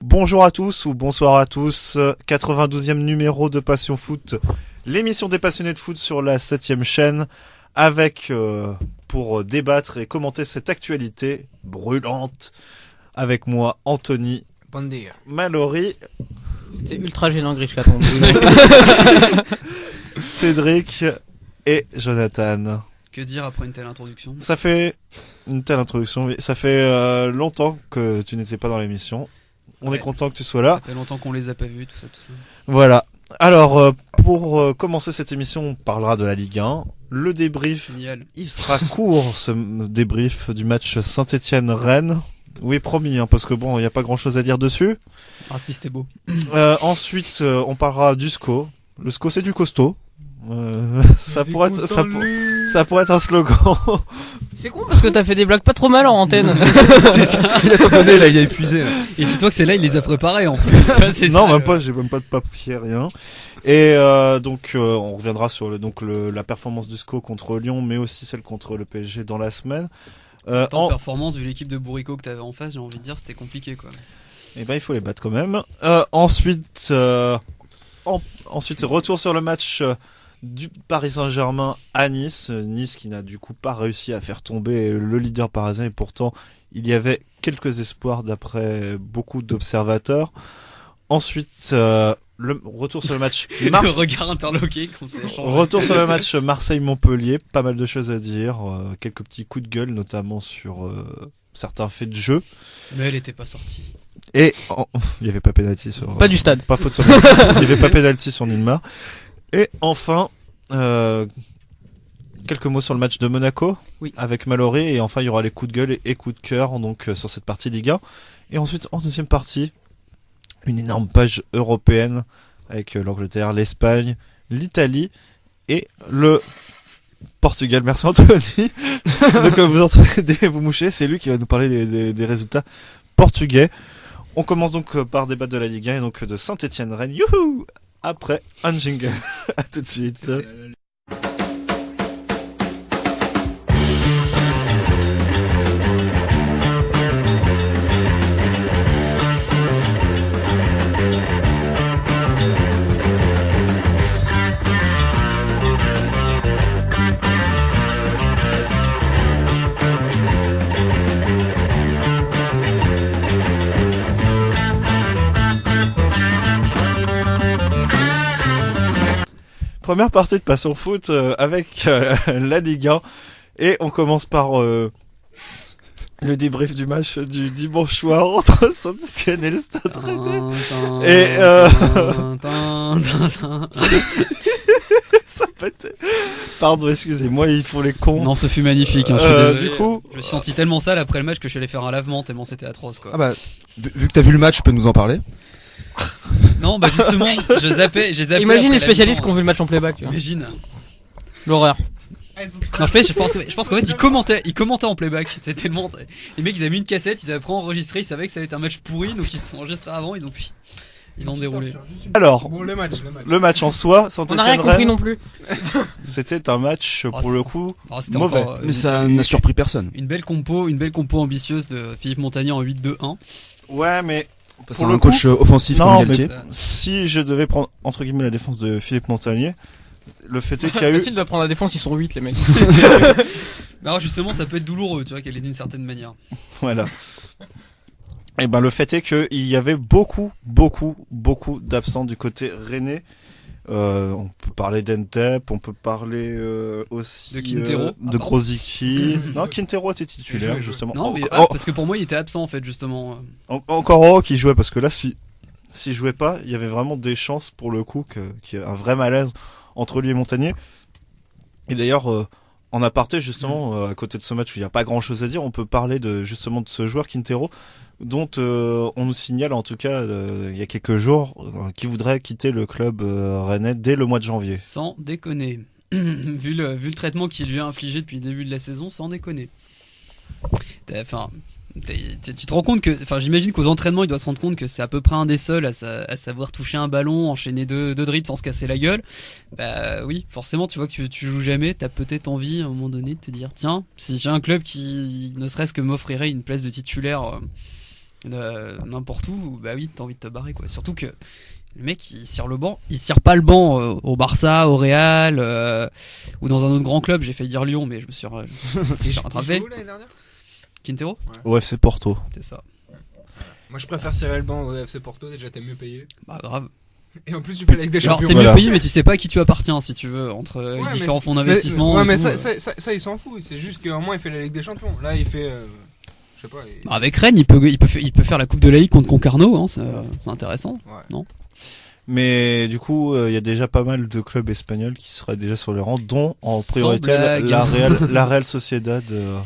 Bonjour à tous ou bonsoir à tous, 92e numéro de Passion Foot, l'émission des passionnés de foot sur la 7ème chaîne, avec, pour débattre et commenter cette actualité brûlante, avec moi Anthony, Bon dia. Mallory, C'est ultra gênant, Grishka, ton Cédric et Jonathan. Que dire après une telle introduction? Ça fait une telle introduction, oui. Ça fait longtemps que tu n'étais pas dans l'émission. On est content que tu sois là. Ça fait longtemps qu'on les a pas vus, tout ça. Voilà. Alors, pour commencer cette émission, on parlera de la Ligue 1. Le débrief, Génial. il sera court, ce débrief du match Saint-Étienne-Rennes. Oui, promis, parce que bon, il n'y a pas grand-chose à dire dessus. Ah si, c'était beau. Ensuite, on parlera du SCO. Le SCO, c'est du costaud. Ça pourrait être un slogan. C'est con parce que t'as fait des blagues pas trop mal en antenne. C'est ça. Il a tout donné là, il a épuisé là. Et dis-toi que c'est là, il les a préparés en plus. Non, même pas, j'ai même pas de papier, rien. Et donc on reviendra sur la performance du SCO contre Lyon, mais aussi celle contre le PSG dans la semaine. En performance, vu l'équipe de Bourrico que t'avais en face, j'ai envie de dire, c'était compliqué quoi. Et ben il faut les battre quand même. Ensuite, retour sur le match du Paris Saint-Germain à Nice. Nice qui n'a du coup pas réussi à faire tomber le leader parisien, et pourtant il y avait quelques espoirs d'après beaucoup d'observateurs. Ensuite, le retour sur le match Le regard interloqué qu'on s'est échangé. Retour sur le match Marseille-Montpellier, pas mal de choses à dire, quelques petits coups de gueule notamment sur certains faits de jeu. Mais elle était pas sortie. Et il y avait pas penalty sur Pas du stade. pas faute sur il y avait pas penalty sur Nilmar. Et enfin quelques mots sur le match de Monaco, oui, avec Mallory, et enfin il y aura les coups de gueule et coups de cœur donc sur cette partie Ligue 1. Et ensuite en deuxième partie, une énorme page européenne avec l'Angleterre, l'Espagne, l'Italie et le Portugal. Merci Anthony. Donc vous entendez vous moucher, c'est lui qui va nous parler des résultats portugais. On commence donc par débattre de la Ligue 1 et donc de Saint-Étienne-Rennes. Youhou! Après un jingle. À tout de suite. Première partie de Passion Foot avec la Ligue 1, et on commence par le débrief du match du dimanche soir entre Saint-Étienne et le Stade Rennais. Et ça pète. Pardon, excusez-moi, il faut les cons. Non, ce fut magnifique. Hein, je suis désolé. Du coup, je me suis senti tellement sale après le match que je suis allé faire un lavement tellement c'était atroce quoi. Ah bah, vu que t'as vu le match, tu peux nous en parler. Non, bah justement, j'ai zappé. Imagine les spécialistes qui ont vu le match en playback. Tu vois. Imagine. L'horreur. Non, je pense qu'en fait, ils commentaient en playback. C'était tellement, les mecs, ils avaient mis une cassette, ils avaient enregistré, ils savaient que ça allait être un match pourri, donc ils se sont enregistrés avant, ils ont déroulé. alors, Bon, le match en soi, On n'a rien compris Saint-Étienne-Rennes, non plus. c'était un match pour le coup C'était mauvais. encore, Mais ça n'a surpris personne. Une belle compo ambitieuse de Philippe Montagnier en 8-2-1. Ouais, mais C'est un coach offensif comme non, Galtier. mais si je devais prendre entre guillemets la défense de Philippe Montagnier, le fait est qu'il y a eu Facile de prendre la défense, ils sont 8 les mecs. Alors justement, ça peut être douloureux, tu vois, qu'elle est d'une certaine manière. voilà. Et ben le fait est que il y avait beaucoup d'absents du côté rennais. On peut parler d'Entep, on peut parler aussi De Quintero. de Grosicki. Non, Quintero était titulaire justement. Non, mais parce que pour moi, il était absent en fait, justement. Encore qui jouait, parce que là, s'il jouait pas, il y avait vraiment des chances pour le coup qu'il y ait un vrai malaise entre lui et Montagnier. Et d'ailleurs, en aparté justement, à côté de ce match où il n'y a pas grand chose à dire, on peut parler justement de ce joueur Quintero, dont on nous signale en tout cas il y a quelques jours qui voudrait quitter le club rennais dès le mois de janvier. Sans déconner. vu le traitement qu'il lui a infligé depuis le début de la saison, sans déconner. Enfin, tu te rends compte que, enfin, j'imagine qu'aux entraînements, il doit se rendre compte que c'est à peu près un des seuls à savoir toucher un ballon, enchaîner deux dribbles sans se casser la gueule. Bah oui, forcément, tu vois que tu joues jamais, t'as peut-être envie à un moment donné de te dire, tiens, si j'ai un club qui ne serait-ce que m'offrirait une place de titulaire n'importe où, bah oui, t'as envie de te barrer quoi. Surtout que le mec il cire pas le banc au Barça, au Real ou dans un autre grand club. J'ai failli dire Lyon, mais je me suis rattrapé. Il joue l'année dernière Quintero, Au FC Porto. c'est ça. Moi je préfère cirer le banc au FC Porto, déjà t'es mieux payé. Bah grave. Et en plus tu fais la Ligue des Genre Champions. t'es Voilà. mieux payé, mais tu sais pas à qui tu appartiens si tu veux entre Ouais, différents mais- fonds d'investissement. Ouais, et mais tout, ça il s'en fout. C'est juste qu'au moins il fait la Ligue des Champions. Là il fait. Je sais pas. Bah, avec Rennes, il peut faire la Coupe de la Ligue contre Concarneau, hein, c'est intéressant. Ouais. Mais du coup, il y a déjà pas mal de clubs espagnols qui seraient déjà sur les rangs, dont en Sans priorité blague. la Real Sociedad,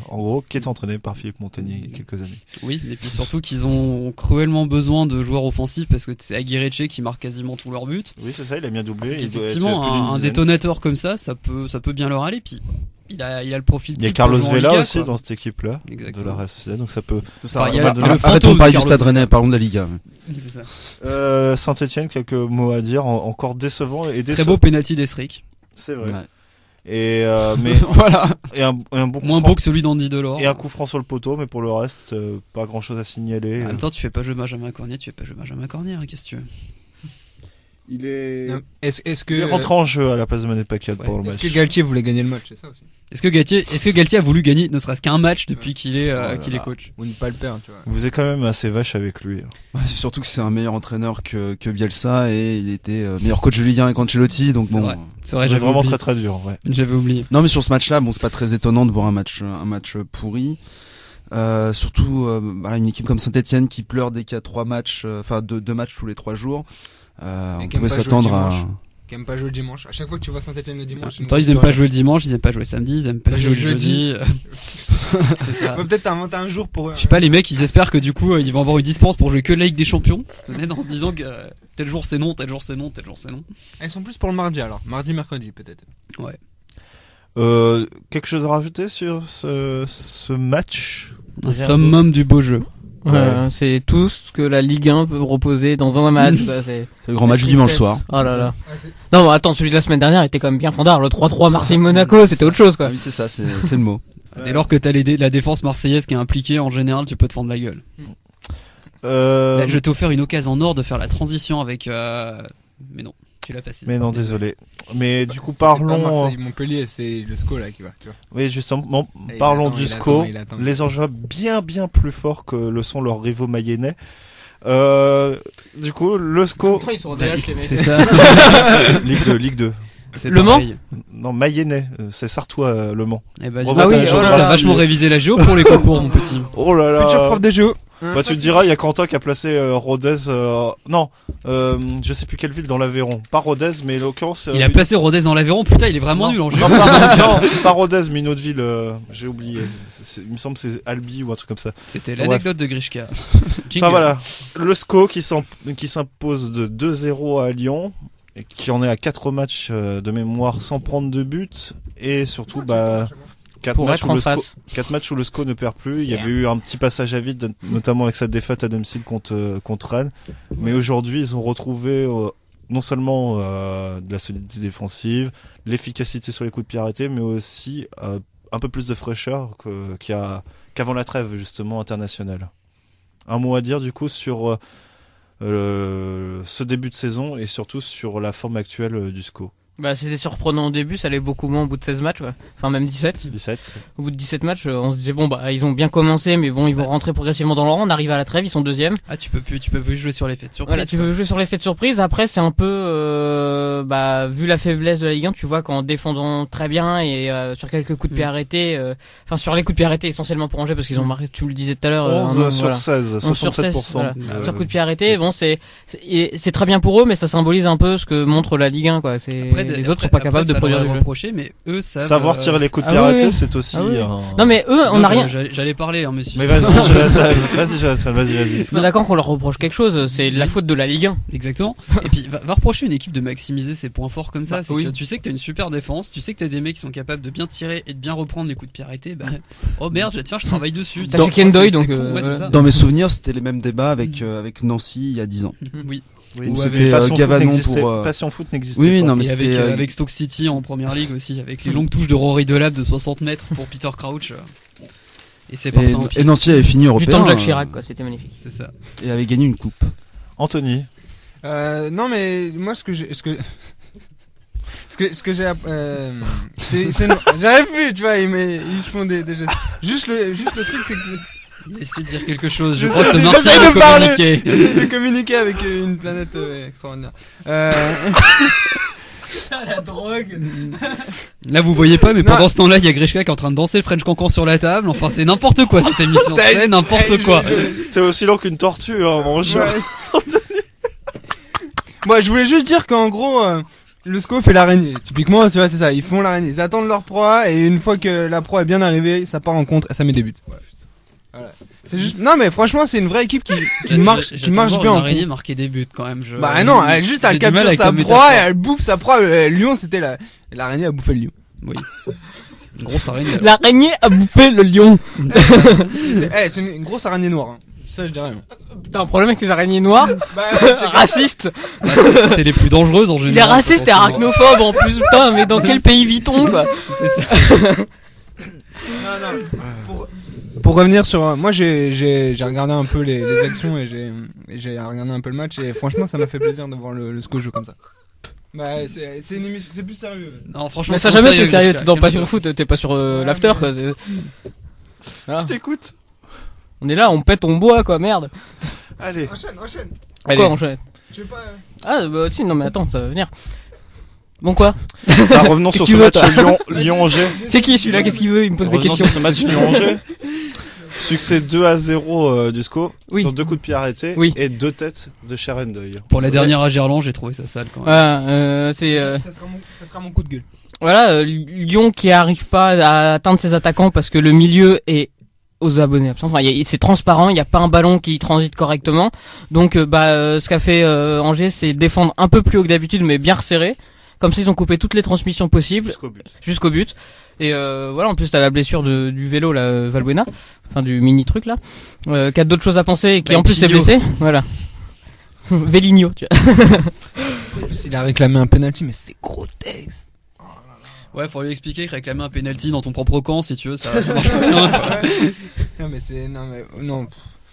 en gros, qui est entraînée par Philippe Montagnier il y a quelques années. Oui, et puis surtout qu'ils ont cruellement besoin de joueurs offensifs parce que c'est Aguirreche qui marque quasiment tous leurs buts. Oui, c'est ça, il a bien doublé. Il doit être Effectivement, plus d'une un dizaine. détonateur comme ça peut bien leur aller. Puis il a le profil. Il y a type pour Carlos jouer en Vela Liga, aussi quoi. dans cette équipe-là de Exactement. la Real Sociedad, donc ça peut. Enfin, il y a Arrêtons le Arrêtons fantôme de parler du Carlos Stade Vela. Rennais, parlons de la Liga. C'est ça. Saint-Etienne, quelques mots à dire, encore décevant et Très beau penalty d'Esric. C'est vrai. Ouais. Et mais Voilà. et un bon coup Moins franc- beau que celui d'Andy Delors. et un coup franc sur le poteau, mais pour le reste, pas grand chose à signaler. En même temps, tu fais pas jouer Benjamin Cornier, tu fais pas jouer Benjamin Cornier, hein, qu'est-ce que tu veux. Il est. Non, Est-ce Il est que rentré en jeu à la place de Mané Pacquiao Ouais. pour le est-ce match. que Galtier voulait gagner le match, c'est ça aussi. Est-ce que Galtier a voulu gagner ne serait-ce qu'un match depuis qu'il est coach? Ou ne pas le perdre, tu vois. Vous êtes quand même assez vache avec lui. Ouais, surtout que c'est un meilleur entraîneur que Bielsa et il était meilleur coach de Ligue 1 qu'Ancelotti, donc C'est bon. vrai. C'est vrai, C'est j'avais vraiment oublié. très très dur. Ouais. J'avais oublié. Non, mais sur ce match-là, bon, c'est pas très étonnant de voir un match pourri. Surtout, voilà, une équipe comme Saint-Etienne qui pleure dès qu'il y a 3 matchs, enfin 2 matchs tous les 3 jours. On qui aime pouvait pas jouer s'attendre le à. dimanche. Qui aiment pas jouer le dimanche. À chaque fois que tu vois Saint-Etienne le dimanche. En même temps, ils aiment pas jouer le dimanche, ils aiment pas jouer le samedi, ils aiment pas Pas jouer le jouer le jeudi. C'est ça. Ouais, peut-être t'as inventé un jour pour eux. Je sais pas, les mecs, ils espèrent que du coup, ils vont avoir une dispense pour jouer que la Ligue des Champions. Honnête, en se disant que tel jour c'est non, tel jour c'est non, tel jour c'est non. Elles sont plus pour le mardi alors. Mardi, mercredi peut-être. Ouais. Quelque chose à rajouter sur ce match? Un summum du beau jeu. Ouais, c'est tout ce que la Ligue 1 peut proposer dans un match. Quoi, c'est C'est le grand match du dimanche soir. Oh là là. Non, mais attends, celui de la semaine dernière était quand même bien fandard. Le 3-3 Marseille-Monaco, c'était autre chose, Ah quoi. oui, c'est ça, c'est le mot. Dès lors que t'as la défense marseillaise qui est impliquée, en général, tu peux te fendre la gueule. Là, je t'ai offert une occasion en or de faire la transition avec. Mais non, tu l'as passé. Mais non, désolé. Mais du coup, C'est pas parlons. Marseille, Montpellier, c'est le SCO là qui va. Tu vois. Oui, justement, Et il parlons attend, du il SCO. attend, il attend. Les enjeux bien plus forts que le sont leurs rivaux mayennais. Du coup, le SCO. Ils sont en DH, les mecs. C'est ça. Ligue 2. C'est Le Mans pareil. Non, mayennais. C'est Sartois, Le Mans. Eh ben, Bravo, Ah oui, t'as- oh là t'as là. vachement révisé la géo pour les concours, mon petit. Oh là là. Futur prof de géo. Bah tu me diras, il y a Quentin qui a placé Rodez. Non, je sais plus quelle ville dans l'Aveyron. Pas Rodez, mais en l'occurrence. Il a placé Rodez dans l'Aveyron, putain, il est vraiment nul en jeu. Non, pas Rodez, mais une autre ville. J'ai oublié. Il me semble que c'est Albi ou un truc comme ça. C'était l'anecdote de Grishka. Enfin voilà, le SCO qui s'impose de 2-0 à Lyon et qui en est à 4 matchs de mémoire sans prendre de but et surtout 4 Pour matchs, être en face. 4 matchs où le SCO ne perd plus. Il y avait eu un petit passage à vide, notamment avec sa défaite à domicile contre Rennes. Mais aujourd'hui, ils ont retrouvé non seulement de la solidité défensive, l'efficacité sur les coups de pied arrêtés, mais aussi un peu plus de fraîcheur qu'avant la trêve justement internationale. Un mot à dire du coup sur ce début de saison et surtout sur la forme actuelle du SCO. Bah, c'était surprenant au début, ça allait beaucoup moins au bout de 16 matchs, quoi. Enfin, même 17. 17. Au bout de 17 matchs, on se disait, bon, bah, ils ont bien commencé, mais bon, ils vont rentrer progressivement dans le rang. On arrive à la trêve, ils sont deuxième. Ah, tu peux plus jouer sur l'effet de surprise. Voilà, tu veux jouer sur l'effet de surprise. Après, c'est un peu, vu la faiblesse de la Ligue 1, tu vois qu'en défendant très bien et sur quelques coups de pied arrêtés, enfin sur les coups de pied arrêtés essentiellement pour Angers parce qu'ils ont marqué, tu le disais tout à l'heure, 11 sur voilà. 16, 11 sur 16, 67%. voilà. Sur coups de pied arrêtés, bon, c'est très bien pour eux, mais ça symbolise un peu ce que montre la Ligue 1, quoi. Les autres sont pas capables de produire du jeu. reprocher, mais eux savent. Savoir tirer les coups de pied Ah oui, arrêtés, oui. c'est aussi Ah oui. un... Non, mais eux, on Non, a rien. J'allais parler, hein, monsieur. Mais Jonathan, vas-y. Je suis d'accord qu'on leur reproche quelque chose, c'est la faute de la Ligue 1. Exactement. Et puis, va reprocher une équipe de maximiser ses points forts comme ça. Bah, C'est oui. que tu sais que t'as une super défense, tu sais que t'as des mecs qui sont capables de bien tirer et de bien reprendre les coups de pied arrêtés. Bah, oh merde, tiens, je travaille dessus. T'as Ken Doyle, donc, c'est con, ouais, voilà. c'est ça. Dans mes souvenirs, c'était les mêmes débats avec Nancy il y a 10 ans. Oui. Oui, Ou ou c'était, Passion Foot Gavanon n'existait- pour, Passion Foot n'existait Oui, pas. non, mais Et avec, c'était avec Stoke City en première ligue aussi, avec les longues touches de Rory Delap de 60 mètres pour Peter Crouch. Et c'est parti en Et pile. Nancy avait fini Du européen. temps de Jacques Chirac, quoi. C'était magnifique. C'est ça. Et avait gagné une coupe. Anthony. Non mais moi ce que j'ai j'arrive plus, tu vois, ils se font des gestes. Juste le truc c'est que Il essaie de dire quelque chose. Je Je crois que sais, ce Marseille j'essaie a de parler. communiqué. j'essaie de communiquer avec une planète extraordinaire. La drogue. Là, vous voyez pas, mais Non. pendant ce temps-là, il y a Grishka qui est en train de danser le French Cancan sur la table. Enfin, c'est n'importe quoi cette émission. C'est n'importe quoi. T'es aussi lent qu'une tortue, hein, mon jeu. Moi, je voulais juste dire qu'en gros, le SCO fait l'araignée. Typiquement, tu vois, c'est ça. Ils font l'araignée. Ils attendent leur proie et une fois que la proie est bien arrivée, ça part en contre et ça met des buts. Voilà. C'est juste. Non, mais franchement, c'est une vraie équipe qui marche bien. En L'araignée marquer des buts quand même. Bah non, elle juste elle j'ai du mal capture avec sa la proie métaphore. et elle bouffe sa proie. Lyon, c'était l'araignée a bouffé le lion. Oui. Une grosse araignée. alors. L'araignée a bouffé le lion. C'est une grosse araignée noire. Hein. Ça, je dirais. T'as un problème avec les araignées noires? Bah, Raciste. Bah, c'est les plus dangereuses en général. Il est raciste et arachnophobe en plus. Putain, mais dans quel pays vit-on, quoi? Pour revenir sur moi j'ai regardé un peu les actions et j'ai regardé un peu le match et franchement ça m'a fait plaisir de voir le SCO jouer comme ça. Bah c'est une émission, c'est plus sérieux. Non, franchement, Mais ça c'est jamais sérieux, t'es sérieux, Grishka. t'es dans Passion Foot, t'es pas sur l'after, quoi. Voilà. Je t'écoute. On est là, on pète, on boit, quoi, merde. Allez. Enchaîne. Quoi, on chouette? Je sais pas. Ah, bah, si, non, mais attends, ça va venir. Bon, quoi? Bah, revenons Qu'est-ce sur que ce tu veux, match toi Lyon-Angers. C'est qui celui-là? Qu'est-ce qu'il veut? Il me pose des Revenons questions. sur ce match Lyon-Angers. Succès 2-0 du SCO. Oui. Sur 2 coups de pied arrêtés. Oui. Et 2 têtes de Sherendoy. Pour la dernière à Gerland, j'ai trouvé ça sale quand même. Voilà, c'est, Ça sera mon coup de gueule. voilà, Lyon qui arrive pas à atteindre ses attaquants parce que le milieu est aux abonnés absents. Enfin, c'est transparent, il y a pas un ballon qui transite correctement. Donc, ce qu'a fait Angers, c'est défendre un peu plus haut que d'habitude, mais bien resserré. Comme ça, ils ont coupé toutes les transmissions possibles jusqu'au but. Et voilà, en plus t'as la blessure du vélo là, Valbuena, enfin du mini truc là, qui a d'autres choses à penser et qui Bah, en plus s'est Pigno. blessé. Voilà. Véligno, tu vois. Il a réclamé un penalty mais c'était grotesque. Ouais, faut lui expliquer que réclamer un penalty dans ton propre camp, si tu veux, ça marche pas bien. quoi. Non.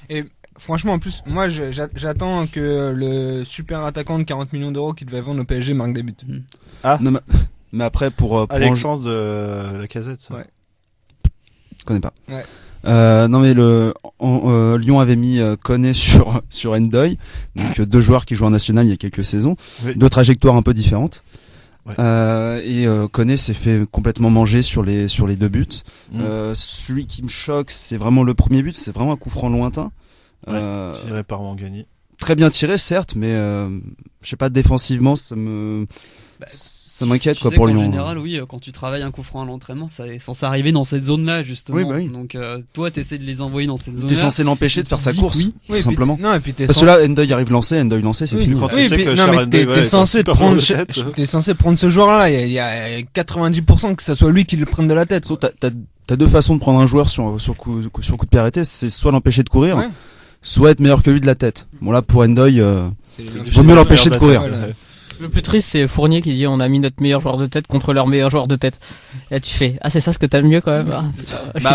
Et franchement en plus moi j'attends que le super attaquant de 40 millions d'euros qui devait vendre au PSG marque des buts. Non, mais après, pour Angers, Alexandre de la Casette, ça. Ouais. je connais pas. Ouais. Non mais Lyon avait mis Koné sur Ndoye, donc 2 joueurs qui jouent en national il y a quelques saisons, Oui. 2 trajectoires un peu différentes. Ouais. Et Koné s'est fait complètement manger sur les 2 buts. Mm. Celui qui me choque, c'est vraiment le premier but, c'est vraiment un coup franc lointain. Ouais, tiré par Mangani. Très bien tiré certes, mais je sais pas, défensivement ça m'inquiète Tu quoi sais pour qu'en Lyon. général, oui, quand tu travailles un coup franc à l'entraînement, ça est censé arriver dans cette zone-là, justement. Oui, bah oui. Donc, toi, t'essaies de les envoyer dans cette zone-là. T'es censé l'empêcher de faire sa course, tout simplement. Non et puis t'es Parce que là, Ndoye arrive lancé, c'est Oui, fini. quand tu Oui, sais puis- que non, mais Sherendoy, t'es ouais, censé c'est un super prendre, bon de tête. t'es censé prendre ce joueur-là. Il y a 90% que ça soit lui qui le prenne de la tête. Sauf t'as 2 façons de prendre un joueur sur coup de pied arrêté, c'est soit l'empêcher de courir, Ouais. soit être meilleur que lui de la tête. Bon là pour Ndoye, C'est vaut mieux l'empêcher de courir. Voilà. Le plus triste, c'est Fournier qui dit on a mis notre meilleur joueur de tête contre leur meilleur joueur de tête. Et là, tu fais c'est ça ce que t'as le mieux quand même. Bah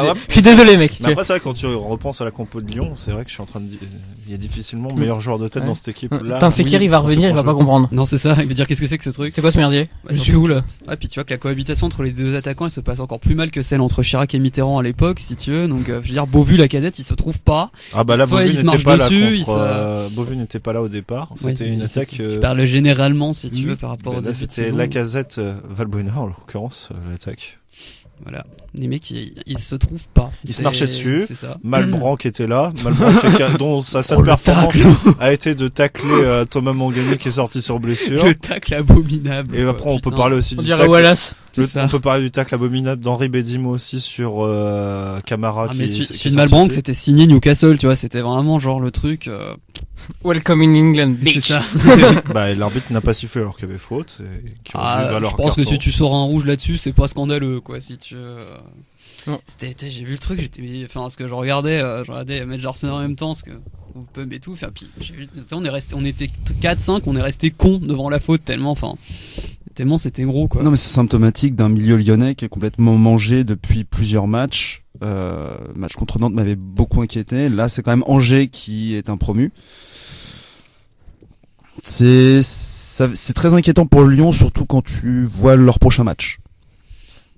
ouais. Je suis désolé mec. Mais après, c'est vrai, quand tu repenses à la compo de Lyon, c'est vrai que je suis en train de dire, il y a difficilement meilleur joueur de tête Ouais. dans cette équipe-là. Putain, Fekir il va dans ce revenir, il va projet. pas comprendre. Non, c'est ça. Il va dire qu'est-ce que c'est que ce truc. C'est quoi ce merdier? Bah, Je surtout- suis où là? Ouais, puis tu vois que la cohabitation entre les deux attaquants, elle se passe encore plus mal que celle entre Chirac et Mitterrand à l'époque, si tu veux. Donc, je veux dire, Beauvu, la Casette, ils se trouvent pas. Ah bah là, Soit Beauvu ils se n'était marchent pas là dessus, contre, ils Beauvu n'était pas là au départ. C'était Ouais, une mais attaque, Je parle généralement, si tu oui. veux, par rapport Bah au là, début de c'était saison. Lacazette, Valbuena, en l'occurrence, l'attaque. Voilà. Les mecs, ils se trouvent pas. Ils se C'est- marchaient dessus. C'est ça. Malbranc qui était là, Malbranc dont sa seule Oh, le performance a été de tacler Thomas Mangani qui est sorti sur blessure. Le tacle abominable. Et quoi, après, on peut putain. parler aussi On du dirait tacle. Wallace. C'est ça. On peut parler du tacle abominable d'Henri Bédimo aussi sur Camara. Ah, mais qui celui est de Malbranc, sorti. c'était signé Newcastle, tu vois, c'était vraiment genre le truc. Welcome in England, C'est bitch. ça. Bah, et l'arbitre n'a pas sifflé alors qu'il y avait faute. Et qui aurait dû Ah, valoir je pense que carton. si tu sors un rouge là-dessus, c'est pas scandaleux, quoi, si tu. Non. J'ai vu le truc, enfin, parce que je regardais match d'Arsenal en même temps, parce que au pub et tout, enfin, puis j'ai vu, on était 4-5, on est resté con devant la faute tellement c'était gros, quoi. Non mais c'est symptomatique d'un milieu lyonnais qui est complètement mangé depuis plusieurs matchs. Match contre Nantes m'avait beaucoup inquiété. Là, c'est quand même Angers qui est un promu. C'est très inquiétant pour Lyon, surtout quand tu vois leur prochain match.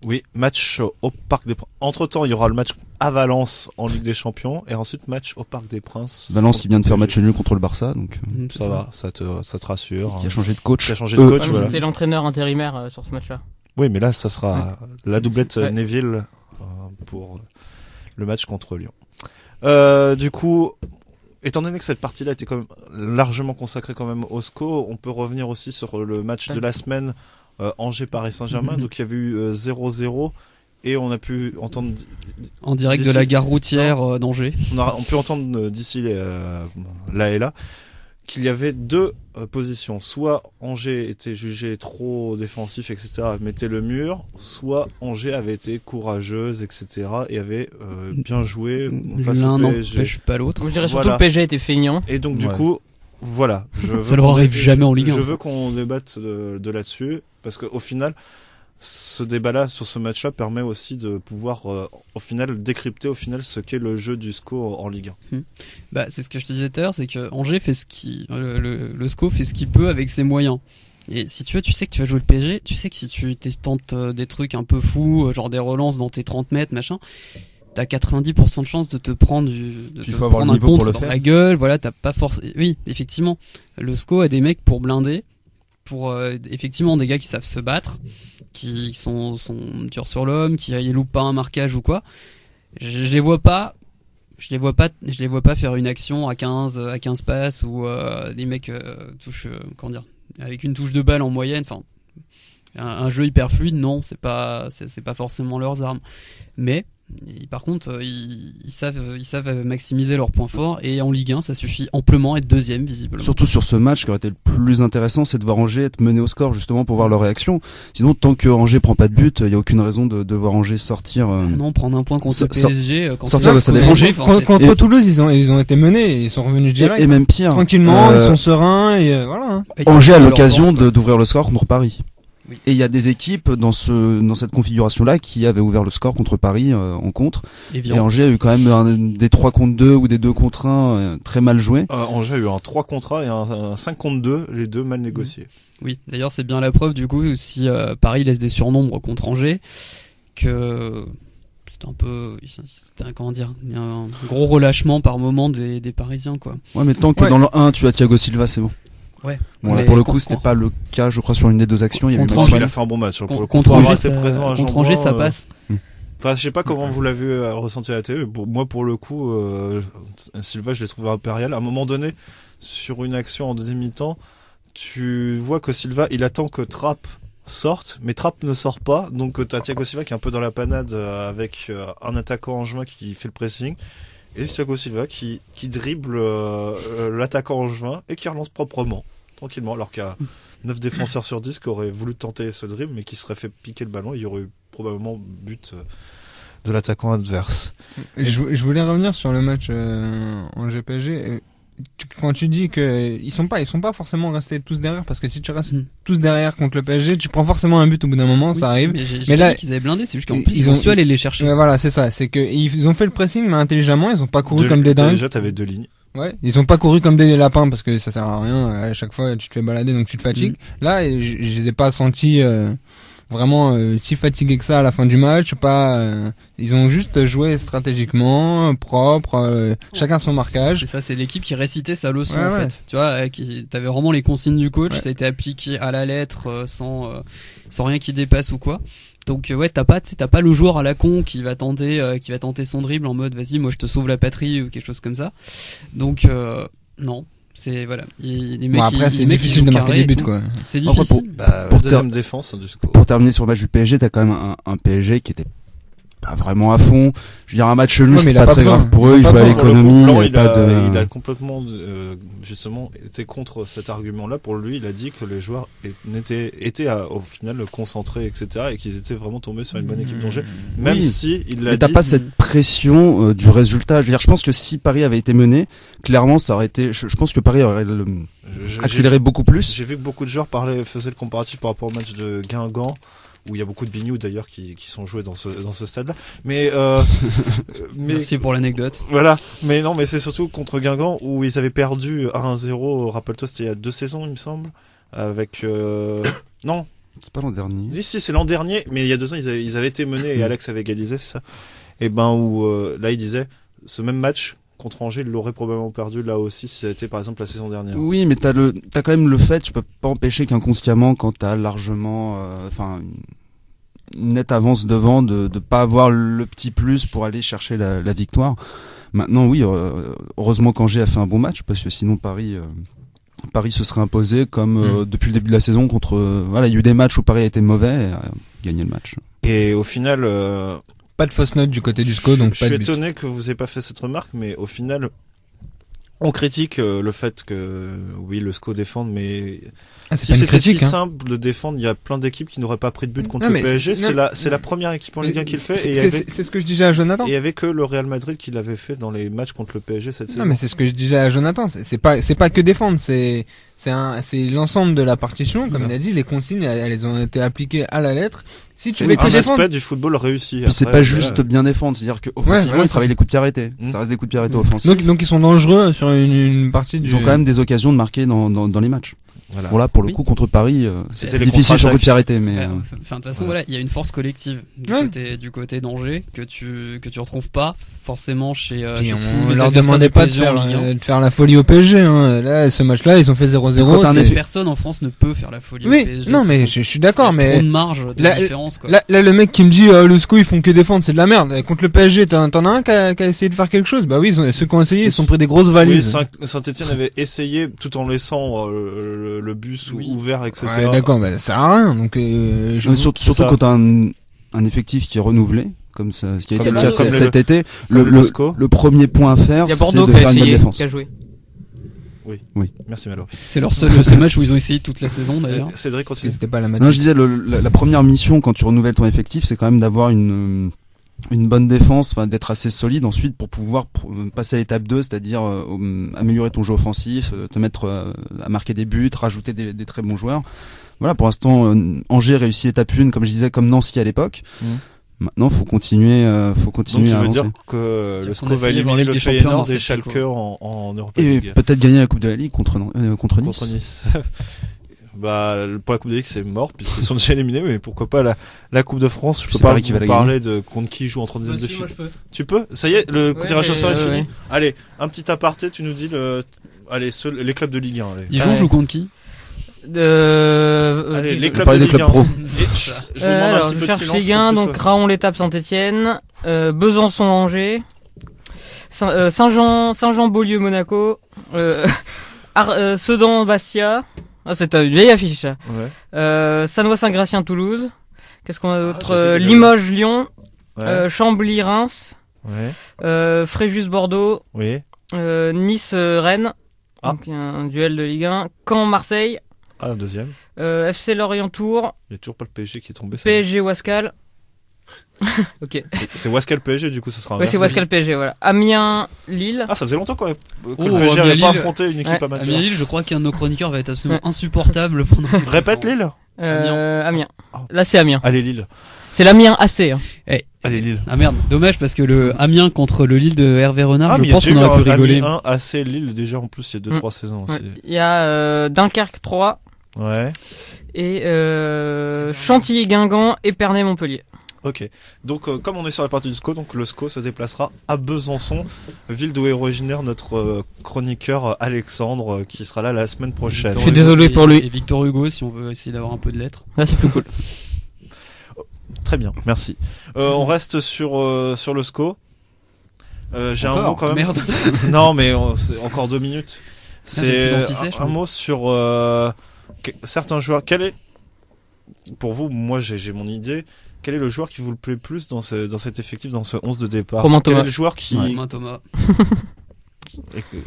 Oui, match au Parc des Princes. Entre-temps, il y aura le match à Valence en Ligue des Champions et ensuite match au Parc des Princes. Valence qui vient de faire match nul contre le Barça, donc C'est Ça va, ça te rassure. qui a changé de coach. Qui a changé de coach, Ouais, voilà. C'était l'entraîneur intérimaire sur ce match-là. Oui, mais là, ça sera la doublette Ouais. Neville pour le match contre Lyon. Du coup, étant donné que cette partie-là était quand même largement consacrée quand même au SCO, on peut revenir aussi sur le match de la semaine Angers-Paris Saint-Germain. Mhm. Donc il y avait eu 0-0 et on a pu entendre En direct de D'ici- la gare routière d'Angers. on peut entendre d'ici là et là qu'il y avait deux positions. Soit Angers était jugé trop défensif, etc., mettait le mur, soit Angers avait été courageuse, etc., et avait bien joué face L'un au PSG. n'empêche pas l'autre. Je dirais surtout Voilà. que le PSG était feignant. Et donc du Ouais. coup, voilà. Je veux Ça leur qu'on arrive dé- jamais en Ligue 1, Je ça. veux qu'on débatte de là-dessus, parce qu'au final, ce débat-là sur ce match-là permet aussi de pouvoir, au final, décrypter au final ce qu'est le jeu du SCO en Ligue 1. Bah, c'est ce que je te disais tout à l'heure, c'est que Angers fait le SCO fait ce qu'il peut avec ses moyens. Et si tu veux, tu sais que tu vas jouer le PSG, tu sais que si tu tentes des trucs un peu fous, genre des relances dans tes 30 mètres, machin, t'as 90% de chances de te prendre Il faut avoir le un niveau pour contre le dans faire. la gueule, voilà, t'as pas force. Oui, effectivement, le SCO a des mecs pour blinder, pour effectivement des gars qui savent se battre, qui sont durs sur l'homme, qui loupent pas un marquage ou quoi. Je les vois pas. Je les vois pas faire une action à 15 passes où les mecs touchent comment dire, avec une touche de balle en moyenne, enfin un jeu hyper fluide, non, c'est pas forcément leurs armes. Mais par contre, ils savent maximiser leurs points forts, et en Ligue 1, ça suffit amplement être deuxième visiblement. Surtout sur ce match, qui aurait été le plus intéressant, c'est de voir Angers être mené au score, justement, pour voir leur réaction. Sinon, tant que Angers prend pas de but, il y a aucune raison de voir Angers sortir. Non, prendre un point contre le PSG, quand sortir de sa c'est défense. Angers, enfin, Contre Et- Toulouse, ils ont été menés, et ils sont revenus direct. Et même pire. Tranquillement, ils sont sereins, et voilà. Hein. ils sont Angers a sur leur l'occasion force, quoi. d'ouvrir le score contre Paris. Oui. Et il y a des équipes dans cette configuration-là qui avaient ouvert le score contre Paris en contre. Et Évidemment. Angers a eu quand même des 3 contre 2 ou des 2 contre 1 très mal joués. Angers a eu un 3 contre 1 et un 5 contre 2, les deux mal négociés. Oui, d'ailleurs c'est bien la preuve du coup si Paris laisse des surnombres contre Angers que c'était comment dire, il y a un gros relâchement par moment des Parisiens quoi. Ouais, mais tant que Ouais. dans le 1, tu as Thiago Silva, c'est bon. Ouais. Bon, là, Mais pour le con- coup, c'était pas le cas, je crois, sur une des deux actions. Il y avait Contre Non, Angers, mais il Maxwell. a fait un bon match. Pour le coup, Contre pour avoir Angers, été présent à contre Angers, ça Jean-Bouin, passe. Enfin, je sais pas comment vous l'avez ressenti à la télé. Moi, pour le coup, Silva, je l'ai trouvé impérial. À un moment donné, sur une action en deuxième mi-temps, tu vois que Silva, il attend que Trapp sorte, mais Trapp ne sort pas. Donc, t'as Thiago Silva qui est un peu dans la panade avec un attaquant angevin qui fait le pressing. Et Thiago Silva qui dribble l'attaquant angevin et qui relance proprement, tranquillement. Alors qu'il y a 9 défenseurs sur 10 qui auraient voulu tenter ce dribble, mais qui seraient fait piquer le ballon. Il y aurait eu probablement but de l'attaquant adverse. Je voulais revenir sur le match en GPG. Quand tu dis que ils sont pas forcément restés tous derrière, parce que si tu restes tous derrière contre le PSG, tu prends forcément un but au bout d'un moment, Oui, ça arrive. Mais là, là qu'ils avaient blindé, c'est juste qu'en ils plus ils ont su aller les chercher. Voilà, c'est ça. C'est que ils ont fait le pressing, mais intelligemment. Ils ont pas couru De- comme des dingues. Déjà, t'avais 2 lignes. Ouais. Ils ont pas couru comme des lapins, parce que ça sert à rien. À chaque fois, tu te fais balader, donc tu te fatigues. Là, je les ai pas sentis vraiment si fatigués que ça à la fin du match. Ils ont juste joué stratégiquement, propre, chacun son marquage. C'est ça, c'est l'équipe qui récitait sa leçon Ouais, en ouais. fait. Tu vois, t'avais vraiment les consignes du coach, Ouais. ça a été appliqué à la lettre, sans rien qui dépasse ou quoi. Donc ouais, t'as pas le joueur à la con qui va tenter son dribble en mode vas-y, moi je te sauve la patrie ou quelque chose comme ça. Donc non, c'est voilà. Les mecs, Bon, après, c'est les mecs, difficile ils de jouent marquer carré des et buts, tout. quoi. C'est Après, difficile. Pour deuxième défense du score. Pour terminer sur le match du PSG, t'as quand même un PSG qui était pas vraiment à fond. Je veux dire, un match nul, Ouais, mais c'est il a pas pas très besoin. grave pour Ils eux, ont ils pas jouent à besoin. Pour le coup, l'économie, Blanc, il y a pas de... il a complètement justement été contre cet argument-là. Pour lui, il a dit que les joueurs étaient au final concentrés, etc., et qu'ils étaient vraiment tombés sur une bonne équipe d'Angers. Même Oui. si il l'a Mais t'as dit. pas cette pression du résultat. Je veux dire, je pense que si Paris avait été mené, clairement, ça aurait été. Je pense que Paris aurait J'ai- accéléré beaucoup plus. J'ai vu que beaucoup de joueurs faisaient le comparatif par rapport au match de Guingamp, où il y a beaucoup de Bignou d'ailleurs qui sont joués dans ce stade-là. Mais Merci pour l'anecdote. voilà. Mais non, mais c'est surtout contre Guingamp où ils avaient perdu 1-0. Rappelle-toi, c'était il y a 2 saisons, il me semble. Avec non. C'est pas l'an dernier. Si, c'est l'an dernier, mais il y a 2 ans, ils avaient été menés et Alex avait égalisé, c'est ça. Et ben où là, il disait ce même match contre Angers, il l'aurait probablement perdu là aussi si ça a été par exemple la saison dernière. Oui, mais t'as quand même le fait, tu peux pas empêcher qu'inconsciemment, quand t'as largement, une nette avance devant, de pas avoir le petit plus pour aller chercher la victoire. Maintenant, oui, heureusement qu'Angers a fait un bon match, parce que sinon Paris se serait imposé comme depuis le début de la saison contre. Voilà, il y a eu des matchs où Paris a été mauvais et a gagné le match. Et au final, Pas de fausse note du côté du SCO, donc je pas suis de but. étonné que vous ayez pas fait cette remarque, mais au final, on critique le fait que oui, le SCO défende, mais Ah, c'est si pas une c'était critique, si hein. simple de défendre, il y a plein d'équipes qui n'auraient pas pris de but contre Non, le mais PSG. c'est- C'est la première équipe en Ligue 1 qui le fait, et il y avait C'est ce que je disais à Jonathan. et il y avait que le Real Madrid qui l'avait fait dans les matchs contre le PSG cette saison. Non, mais c'est ce que je disais à Jonathan. C'est pas que défendre, c'est l'ensemble de la partition. Comme Ça. il a dit, les consignes, elles ont été appliquées à la lettre. Si tu C'est veux que un défendre, aspect du football réussi. Puis c'est Après, pas juste bien défendre, c'est-à-dire que offensivement, voilà, ils travaillent c'est les coups de pied arrêtés. Mm. Ça reste des coups de pied arrêtés offensifs. donc ils sont dangereux sur une partie du. Ils ont quand même des occasions de marquer dans les matchs. Voilà. Bon là, pour le Oui. coup, contre Paris, C'était c'est les difficile sur coup de contre-attaques. pied arrêté, mais Enfin, de toute façon, voilà. voilà, il y a une force collective du côté d'Angers que tu retrouves pas forcément chez. Puis chez on tous les leur adversaires demandait du pas de PSG en Ligue 1. faire la folie au PSG. Hein. Là, ce match-là, ils ont fait 0-0. Quand t'as un c'est- effet- Personne en France ne peut faire la folie Oui, au PSG. non, de toute mais façon. je suis d'accord, Il y a mais trop de marge de la- différence, quoi. là, le mec qui me dit le SCO ils font que défendre, c'est de la merde. Contre le PSG, t'en as un qui a essayé de faire quelque chose. Bah oui, ceux qui ont essayé, ils se sont pris des grosses Oui, valises. Saint-Etienne avait essayé tout en laissant le bus Oui. ouvert, etc. Ouais, d'accord, bah ça sert à rien. Donc surtout ça. quand t'as un effectif qui est renouvelé, comme ça, ce qui a été Comme le le- cas comme cet le- été, comme le le SCO. premier point à faire, Il y a c'est Bordeaux de qui a faire une bonne essayé, défense. qui a joué. Merci Malo. C'est leur seul match où ils ont essayé toute la saison d'ailleurs. Cédric, continue. c'était pas la Non, matrice. je disais, la première mission quand tu renouvelles ton effectif, c'est quand même d'avoir une bonne défense, enfin d'être assez solide ensuite pour pouvoir passer à l'étape 2, c'est-à-dire améliorer ton jeu offensif, te mettre à marquer des buts, rajouter des très bons joueurs. Voilà, pour l'instant, Angers réussit étape 1, comme je disais, comme Nancy à l'époque. Maintenant, faut continuer Donc tu à veux avancer. dire que C'est le qu'on SCO a va failli avoir éliminer la le Ligue des Champions Feyenoord dans et cette Schalke époque. en Europa Et League. peut-être gagner la Coupe de la Ligue contre Nice. Contre Nice. Bah, pour la Coupe de Ligue, c'est mort, puisqu'ils sont déjà éliminés, mais pourquoi pas la Coupe de France? Je peux C'est pas Paris qui va vous la parler de contre qui joue en 32e de finale. Tu peux? Ça y est, le Ouais, tirage au mais, sort est fini. ouais. Allez, un petit aparté, tu nous dis allez, les clubs de Ligue 1, allez. Dijon Ouais. joue contre qui Allez, les clubs parler de des Ligue 1. clubs pro. Et je vous demande un alors, petit je peu de cherche silence. Ligue 1, pour donc plus, Raon l'étape Saint-Etienne, Besançon-Angers, Saint-Jean Beaulieu Monaco, Sedan Bastia. Ah, c'est une vieille affiche ça. Ouais. Sanois Saint-Gratien Toulouse. Qu'est-ce qu'on a Ah, d'autre? je sais que- Limoges Lyon, Ouais. Chambly Reims, Ouais. Fréjus Bordeaux, Oui. Nice Rennes. Ah. Donc il y a un duel de Ligue 1. Caen Marseille, Ah, un deuxième. FC Lorient Tours, Il y a toujours pas le PSG qui est tombé. ça. PSG Wascal. Ok. C'est Wascal PSG, du coup, ça sera Ouais, c'est inversé. Wascal PSG, voilà. Amiens Lille. Ah, ça faisait longtemps quand même. Que Oh, le PSG Amiens avait pas Lille. affronté une équipe Ouais. amateur. Amiens Lille, je crois qu'un de nos chroniqueurs va être absolument Ouais. insupportable pendant. Répète Lille. Amiens. Ah. Là, c'est Amiens. Allez, Lille. C'est l'Amiens AC. Hein. Allez, Lille. Ah merde, dommage parce que le Amiens contre le Lille de Hervé Renard, Ah, mais je il y a pense déjà qu'on eu aurait pu un rigoler. 1 AC Lille déjà en plus il y a 2-3 saisons Ouais. aussi. Il y a Dunkerque 3 Ouais. et Chantilly-Guingamp, Épernay-Montpellier. Ok. Donc comme on est sur la partie du SCO, donc le SCO se déplacera à Besançon, ville d'où est originaire notre chroniqueur Alexandre qui sera là la semaine prochaine. Je suis désolé pour lui. Et Victor Hugo, si on veut essayer d'avoir un peu de lettres. Là, c'est plus cool. Très bien, merci. On reste sur le SCO. J'ai un Encore mot quand même. Merde. Non mais c'est encore 2 minutes. j'ai C'est plus d'anti-sèche, un moi. mot sur certains joueurs. Quel est pour vous, moi j'ai mon idée. Quel est le joueur qui vous le plaît plus dans cet effectif, dans ce 11 de départ? Romain Quel Thomas. est le joueur qui Romain Thomas.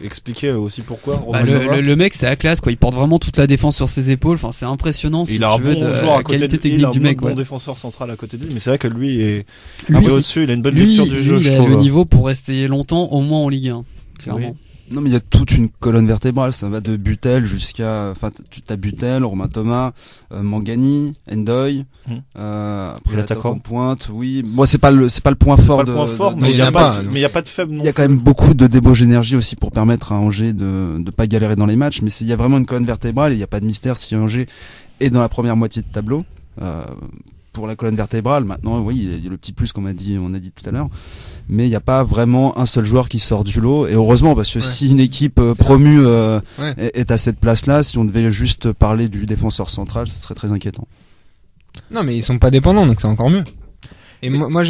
expliquait aussi pourquoi Bah, Romain Thomas le mec, c'est à classe, quoi. Il porte vraiment toute la défense sur ses épaules. Enfin, c'est impressionnant. Si il a un tu veux, bon de joueur la à côté qualité de lui, il technique a du un mec, bon ouais. défenseur central à côté de lui, mais c'est vrai que lui est Lui, un peu au-dessus, il a une bonne lui, lecture du jeu, lui, je il a trouve. le niveau pour rester longtemps, au moins en Ligue 1. Clairement. Non, mais il y a toute une colonne vertébrale. Ça va de Butel jusqu'à, enfin, tu as Butel, Romain Thomas, Mangani, Ndoye, après l'attaquant en pointe. Oui, moi c'est pas le point C'est fort pas le point fort, mais mais il il y y en a a pas, pas, mais il y a pas de faible non Il y a quand même beaucoup de débauche d'énergie aussi pour permettre à Angers de pas galérer dans les matchs. Mais il y a vraiment une colonne vertébrale et il n'y a pas de mystère si Angers est dans la première moitié de tableau. Pour la colonne vertébrale, maintenant, oui, il y a le petit plus qu'on a dit tout à l'heure. Mais il n'y a pas vraiment un seul joueur qui sort du lot. Et heureusement, parce que si une équipe promue est à cette place-là, si on devait juste parler du défenseur central, ce serait très inquiétant. Non, mais ils sont pas dépendants, donc c'est encore mieux. Et moi,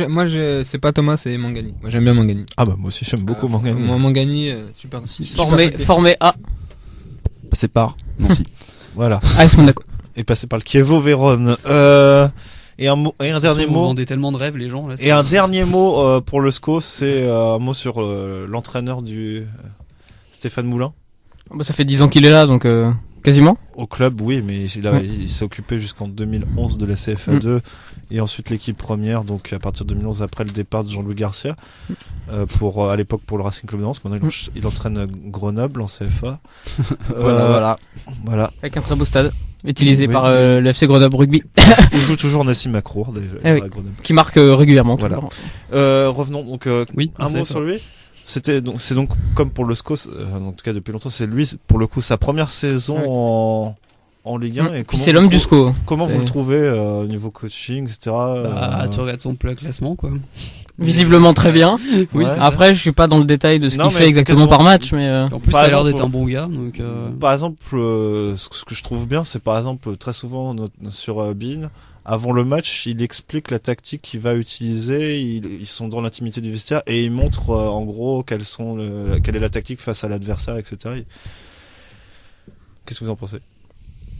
c'est pas Thomas, c'est Mangani. Moi, j'aime bien Mangani. Ah bah moi aussi j'aime beaucoup Mangani. Moi, Mangani, super. Formé A. C'est par Nancy. Voilà. AS Monaco. Et passé par le Chievo Vérone. Et un dernier Vous mot. vendez tellement de rêves, les gens, là. Et un dernier mot pour le SCO, c'est un mot sur l'entraîneur du Stéphane Moulin. Bah, ça fait 10 ans qu'il est là, donc quasiment. Au club, oui, mais il s'est occupé jusqu'en 2011 de la CFA2 et ensuite l'équipe première, donc à partir de 2011 après le départ de Jean-Louis Garcia, à l'époque pour le Racing Club de Lens. Maintenant il entraîne Grenoble en CFA. Voilà. Avec un très beau stade, utilisé Oui. par le FC Grenoble Rugby, Où joue toujours Nassim Makrour déjà Ah oui. à Grenoble. qui marque régulièrement. Voilà. toujours. Revenons donc Oui, un mot sur lui. C'est donc comme pour le SCO, en tout cas depuis longtemps, c'est lui pour le coup sa première saison en Ligue 1. Et Puis comment c'est vous l'homme le du SCO. Comment vous C'est- le trouvez au niveau coaching, etc. Tu regardes son classement, quoi. Visiblement très bien. Oui, Ouais. c'est ça. Après, je suis pas dans le détail de ce Non, qu'il mais fait exactement quasiment- par match, mais En plus, Par ça a l'air exemple, d'être un bon gars, donc. Par exemple, ce que je trouve bien, c'est par exemple très souvent sur Bean, avant le match, il explique la tactique qu'il va utiliser. Ils sont dans l'intimité du vestiaire et il montre en gros quelle est la tactique face à l'adversaire, etc. Qu'est-ce que vous en pensez?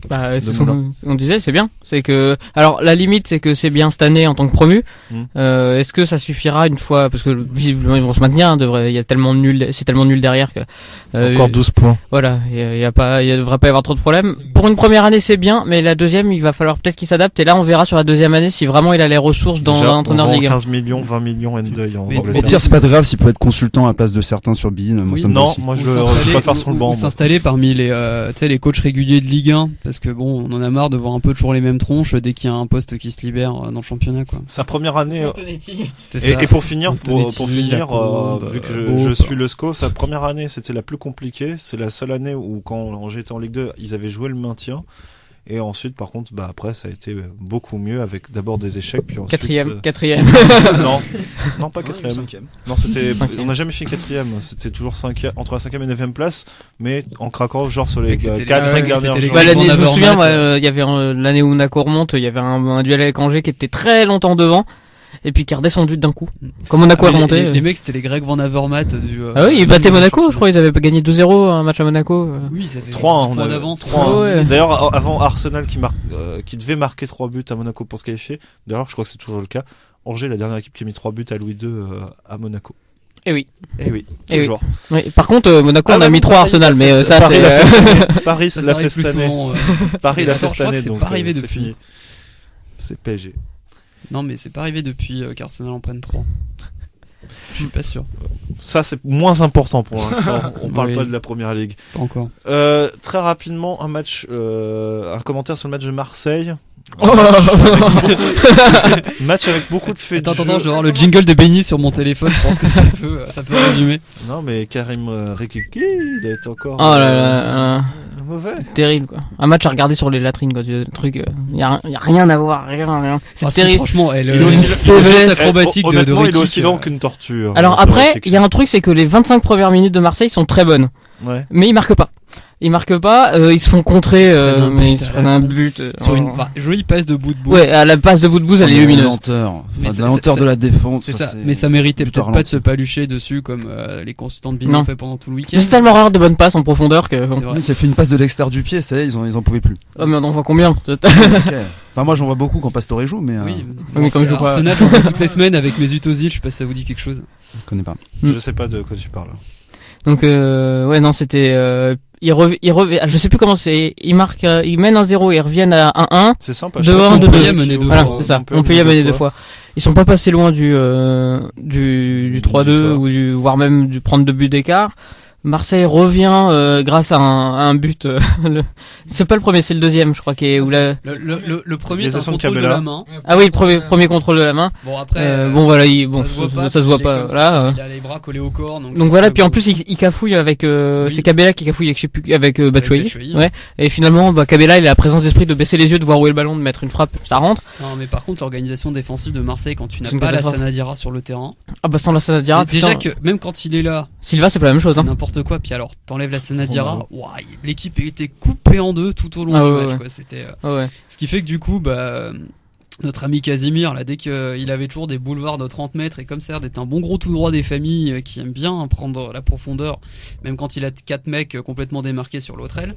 bah, c'est Moulin. on disait, c'est bien. C'est que, alors, la limite, c'est que c'est bien cette année en tant que promu. Est-ce que ça suffira une fois, parce que visiblement ils vont se maintenir, il y a tellement de nul, c'est tellement nul derrière que, Encore 12 points. voilà, il devrait pas y avoir trop de problèmes. Pour une première année, c'est bien, mais la deuxième, il va falloir peut-être qu'il s'adapte, et là, on verra sur la deuxième année si vraiment il a les ressources dans Déjà, un entraîneur on de vend Ligue 1. 15 millions, 20 millions Ndoye en Mais- Au Angleterre. pire, c'est pas grave s'il peut être consultant à la place de certains sur Bein. Moi, ça me va Non, aussi. moi Ou je préfère sur le banc. ou moi. s'installer parmi les les coachs réguliers de Ligue 1, parce que bon, on en a marre de voir un peu toujours les mêmes tronches dès qu'il y a un poste qui se libère dans le championnat, quoi. Sa première année. C'est Et ça. pour finir, Antonetti, pour finir, Lacombe, vu que Beau, je quoi. suis le SCO, sa première année c'était la plus compliquée. C'est la seule année où quand j'étais en Ligue 2, ils avaient joué le maintien. Et ensuite, par contre, après, ça a été beaucoup mieux avec d'abord des échecs, puis ensuite. Quatrième. Non, pas quatrième. Cinquième. Non, c'était. Cinquième. On n'a jamais fini quatrième. C'était toujours entre la cinquième et neuvième place, mais en craquant genre sur les Et que c'était 4-5 les- dernières c'était les journées. Bah, l'année, je me Navarro souviens, Mat, il y avait l'année où Monaco remonte, il y avait un duel avec Angers qui était très longtemps devant, et puis qui est redescendu d'un coup. Comme Monaco Ah, a mais remonté. les mecs, c'était les Grecs Van Avermaet du. Ah oui, ils battaient Monaco, je crois, ils avaient gagné 2-0 un match à Monaco. Oui, ils avaient 3 10 points d'avance. 3 Ouais. D'ailleurs, avant Arsenal qui devait marquer 3 buts à Monaco pour se qualifier. D'ailleurs, je crois que c'est toujours le cas. Angers, la dernière équipe qui a mis 3 buts à Louis II à Monaco. Eh oui. Eh oui, Eh oui. toujours. Oui, par contre, Monaco, Ah on a bah, mis 3 Paris Arsenal, l'a mais fait- ça, Paris c'est... l'a fait cette année. Paris Ça l'a fait arrive cette plus année. souvent. Paris l'a Attends, fait je cette crois que année, c'est donc pas arrivé c'est depuis. fini. C'est PSG. Non, mais c'est pas arrivé depuis qu'Arsenal en prenne 3. Je suis pas sûr. Ça, c'est moins important pour l'instant. On parle Oui. pas de la première ligue. Pas encore. Très rapidement, un commentaire sur le match de Marseille. Match avec beaucoup de faits Attends, de je jeu. dois avoir le jingle de Benny sur mon téléphone. Je pense que ça peut résumer. Non, mais Karim Rekiki, il a été encore Oh là là, mauvais. terrible, quoi. Un match à regarder sur les latrines, quoi. Le truc, y a rien à voir, rien. C'est Ah, si, terrible. franchement, elle Il est aussi- faiblesse acrobatique de Honnêtement, il est Rekik, aussi lent qu'une tortue. Alors sur après, Rekiki. il y a un truc, c'est que les 25 premières minutes de Marseille sont très bonnes. Ouais. Mais ils marquent pas. Ils marquent pas, ils se font contrer, Ils se prennent un mais but ils se à prennent la un con. but. sur une jolie passe de bout de bout. Ouais, à la passe de Woodbouz, elle est De lumineuse. lenteur. Mais Enfin, de ça- la lenteur ça- de la défense. C'est enfin, ça, mais ça méritait plutôt peut-être pas de se ralenti. palucher dessus comme les consultants de Bin Non. ont fait pendant tout le week-end. Mais c'est tellement rare de bonnes passes en profondeur que... C'est Le vrai. mec qui a fait une passe de l'extérieur du pied, ça y est, ils en pouvaient plus. Oh, mais on en voit combien? Ok. Enfin, moi, j'en vois beaucoup quand Pastore joue, mais Oui, mais comme je joue pas- Arsenal, j'en vois toutes les semaines avec mes Ozil, je sais pas si ça vous dit quelque chose. je connais pas. Je sais pas de quoi tu parles. Donc, ouais, non, c'était... je sais plus comment c'est. Ils marquent, ils mènent 1-0, ils reviennent à 1-1. C'est sympa. De un, de Montpellier deux. a mené deux Voilà, fois. c'est ça. Montpellier a mené 2 fois. Ils sont pas passés loin du 3-2 ou voire même du prendre 2 buts d'écart. Marseille revient grâce à un but. C'est pas le premier, c'est le deuxième, je crois, où Le premier, Les c'est un actions de contrôle de Cabella. la main. Ah oui, le premier contrôle de la main. Bon, après. Bon voilà, ça se voit il est pas. comme ça, Là. Il a les bras collés au corps. Donc voilà, puis en plus il cafouille avec c'est Cabella qui cafouille avec je sais plus avec Batshuayi. Batshuayi. Ouais. Et finalement Cabella il a la présence d'esprit de baisser les yeux, de voir où est le ballon, de mettre une frappe, ça rentre. Non, mais par contre, l'organisation défensive de Marseille, quand tu n'as C'est une pas la catastrophe. Sanadira sur le terrain. Ah bah sans la Sanadira, Déjà que, même quand il est là, Silva c'est pas la même chose c'est hein. n'importe quoi. Puis alors, t'enlèves la Sanadira, ouah, l'équipe était coupée en deux tout au long Ah du ouais, match, ouais. quoi. C'était, Ouais. ce qui fait que du coup, notre ami Casimir, là, dès qu'il avait toujours des boulevards de 30 mètres, et comme ça a l'air d'être un bon gros tout droit des familles qui aiment bien prendre la profondeur, même quand il a 4 mecs complètement démarqués sur l'autre aile,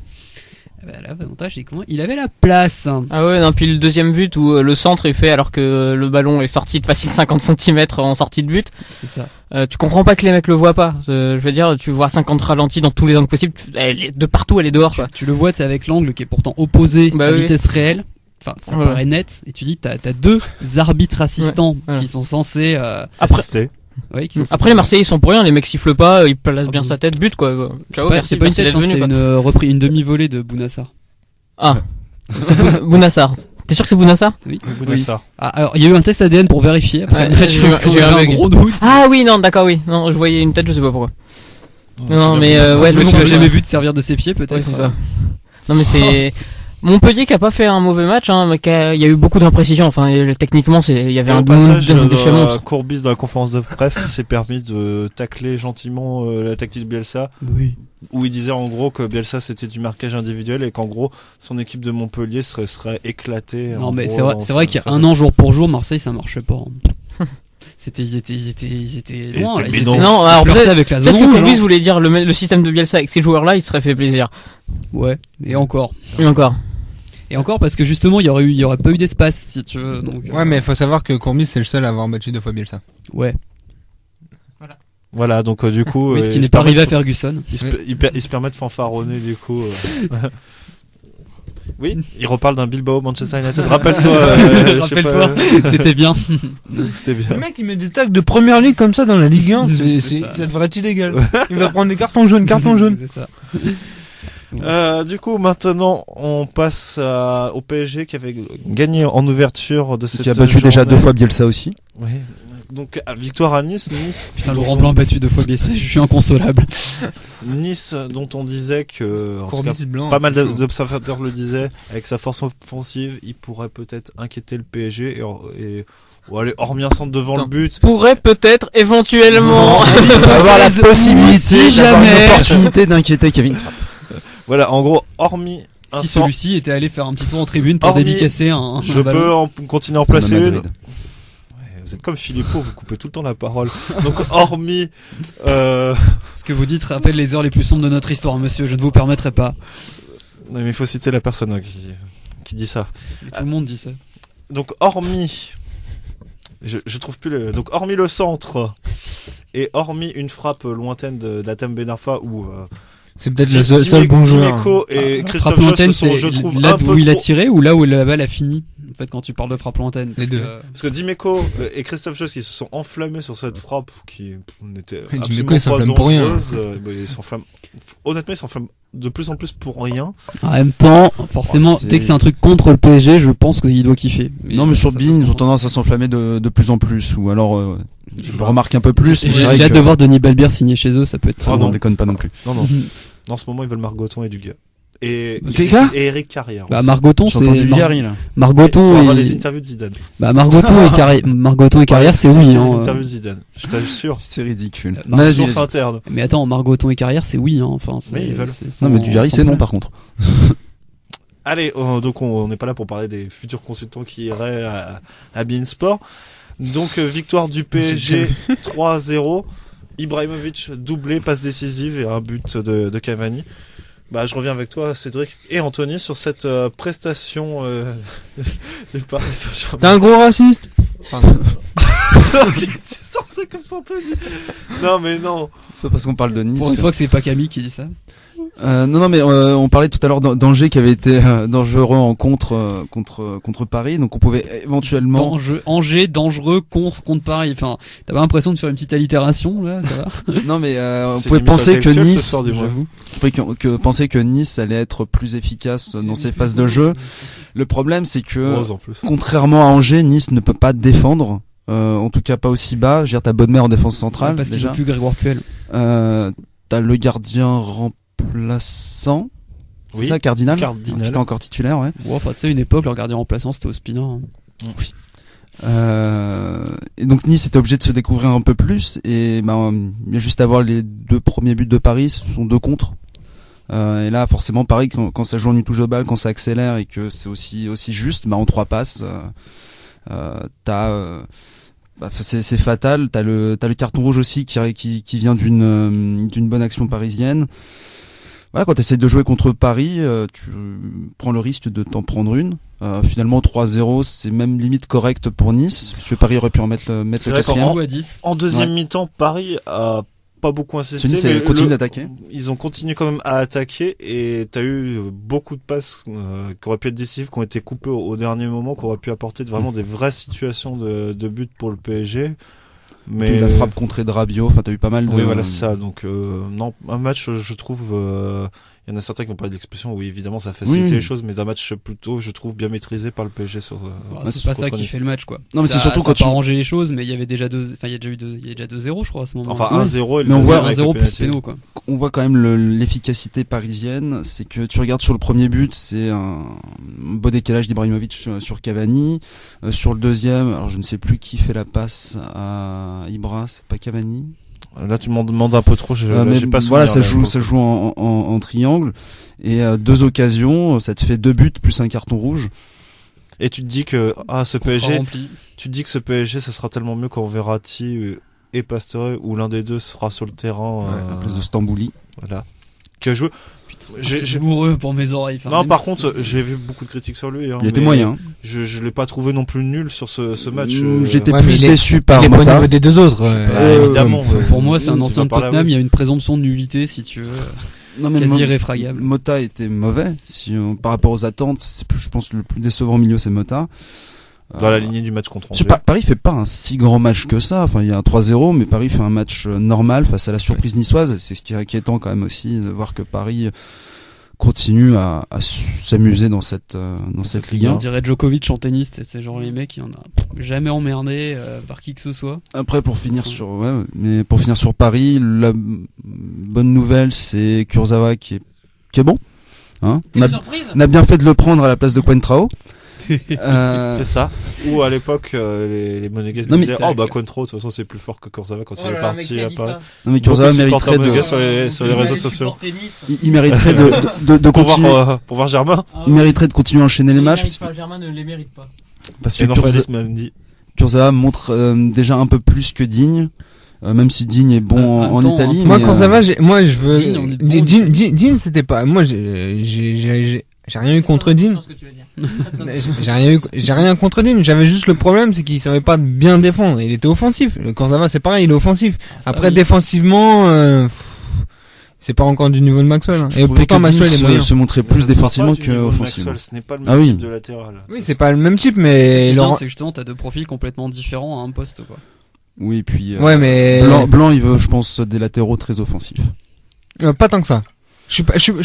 l'avantage c'est comment il avait la place. Ah ouais, non, puis le deuxième but où le centre est fait alors que le ballon est sorti de facile 50 cm en sortie de but. C'est ça. Tu comprends pas que les mecs le voient pas. Je veux dire, tu vois 50 ralentis dans tous les angles possibles, de partout elle est dehors quoi. Tu le vois, c'est avec l'angle qui est pourtant opposé Bah à oui. vitesse réelle. Enfin, ça Ouais. paraît net. Et tu dis, t'as deux arbitres assistants Ouais, voilà. qui sont censés, Après, Assisté. ouais, qui sont après les Marseillais ils sont pour rien, les mecs sifflent pas, ils placent bien bon. sa tête, but quoi. Ciao, c'est pas une tête, d'être hein, venu, c'est quoi. une demi-volée de Bounassar. Ah, c'est Bounassar. T'es sûr que c'est Bounassar? Oui. Bounassar. Ah, alors, il y a eu un test ADN pour vérifier. Après, Ouais, j'ai eu un un bug. gros doute. Ah oui, non, d'accord, oui. Non, je voyais une tête, je sais pas pourquoi. Non, mais Bounassar. ouais, Je le me coup, suis jamais vu de servir de ses pieds, peut-être. Ouais, c'est ça. Non, mais c'est Montpellier qui a pas fait un mauvais match, hein, mais il y a eu beaucoup d'imprécisions. Enfin, techniquement, il y avait Et un au passage, déchet monstre. Courbis dans la conférence de presse qui s'est permis de tacler gentiment la tactique de Bielsa, Oui. où il disait en gros que Bielsa c'était du marquage individuel et qu'en gros son équipe de Montpellier serait éclatée. Non, en mais gros, c'est vrai qu'il y a face un à- an jour pour jour, Marseille, ça marchait pas. Ils étaient loin, là. étaient Ils bidons. étaient- Non, alors flirtaient peut-être avec la peut-être zone que rouge, Courbis hein. voulait dire le système de Bielsa avec ces joueurs-là, il se serait fait plaisir. Ouais. Et encore. Et encore. Et encore parce que justement, il y aurait pas eu d'espace, si tu veux. Donc, Ouais, mais faut savoir que Courbis c'est le seul à avoir battu 2 fois Bielsa. ouais. Voilà, donc du coup, Mais ce qui il n'est se pas permet arrivé à de- Ferguson. il se permet de fanfaronner du coup. Oui, il reparle d'un Bilbao Manchester United. Rappelle-toi. je sais Rappelle-toi, pas, c'était bien. C'était bien. Le mec il met des tags de première ligue comme ça dans la Ligue 1, ça devrait être illégal. Il va prendre des cartons jaunes, C'est ça. Du coup, maintenant, on passe au PSG qui avait gagné en ouverture de cette Qui a battu déjà journée. 2 fois Bielsa aussi. Oui. Donc, victoire à Nice. Putain, Laurent Blanc battu 2 fois Bielsa, je suis inconsolable. Nice, dont on disait que, en tout cas, Courbis blanc. pas mal c'est chaud. d'observateurs le disaient, avec sa force offensive, il pourrait peut-être inquiéter le PSG ou aller hormis un centre devant le but. Pourrait peut-être éventuellement. Avoir la possibilité si d'avoir une jamais. opportunité d'inquiéter Kevin Trapp. Voilà, en gros, hormis un Si centre, celui-ci était allé faire un petit tour en tribune pour Hormis- dédicacer un je ballon. peux continuer à en placer Madrid. une. Vous êtes comme Philippot, vous coupez tout le temps la parole. Donc, hormis, Ce que vous dites rappelle les heures les plus sombres de notre histoire, monsieur. Je ne vous permettrai pas. non, mais il faut citer la personne qui dit ça. Et tout le monde dit ça. Donc, hormis, je trouve plus donc, hormis le centre et hormis une frappe lointaine d'Atem Ben Arfa où, C'est peut-être le seul bon joueur. Dimeco et Ah, Christophe frappe Josse lointaine, sont, c'est je trouve, là un peu où il a trop- tiré ou là où la balle a fini. En fait, quand tu parles de frappe lointaine. Les parce deux. que- Parce que Dimeco et Christophe Josse qui se sont enflammés sur cette frappe qui n'était Oui, Dimeco, absolument il s'enflamme pas pour rien. dangereuse. Ils s'enflamment. Honnêtement, ils s'enflamment de plus en plus pour rien. En même temps, forcément, Oh, c'est- dès que c'est un truc contre le PSG, je pense qu'il doit kiffer. Non, mais sur ça, Bean, ça, ils ont tendance à s'enflammer de plus en plus. Ou alors, je le remarque un peu plus. Et Mais c'est J'ai vrai hâte que... de voir Denis Balbière signer chez eux, ça peut être. Oh, Ah non, non. déconne pas non plus. Non, non. En ce moment, ils veulent Margoton et Dugas. Et Dugas et Eric Carrière. Bah, aussi. Margoton, J'ai c'est. entendu Gary, là. Pour Margoton avoir et. les interviews de Zidane. Bah, Margoton et Carrière, c'est oui, Les hein. interviews de Zidane. Je t'assure. C'est ridicule. Vas-y, Vas-y, Source vas-y. interne. Mais attends, Margoton et Carrière, c'est oui, hein. Enfin, c'est- Oui, ils veulent. c'est Non, mais sans- du Gary, sans c'est non, problème. par contre. Allez, donc on n'est pas là pour parler des futurs consultants qui iraient à Beansport. Donc victoire du PSG 3-0. Ibrahimovic doublé, passe décisive et un but de Cavani. Bah, je reviens avec toi, Cédric et Anthony, sur cette prestation du Paris Saint-Germain. T'es un gros raciste. C'est censé comme ça, Anthony. Non, mais non. C'est pas parce qu'on parle de Pour une Nice. fois que c'est pas Camille qui dit ça. Non, mais on parlait tout à l'heure d'Angers qui avait été dangereux en contre Paris, donc on pouvait éventuellement. Angers dangereux contre Paris. Enfin, t'avais l'impression de faire une petite allitération là, ça va. Non, mais on C'est pouvait une penser que mission Nice, intellectuelle, ce soir, j'avoue. On pouvait penser que Nice allait être plus efficace dans ses phases de jeu. Le problème, c'est que Rose en plus. contrairement à Angers, Nice ne peut pas défendre. En tout cas, pas aussi bas. Je veux dire, t'as Bodmer en défense centrale. Parce qu'il déjà. joue plus Grégoire Puel. T'as le gardien remplaçant. C'est Oui, ça, Cardinal. Cardinal. Qui était encore titulaire, ouais. Ouais, enfin, tu sais, une époque, le gardien remplaçant, c'était Ospina. Hein. Et donc Nice était obligé de se découvrir un peu plus. Et juste avoir les 2 premiers buts de Paris, ce sont 2 contre. Et là, forcément, Paris, quand ça joue en une touche de balle, quand ça accélère et que c'est aussi juste, en 3 passes, c'est fatal. T'as le carton rouge aussi qui vient d'une bonne action parisienne. Voilà, quand tu essaies de jouer contre Paris, tu prends le risque de t'en prendre une. Finalement, 3-0, c'est même limite correct pour Nice, parce que Paris aurait pu en mettre le C'est vrai qu'en- quatrième. Joue à 10. En deuxième Ouais. mi-temps, Paris a pas beaucoup insisté. Nice mais continue d'attaquer. Ils ont continué quand même à attaquer et t'as eu beaucoup de passes qui auraient pu être décisives, qui ont été coupées au dernier moment, qui auraient pu apporter vraiment des vraies situations de but pour le PSG. Mais Mais la frappe contrée de Rabiot, enfin t'as eu pas mal de. oui, voilà, c'est ça. Donc non, un match, je trouve, il y en a certains qui ont parlé de l'expression. Oui, évidemment, ça facilite Oui. les choses, mais d'un match plutôt, je trouve, bien maîtrisé par le PSG sur. C'est pas ça qui fait le match, quoi. Non, mais c'est Ça- surtout ça quand a pas tu- arrangé les choses, mais il y avait déjà il y a déjà 2-0, je crois, à ce moment. Enfin, Ouais. 1-0 et le Mais on deuxième voit avec 1-0 le plus penalty. péno, quoi. On voit quand même l'efficacité parisienne, c'est que tu regardes sur le premier but, c'est un beau décalage d'Ibrahimovic sur Cavani. Sur le deuxième, alors je ne sais plus qui fait la passe à Ibra, c'est pas Cavani. Là, tu m'en demandes un peu trop. Là, Mais j'ai pas voilà, souvenir, là, ça joue en triangle. Et 2 occasions, ça te fait 2 buts plus un carton rouge. Et tu te dis que ce Contrat PSG, rempli. tu te dis que ce PSG, ça sera tellement mieux quand Verratti et Pastore ou l'un des deux sera sur le terrain. À la place de Stambouli. Voilà. Qui a joué. C'est douloureux pour mes oreilles. Enfin, Non, même par si- contre, j'ai vu beaucoup de critiques sur lui. Hein, Il était mais moyen. Je l'ai pas trouvé non plus nul sur ce match. J'étais Ouais, mais plus il est- déçu par Il est pas au Mota. niveau des 2 autres. évidemment. Pour moi, c'est un C'est ancien de pas par là, Tottenham, oui. il y a une présomption de nullité, si tu veux, Non, mais quasi irréfragable. Mota était mauvais. Par rapport aux attentes, je pense que le plus décevant au milieu, c'est Mota. Dans la lignée du match contre Je sais Angers. pas, Paris fait pas un si grand match que ça. Enfin, il y a un 3-0, mais Paris fait un match normal face à la surprise niçoise. C'est ce qui est inquiétant quand même aussi de voir que Paris continue à s'amuser dans cette Ligue On 1. dirait Djokovic en tennis, c'est genre les mecs, il y en a jamais emmerdé par qui que ce soit. Après, pour finir sur Paris, la bonne nouvelle, c'est Kurzawa qui est bon. Hein, on a bien fait de le prendre à la place de Coentrao. C'est ça. Ou à l'époque, les Monégasques Non, mais disaient t'as- Coentrao, de toute façon, c'est plus fort que Kurzawa quand il est parti à Paris. Non mais Kurzawa Beaucoup de mériterait supporters de, monégasques sur les réseaux sociaux. il mériterait de Pour continuer. voir Germain. Il mériterait de continuer à enchaîner les matchs Germain ne les mérite pas. parce que Et Norfalis m'a dit. Kurzawa montre déjà un peu plus que Digne, même si Digne est bon en Attends, Italie. Moi, mais, Kurzawa, moi, je veux. Digne, on est bon. Digne, c'était pas. Moi, j'ai rien eu contre Digne. J'ai rien contre Digne. J'avais juste le problème, c'est qu'il savait pas bien défendre. Il était offensif. Le Kurzawa, c'est pareil, il est offensif. Ça, Après, oui. défensivement, c'est pas encore du niveau de Maxwell. Hein. je Et trouvais pourtant, que Digne Maxwell est moyen. se montrait plus défensivement que offensivement. Ce n'est pas le Ah même oui. type de latéral. Oui, c'est pas le même type, mais C'est Laurent. c'est justement, t'as deux profils complètement différents à un poste, quoi. Oui, et puis Ouais, mais Blanc, il veut, je pense, des latéraux très offensifs. pas tant que ça. Je suis pas Je certain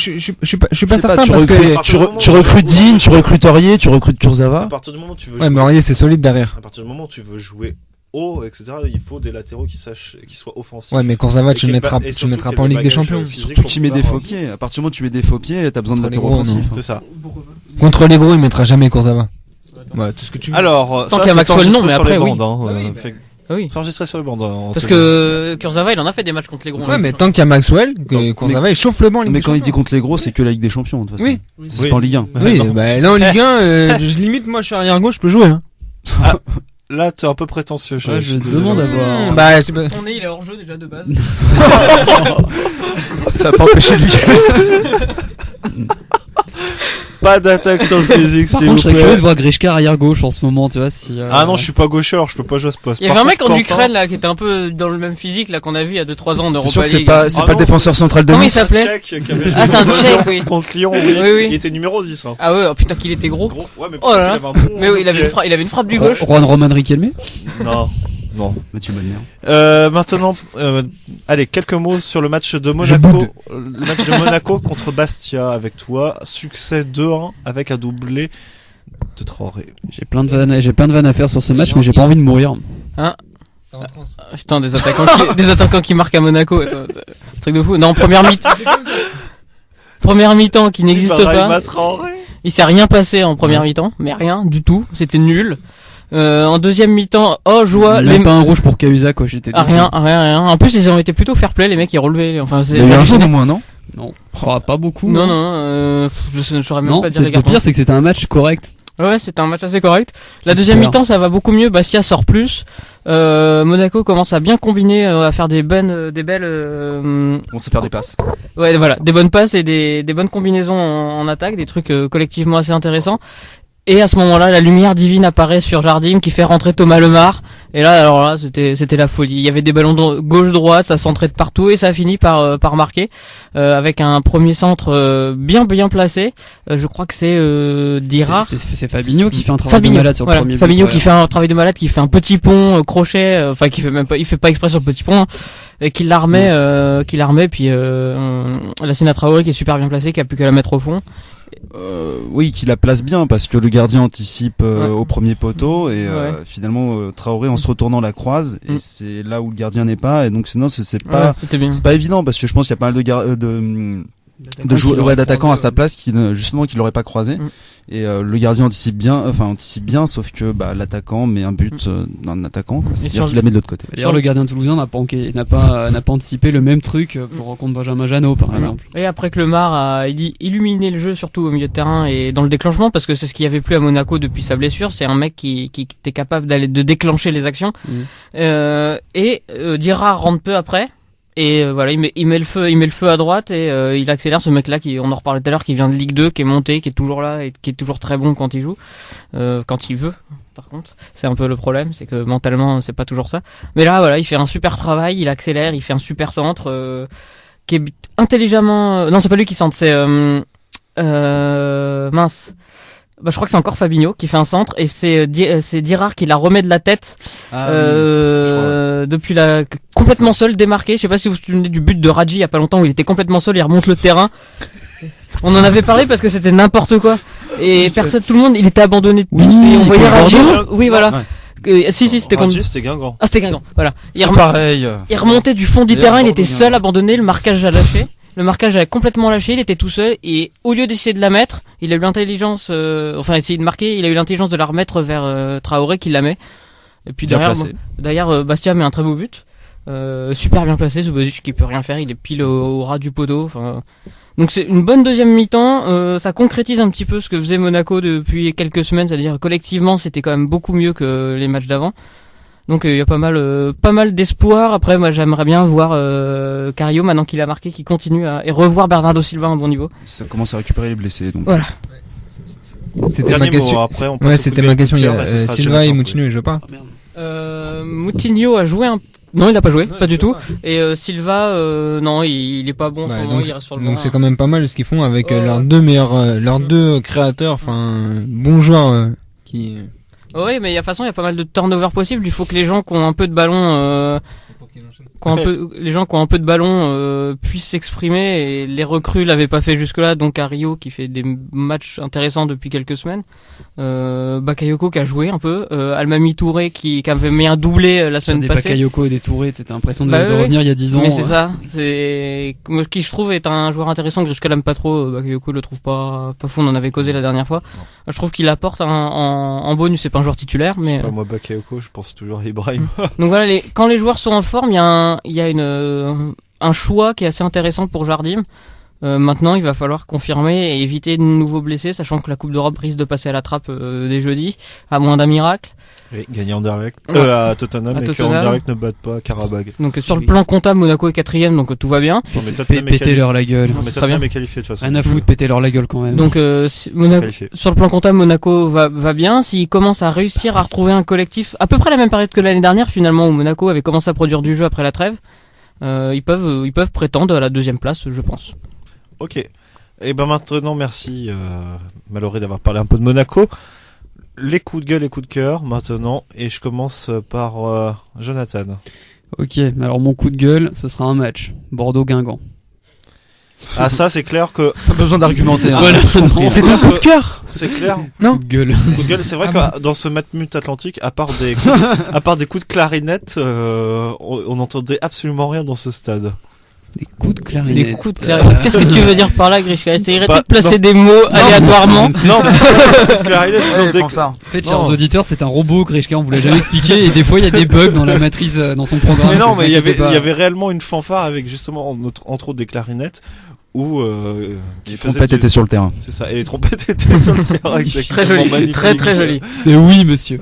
sais pas, parce que. tu recrutes Digne, tu recrutes Aurier, tu recrutes À Kurzawa. partir du moment où tu veux Ouais, mais jouer, Aurier, c'est solide derrière. à partir du moment où tu veux jouer haut, etc., il faut des latéraux qui soient offensifs. Ouais, mais Kurzawa, Et tu le mettras pas en Ligue des Champions. Surtout qu'il met des faux pieds. À partir du moment où tu mets des faux pieds, t'as besoin de Contre les latéraux gros, offensifs. C'est ça. Contre les gros, il mettra jamais Kurzawa. Ouais, tout ce que tu veux. Alors, Tant ça, qu'il y a c'est Maxwell, enregistré non, mais sur après, les oui. bandes, hein, Ah oui, fait- Oui. C'est enregistré sur les bandes. Hein, Parce que Kurzawa, il en a fait des matchs contre les gros. Ouais, mais tant qu'il y a Maxwell, Mais- Kurzawa, il chauffe le banc. en Ligue Mais des quand il dit Champions. contre les gros, c'est que la Ligue des Champions, de toute façon. Oui. C'est pas en Ligue 1. Oui, Non. bah là en Ligue 1, je limite, moi je suis arrière gauche, je peux jouer. Hein. Là, t'es un peu prétentieux. Ouais, je suis désolé. demande à voir. Bah, c'est pas- Ton nez, il est hors jeu déjà de base. Ça a pas empêché lui. Pas d'attaque sur le physique, Par s'il contre, vous je serais curieux de plaît. voir Grishka arrière gauche en ce moment, tu vois. Si, Ah non, je suis pas gaucher, alors je peux pas jouer à ce poste. Il y avait Par un mec contre, en Quentin- Ukraine là qui était un peu dans le même physique là qu'on a vu il y a 2-3 ans en T'es Europa sûr que c'est League. pas, Ah c'est pas non, le défenseur central de Comment il Nice? s'appelait Tchèque qui avait joué Ah, c'est un contre Tchèque, Lyon- oui. contre Lyon, oui. Oui, oui. Il était numéro 10, hein. Ah ouais, oh putain qu'il était gros. Gros. Ouais, mais Oh là il là. avait un bon. Mais oui, il avait une frappe du gauche. Juan Roman Riquelme. Non. Non. Mathieu Bonnemer. Maintenant, allez, quelques mots sur le match de Je Monaco. boude. Le match de Monaco contre Bastia avec toi. Succès 2-1 avec un doublé de Traoré. J'ai plein de vannes à faire sur ce match, mais j'ai pas envie de mourir. Putain, des attaquants qui marquent à Monaco. Attends, c'est un truc de fou. Non, première mi-temps qui n'existe Ibrahima pas. Traoré. Il s'est rien passé en première mi-temps, mais rien du tout. C'était nul. En deuxième mi-temps, oh joie, Même pas un rouge pour Cahuzac, quoi. J'étais déçu. rien. En plus, ils ont été plutôt fair play, les mecs, ils relevaient. Enfin, Il y a eu un jaune au moins, non? Non, pas beaucoup. Non, hein. non, je saurais même Non, pas dire le les gars. pire, c'est que c'était un match correct. Ouais, c'était un match assez correct. La deuxième Super. mi-temps, ça va beaucoup mieux. Bastia sort plus. Monaco commence à bien combiner, à faire des belles, On sait faire des passes. ouais, voilà, des bonnes passes et des bonnes combinaisons en attaque, des trucs collectivement assez intéressants. Et à ce moment-là, la lumière divine apparaît sur Jardim qui fait rentrer Thomas Lemar. Et là, alors là, c'était la folie. Il y avait des ballons gauche-droite, ça centrait de partout et ça a fini par marquer avec un premier centre bien placé. Je crois que c'est Dira. C'est Fabinho qui fait un travail Fabinho, de malade sur voilà, le premier but. Fabinho ouais. qui fait un travail de malade, qui fait un petit pont crochet, enfin qui fait même pas, il fait pas exprès sur le petit pont, hein, et qui la remet, puis Lassina Traoré qui est super bien placé, qui a plus qu'à la mettre au fond. Oui, qui la place bien parce que le gardien anticipe Ouais. au premier poteau et Ouais. finalement Traoré en se retournant la croise et Mm. c'est là où le gardien n'est pas et donc c'est Ouais, pas c'était bien. c'est pas évident parce que je pense qu'il y a pas mal de joueurs d'attaquants à sa place qui justement qui l'auraient pas croisé Mm. et le gardien anticipe bien sauf que l'attaquant met un but dans un attaquant quoi. C'est-à-dire sur qu'il la met de l'autre côté. D'ailleurs, le gardien toulousain n'a pas anticipé le même truc pour contre Benjamin Janot, par exemple. Et après que Lemar a illuminé le jeu, surtout au milieu de terrain et dans le déclenchement, parce que c'est ce qui avait plu à Monaco depuis sa blessure, c'est un mec qui était capable de déclencher les actions. Dira rentre peu après. Et voilà, il met le feu à droite et il accélère ce mec-là qui, on en reparlait tout à l'heure, qui vient de Ligue 2, qui est monté, qui est toujours là et qui est toujours très bon quand il joue, quand il veut. Par contre, c'est un peu le problème, c'est que mentalement, c'est pas toujours ça. Mais là, voilà, il fait un super travail, il accélère, il fait un super centre, qui est intelligemment. Non, c'est pas lui qui centre, c'est mince. Bah, je crois que c'est encore Fabinho qui fait un centre et c'est Dirard qui la remet de la tête depuis complètement seul, démarqué. Je sais pas si vous vous souvenez du but de Radji il y a pas longtemps où il était complètement seul, il remonte le terrain. On en avait parlé parce que c'était n'importe quoi et tout le monde, il était abandonné de tous et on voyait Radji. Oui, voilà. Si, c'était contre. Radji, c'était Guingamp. Ah, c'était Guingamp. Voilà. C'est pareil. Il remontait du fond du Et terrain, il Bordeaux, était bien. seul, abandonné, le marquage a lâché. Le marquage a complètement lâché, il était tout seul et au lieu d'essayer de la mettre, il a eu l'intelligence, essayer de marquer, il a eu l'intelligence de la remettre vers Traoré qui la met. Et puis Bien derrière, placé. Bastia met un très beau but, super bien placé, Zubozic qui peut rien faire, il est pile au ras du poteau. Enfin, donc c'est une bonne deuxième mi-temps, ça concrétise un petit peu ce que faisait Monaco depuis quelques semaines, c'est-à-dire collectivement c'était quand même beaucoup mieux que les matchs d'avant. Donc il y a pas mal d'espoir. Après moi j'aimerais bien voir Cario maintenant qu'il a marqué, qui continue et revoir Bernardo Silva à un bon niveau. Ça commence à récupérer les blessés donc. Voilà. C'était ma Dernier mot, question. après, on passe Ouais, au c'était coup de ma question. Il y cœur, a et ce sera Silva et Jonathan Moutinho, il joue pas. Moutinho a joué non, il a pas joué, pas du il tout. joue Et Silva, non, il est pas bon. Bah, il reste sur le banc. donc c'est quand même pas mal ce qu'ils font avec Ouais. leurs deux créateurs, enfin bons joueurs qui. Oui, mais de toute façon, il y a pas mal de turnover possible. Il faut que les gens qui ont un peu de ballon, les gens qui ont un peu de ballon puissent s'exprimer. Et les recrues l'avaient pas fait jusque-là. Donc Rio qui fait des matchs intéressants depuis quelques semaines. Bakayoko qui a joué un peu. Almami Touré qui avait mis un doublé la semaine Des passée. Bakayoko et des Touré, c'était l'impression de Bah oui, revenir il y a 10 ans. Mais c'est ça, c'est moi, qui je trouve est un joueur intéressant que Grishka l'aime pas trop. Bakayoko le trouve pas fou, on en avait causé la dernière fois. Je trouve qu'il apporte en bonus, c'est pas un joueur titulaire, mais Moi, Bakayoko, je pense toujours à Ibrahim. donc voilà, quand les joueurs sont en forme, il y a un choix qui est assez intéressant pour Jardim. Maintenant, il va falloir confirmer et éviter de nouveaux blessés, sachant que la Coupe d'Europe risque de passer à la trappe dès jeudi, à moins d'un miracle. Et gagner Anderlecht Ouais. à Tottenham À et que Tottenham. Anderlecht ne batte pas Karabag. Donc sur le plan comptable, Monaco est 4ème, donc tout va bien. Non, mais Tottenham est Péter leur la gueule. Non, mais c'est très Tottenham bien. est qualifié de toute façon. Rien à foutre, péter leur la gueule quand même. Donc Qualifié. sur le plan comptable, Monaco va bien. S'ils commencent à réussir à retrouver un collectif à peu près la même période que l'année dernière, finalement, où Monaco avait commencé à produire du jeu après la trêve, ils peuvent prétendre à la 2e place, je pense. Ok. Et ben maintenant, merci Maloré d'avoir parlé un peu de Monaco. Les coups de gueule et coups de cœur maintenant, et je commence par Jonathan. Ok, alors mon coup de gueule, ce sera un match. Bordeaux-Guingamp. Ah ça c'est clair que Pas besoin d'argumenter. Hein. Voilà. Tout compris. C'est ton coup de cœur. c'est clair. Coup de gueule. Coup de gueule, c'est vrai que dans ce Matmut Atlantique, à part des coups de clarinette, on n'entendait absolument rien dans ce stade. Des coups de clarinette. Les coups de clarinette. Qu'est-ce que tu veux dire par là, Grishka? Essayerais-tu Bah, de placer non. des mots aléatoirement? Non, coups de clarinette. Ouais, non, des- fanfare. En fait, Non. chers auditeurs, c'est un robot, Grishka, on vous l'a jamais expliqué, et des fois, il y a des bugs dans la matrice, dans son programme. Mais non, vous mais il y inquiétez pas. avait réellement une fanfare avec justement entre autres des clarinettes où qui Les faisaient trompettes du- étaient sur le terrain. C'est ça, et les trompettes étaient sur le terrain. Exactement, Très joli, magnifique. très joli. C'est oui, monsieur.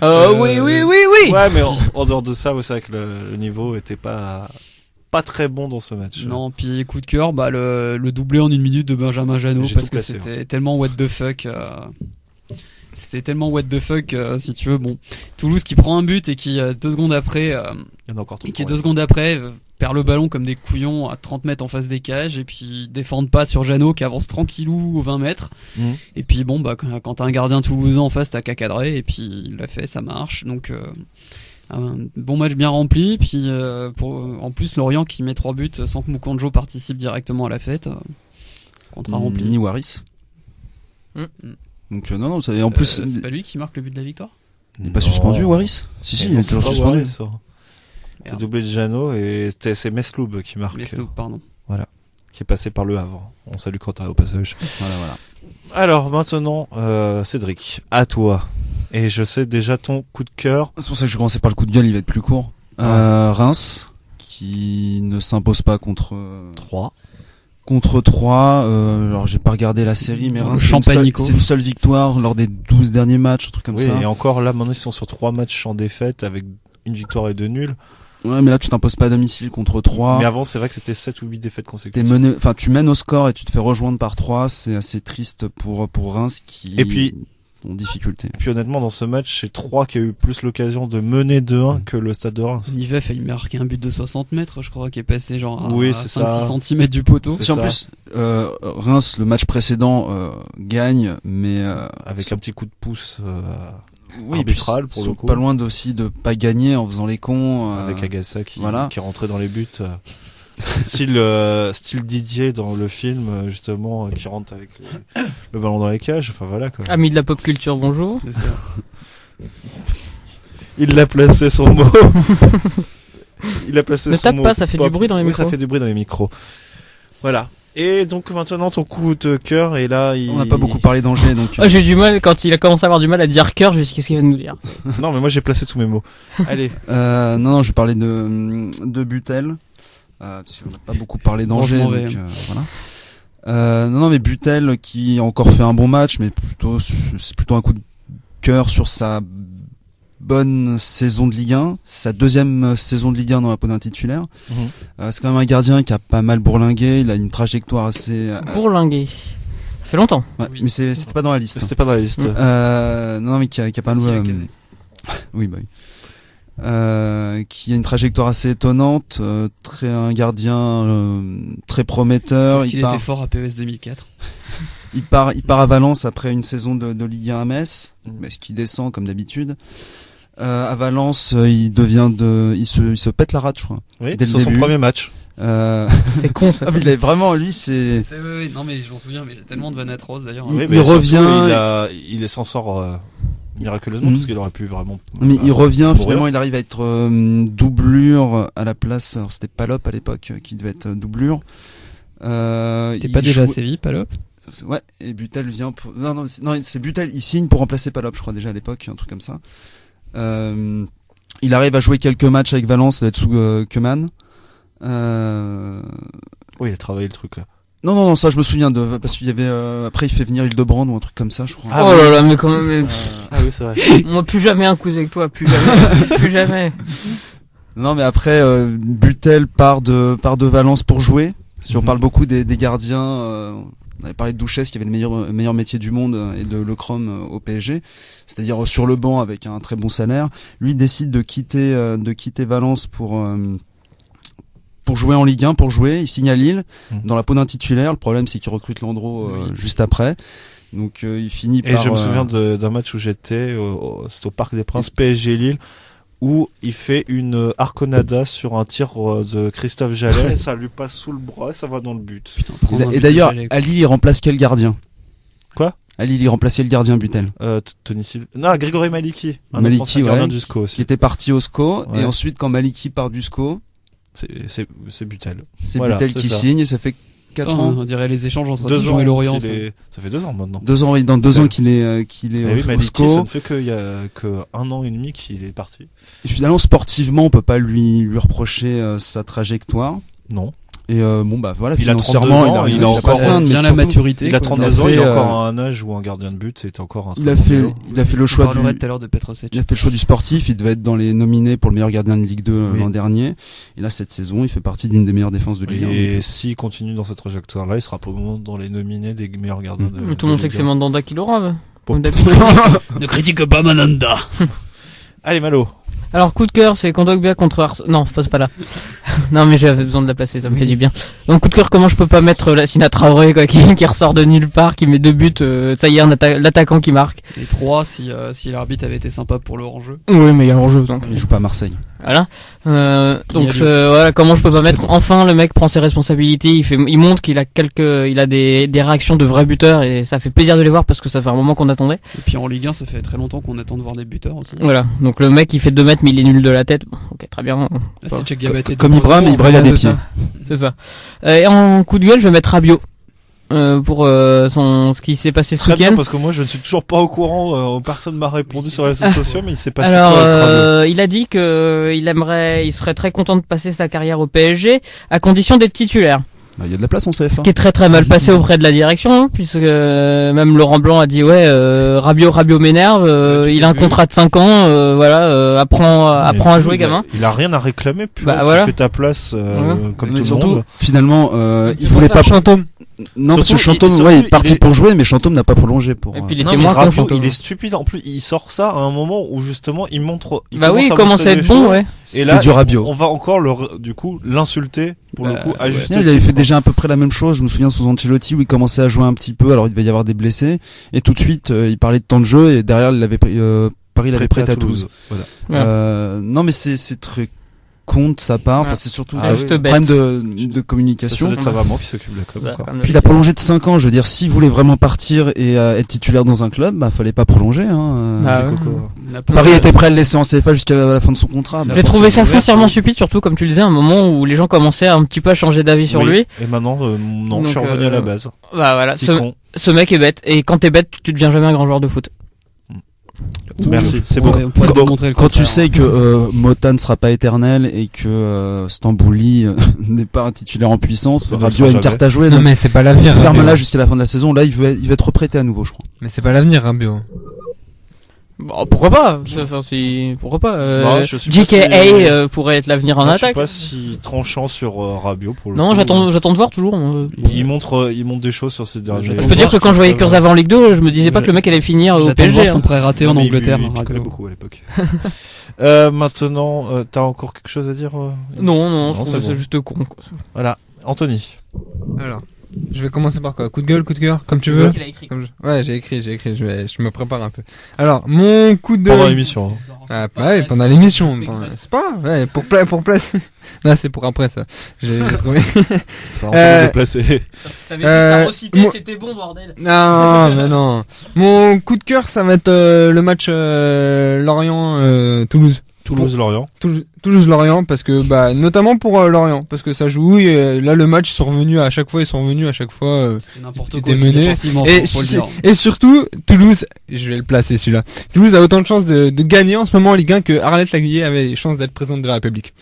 Oui. Ouais, mais en dehors de ça, ouais, c'est vrai que le niveau était pas très bon dans ce match. Non, puis coup de cœur, bah, le doublé en 1 minute de Benjamin Janot, J'ai parce tout que placé, c'était tellement what the fuck, c'était tellement what the fuck, si tu veux, bon. Toulouse qui prend un but et qui, 2 secondes après, Il y en a encore tout et qui pour 2 elle. secondes après, perd le ballon comme des couillons à 30 mètres en face des cages, et puis ils défendent pas sur Janot qui avance tranquillou aux 20 mètres. Mhm. Et puis bon, bah, quand t'as un gardien toulousain en face, t'as qu'à cadrer, et puis il l'a fait, ça marche, donc, un bon match bien rempli, puis en plus Lorient qui met 3 buts sans que Mukonjo participe directement à la fête. Contrat rempli. Ni Waris. Mm. Donc non, ça, et en plus, C'est pas lui qui marque le but de la victoire. il est pas Non. suspendu, Waris? Si, il Non, est c'est toujours pas suspendu. vrai, ça. T'as doublé de Jeannot et c'est Mesloub qui marque, Mais pardon. qui est passé par le Havre. On salue Quentin au passage. Voilà. Alors maintenant, Cédric, à toi. Et je sais déjà ton coup de cœur. C'est pour ça que je vais commencer par le coup de gueule, il va être plus court. Reims, qui ne s'impose pas contre 3. contre 3. Alors j'ai pas regardé la série, mais Dans le Reims, Champagne-Nico. c'est une seule victoire lors des 12 derniers matchs, un truc comme Oui, ça. et encore là, maintenant ils sont sur 3 matchs en défaite avec une victoire et 2 nuls. Ouais, mais là tu t'imposes pas à domicile contre 3. Mais avant, c'est vrai que c'était 7 ou 8 défaites T'es consécutives. mené, enfin tu mènes au score et tu te fais rejoindre par 3, c'est assez triste pour Reims qui Et puis- ont difficulté. Et puis honnêtement, dans ce match, c'est 3 qui a eu plus l'occasion de mener 2-1 que le Stade de Reims. Nivet a failli marquer un but de 60 mètres, je crois, qui est passé genre à, Oui, à c'est 5-6 ça. cm du poteau. C'est Si en ça. plus Reims le match précédent gagne, mais Avec un petit coup de pouce oui, arbitral, puis pour ils le sont coup. pas loin aussi de pas gagner en faisant les cons. avec Agassa qui voilà. est rentré dans les buts. Style Didier dans le film, justement, qui rentre avec le ballon dans les cages. Enfin voilà quoi. Amis de la pop culture, bonjour. C'est ça. Il l'a placé son mot. Il a placé Ne son tape mot. pas, ça fait du bruit dans les Oui, micros. ça fait du bruit dans les micros. Voilà. Et donc maintenant ton coup de cœur et là On n'a pas beaucoup parlé d'Angers, donc J'ai eu du mal quand il a commencé à avoir du mal à dire cœur, je me suis dit qu'est-ce qu'il va nous dire. Non mais moi j'ai placé tous mes mots. Allez. non, je vais parler de Butel, parce qu'on n'a pas beaucoup parlé d'Angers, Franchement, donc ouais. voilà. Non, mais Butel qui a encore fait un bon match, mais c'est plutôt un coup de cœur sur sa bonne saison de Ligue 1, sa 2e saison de Ligue 1 dans la peau d'un titulaire. C'est quand même un gardien qui a pas mal bourlingué, il a une trajectoire assez... Bourlinguer. Ça fait longtemps. Ouais, Oui. mais c'était pas dans la liste. C'était pas dans la liste. Non, mais qui a pas Si, mal... la casée. Oui, bah oui. Qui a une trajectoire assez étonnante, un gardien très prometteur. Parce qu'il était fort à PES 2004. Il part à Valence après une saison de Ligue 1 à Metz, mais ce qui descend comme d'habitude. À Valence, il se pète la rate, je crois. Oui, dès le sur son début. premier match. C'est con ça. Ah, mais il est vraiment, lui, c'est. Oui, non mais je m'en souviens, mais j'ai tellement de vannes atroces d'ailleurs. Il- Oui, il mais surtout, revient- il s'en sort miraculeusement Mhm. parce qu'il aurait pu vraiment. Mais il revient, mourir. finalement, il arrive à être doublure à la place. Alors, c'était Palop à l'époque qui devait être doublure. T'es Il pas déjà à joue- Séville, Palop? Ouais, et Butel vient pour... Non, c'est Butel, il signe pour remplacer Palop, je crois, déjà à l'époque, un truc comme ça. Il arrive à jouer quelques matchs avec Valence, d'être sous Keman. Oui, il a travaillé le truc là. Non, ça je me souviens parce qu'il y avait après il fait venir Hildebrand ou un truc comme ça, je crois. Ah oh oui. là là, mais quand même, Ah oui, c'est vrai. moi plus jamais un coup avec toi, plus jamais, plus jamais. Non, mais après Butel part de Valence pour jouer. Si on parle beaucoup des gardiens, on avait parlé de Douchès qui avait le meilleur métier du monde et de Lecrom au PSG, c'est-à-dire sur le banc avec un très bon salaire. Lui décide de quitter Valence pour jouer en Ligue 1, il signe à Lille dans la peau d'un titulaire. Le problème c'est qu'il recrute Landreau juste après. Donc il finit par... Et je me souviens d'un match où j'étais, c'était au Parc des Princes, PSG Lille, où il fait une arconada sur un tir de Christophe Jallet, et ça lui passe sous le bras et ça va dans le but. Putain, prends un Et but d'ailleurs, de Jallet. à Lille il remplace quel gardien? Quoi? À Lille il remplaçait le gardien Butel, Tony Silva. Non, Grégory Maliki. Un Maliki, ancien gardien ouais, du SCO aussi. qui était parti au SCO, Ouais. et ensuite quand Maliki part du SCO, C'est Butel. c'est Voilà, Butel c'est qui ça. signe, et ça fait 4 Putain, ans. on dirait les échanges entre 2 Dijon ans et Lorient. qu'il ça. est- Ça fait 2 ans maintenant. 2 ans, oui, dans 2 Ouais. ans qu'il est Eh oui, au Maliki, SCO. ça ne fait qu'il y a que 1 an et demi qu'il est parti. Et finalement, sportivement, on peut pas lui reprocher sa trajectoire. Non. Et bon, bah voilà, Il a financièrement, 32 ans, il a pas encore à se plaindre, mais bien la surtout, maturité. Il a quoi. 32 ans, il fait, est encore à un âge où un gardien de but, c'est encore un il très a bon fait, niveau. il a fait le On choix parlerait tout à l'heure de Petrosec. il a fait le choix du sportif. Il devait être dans les nominés pour le meilleur gardien de Ligue 2 Oui. l'an dernier. Et là, cette saison, il fait partie d'une des meilleures défenses de Ligue 1. Et donc, s'il continue dans cette trajectoire-là, il sera probablement dans les nominés des meilleurs gardiens de Tout le monde sait que c'est Ligue Mandanda qui l'aura. Bon. Comme d'habitude. Ne critique pas Mananda. 1. Allez, Malo. Alors coup de cœur, c'est Kondogbia contre Non, c'est pas là. Non, mais j'avais besoin de la placer, ça me fait du bien. Donc coup de cœur, comment je peux pas mettre la Sina Traoré quoi, qui ressort de nulle part, qui met 2 buts, ça y est, l'attaquant qui marque. Et 3 si l'arbitre avait été sympa pour le hors-jeu. Oui, mais il y a l'enjeu donc. il joue pas à Marseille. Voilà. Donc Il y voilà, comment je peux pas mettre. Enfin, le mec prend ses responsabilités. Il montre qu'il a des réactions de vrais buteurs et ça fait plaisir de les voir parce que ça fait un moment qu'on attendait. Et puis en Ligue 1, ça fait très longtemps qu'on attend de voir des buteurs aussi. Voilà. Donc le mec il fait 2 mètres mais il est nul de la tête. Bon, ok, très bien. Là, c'est Cheikh Diabaté Comme Ibra, mais Ibra, il a des pieds. C'est ça. Et en coup de gueule, je vais mettre Rabiot. Pour ce qui s'est passé ce Très bien, week-end. parce que moi, je ne suis toujours pas au courant. Personne m'a répondu sur les réseaux sociaux, mais il s'est passé Alors, quoi avec Rabiot il a dit que il serait très content de passer sa carrière au PSG à condition d'être titulaire. Bah, il y a de la place en CF1. Ce qui est très très mal passé auprès de la direction, hein, puisque même Laurent Blanc a dit Rabiot m'énerve, il a un contrat de 5 ans, apprends à jouer gamin. Il a rien à réclamer, puis Bah, tu voilà. fais ta place comme Mais tout le surtout, monde. finalement, il voulait pas. Fantôme. Non, parce que Surtout, Chantôme, surtout, ouais, il est il parti est- pour jouer, mais Chantôme n'a pas prolongé pour. Et puis il Non, était mais moins con, Rabiot, Chantôme. il est stupide. En plus, il sort ça à un moment où justement il montre. Bah oui, il commence montrer à être des bon, choses. ouais. Et c'est là, du Rabiot. on va encore du coup l'insulter pour le Bah, coup à ouais. juste Il avait titre. fait déjà à peu près la même chose. Je me souviens sous Ancelotti où il commençait à jouer un petit peu. Alors il devait y avoir des blessés et tout de suite il parlait de temps de jeu et derrière il l'avait Paris l'avait prêté à Toulouse. Voilà. Ouais. Non mais c'est très con de sa part. Enfin Ouais. c'est surtout C'est un juste bête. problème de Ça, communication. c'est sa maman qui s'occupe de la com. Bah, encore. comme le Puis il a dit. prolongé de 5 ans. Je veux dire, s'il voulait vraiment partir et être titulaire dans un club, bah fallait pas prolonger. Hein. Bah, Petit ouais. coco. Paris était prêt à le laisser en CFA jusqu'à la fin de son contrat. Bah, J'ai trouvé ça ouverte, foncièrement oui. stupide, surtout comme tu le disais, à un moment où les gens commençaient un petit peu à changer d'avis sur Oui. lui. Et maintenant, non, je suis Donc, revenu à la base. Bah voilà, Petit con. ce mec est bête. Et quand t'es bête, tu deviens jamais un grand joueur de foot. Merci, c'est bon. bon. On pourrait démontrer le Quand tu contraire. sais que Mota ne sera pas éternel et que Stambouli n'est pas un titulaire en puissance, Il ne le Rabiot sera a une jamais. carte à jouer. Non Donc mais c'est pas l'avenir. ferme Rabiot. là jusqu'à la fin de la saison. Là, il va être reprêté à nouveau, je crois. Mais c'est pas l'avenir, Rabiot. Bon, pourquoi pas? Pourquoi pas? Bah, je suis pas JKA si- pourrait être l'avenir en Moi, je attaque. suis pas si tranchant sur Rabiot pour le Non, coup. j'attends de voir toujours. moi. Il montre des choses sur ces derniers. Je peux dire que quand je voyais Kurzawa en Ligue 2, je me disais pas que le mec allait finir au J'attends de PSG. voir son hein. prêt raté en Non, mais Angleterre. il hein, picolait Rabiot. beaucoup à l'époque. Maintenant, t'as encore quelque chose à dire Non, je Non, trouve c'est ça bon. juste con. Quoi. Voilà, Anthony. Alors, je vais commencer par quoi? Coup de gueule, coup de cœur, comme tu veux. Ouais, j'ai écrit. Je me prépare un peu. Alors, mon coup de. Pendant l'émission. hein. Ah, bah ouais, pendant l'émission. C'est pas, ouais, pour placer. Non, c'est pour après, ça. J'ai trouvé. Ça, on s'est déplacé. T'avais recité, moi- c'était bon, bordel. Non, mais non. Mon coup de cœur, ça va être le match Lorient-Toulouse. Toulouse-Lorient. Toulouse-Lorient, parce que, bah, notamment pour Lorient, parce que ça joue, et là, le match, ils sont revenus à chaque fois, C'était n'importe C'était quoi. mené. Défensivement, faut le dire. Et surtout, Toulouse, je vais le placer celui-là. Toulouse a autant de chances de gagner en ce moment en Ligue 1 que Arlette Laguillet avait les chances d'être présidente de la République.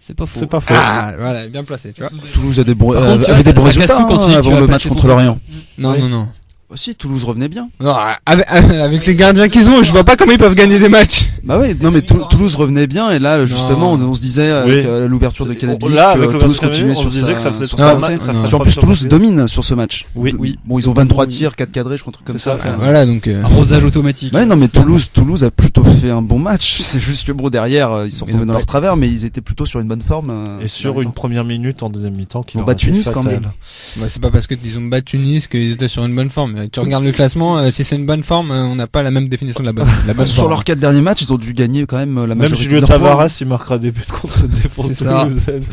C'est pas faux. C'est pas faux. Ah, voilà, bien placé, tu vois. Toulouse a des bons, Par contre, tu vois, avait des ça- bons ça casse résultats tout quand tu dis que tu avant vas le match placer contre ton l'Orient. Non, Oui. non. Aussi, Toulouse revenait bien. Non, avec les gardiens qu'ils ont, je vois pas comment ils peuvent gagner des matchs. Bah oui, non mais Toulouse revenait bien et là justement on se disait avec l'ouverture de Canabi Là, avec que le Toulouse Canabi, continuait on sur se disait sa- que ça faisait sur tout sa ça. lancée. Ça non. ferait En plus sur Toulouse le domine sur ce match. Oui. Oui. Bon, ils ont 23 tirs, 4 cadrés, je crois, un truc comme C'est ça. ça. Voilà, donc. Arrosage automatique. Ouais, non mais Toulouse a plutôt fait un bon match. C'est juste que bon derrière ils sont Ils tombés ont dans pas leur travers, mais ils étaient plutôt sur une bonne forme. Et sur une première minute en deuxième mi-temps qui Ils ont leur a battu été Nice, quand fatale. même. Bah, c'est pas parce que ils ont battu Nice qu'ils étaient sur une bonne forme. Tu regardes le classement, si c'est une bonne forme, on n'a pas la même définition de la bonne Sur forme. leurs 4 derniers matchs, ils ont dû gagner quand même la Même majorité Julio de leurs points. Tavares, il marquera des buts contre cette défense C'est ça. toulousaine.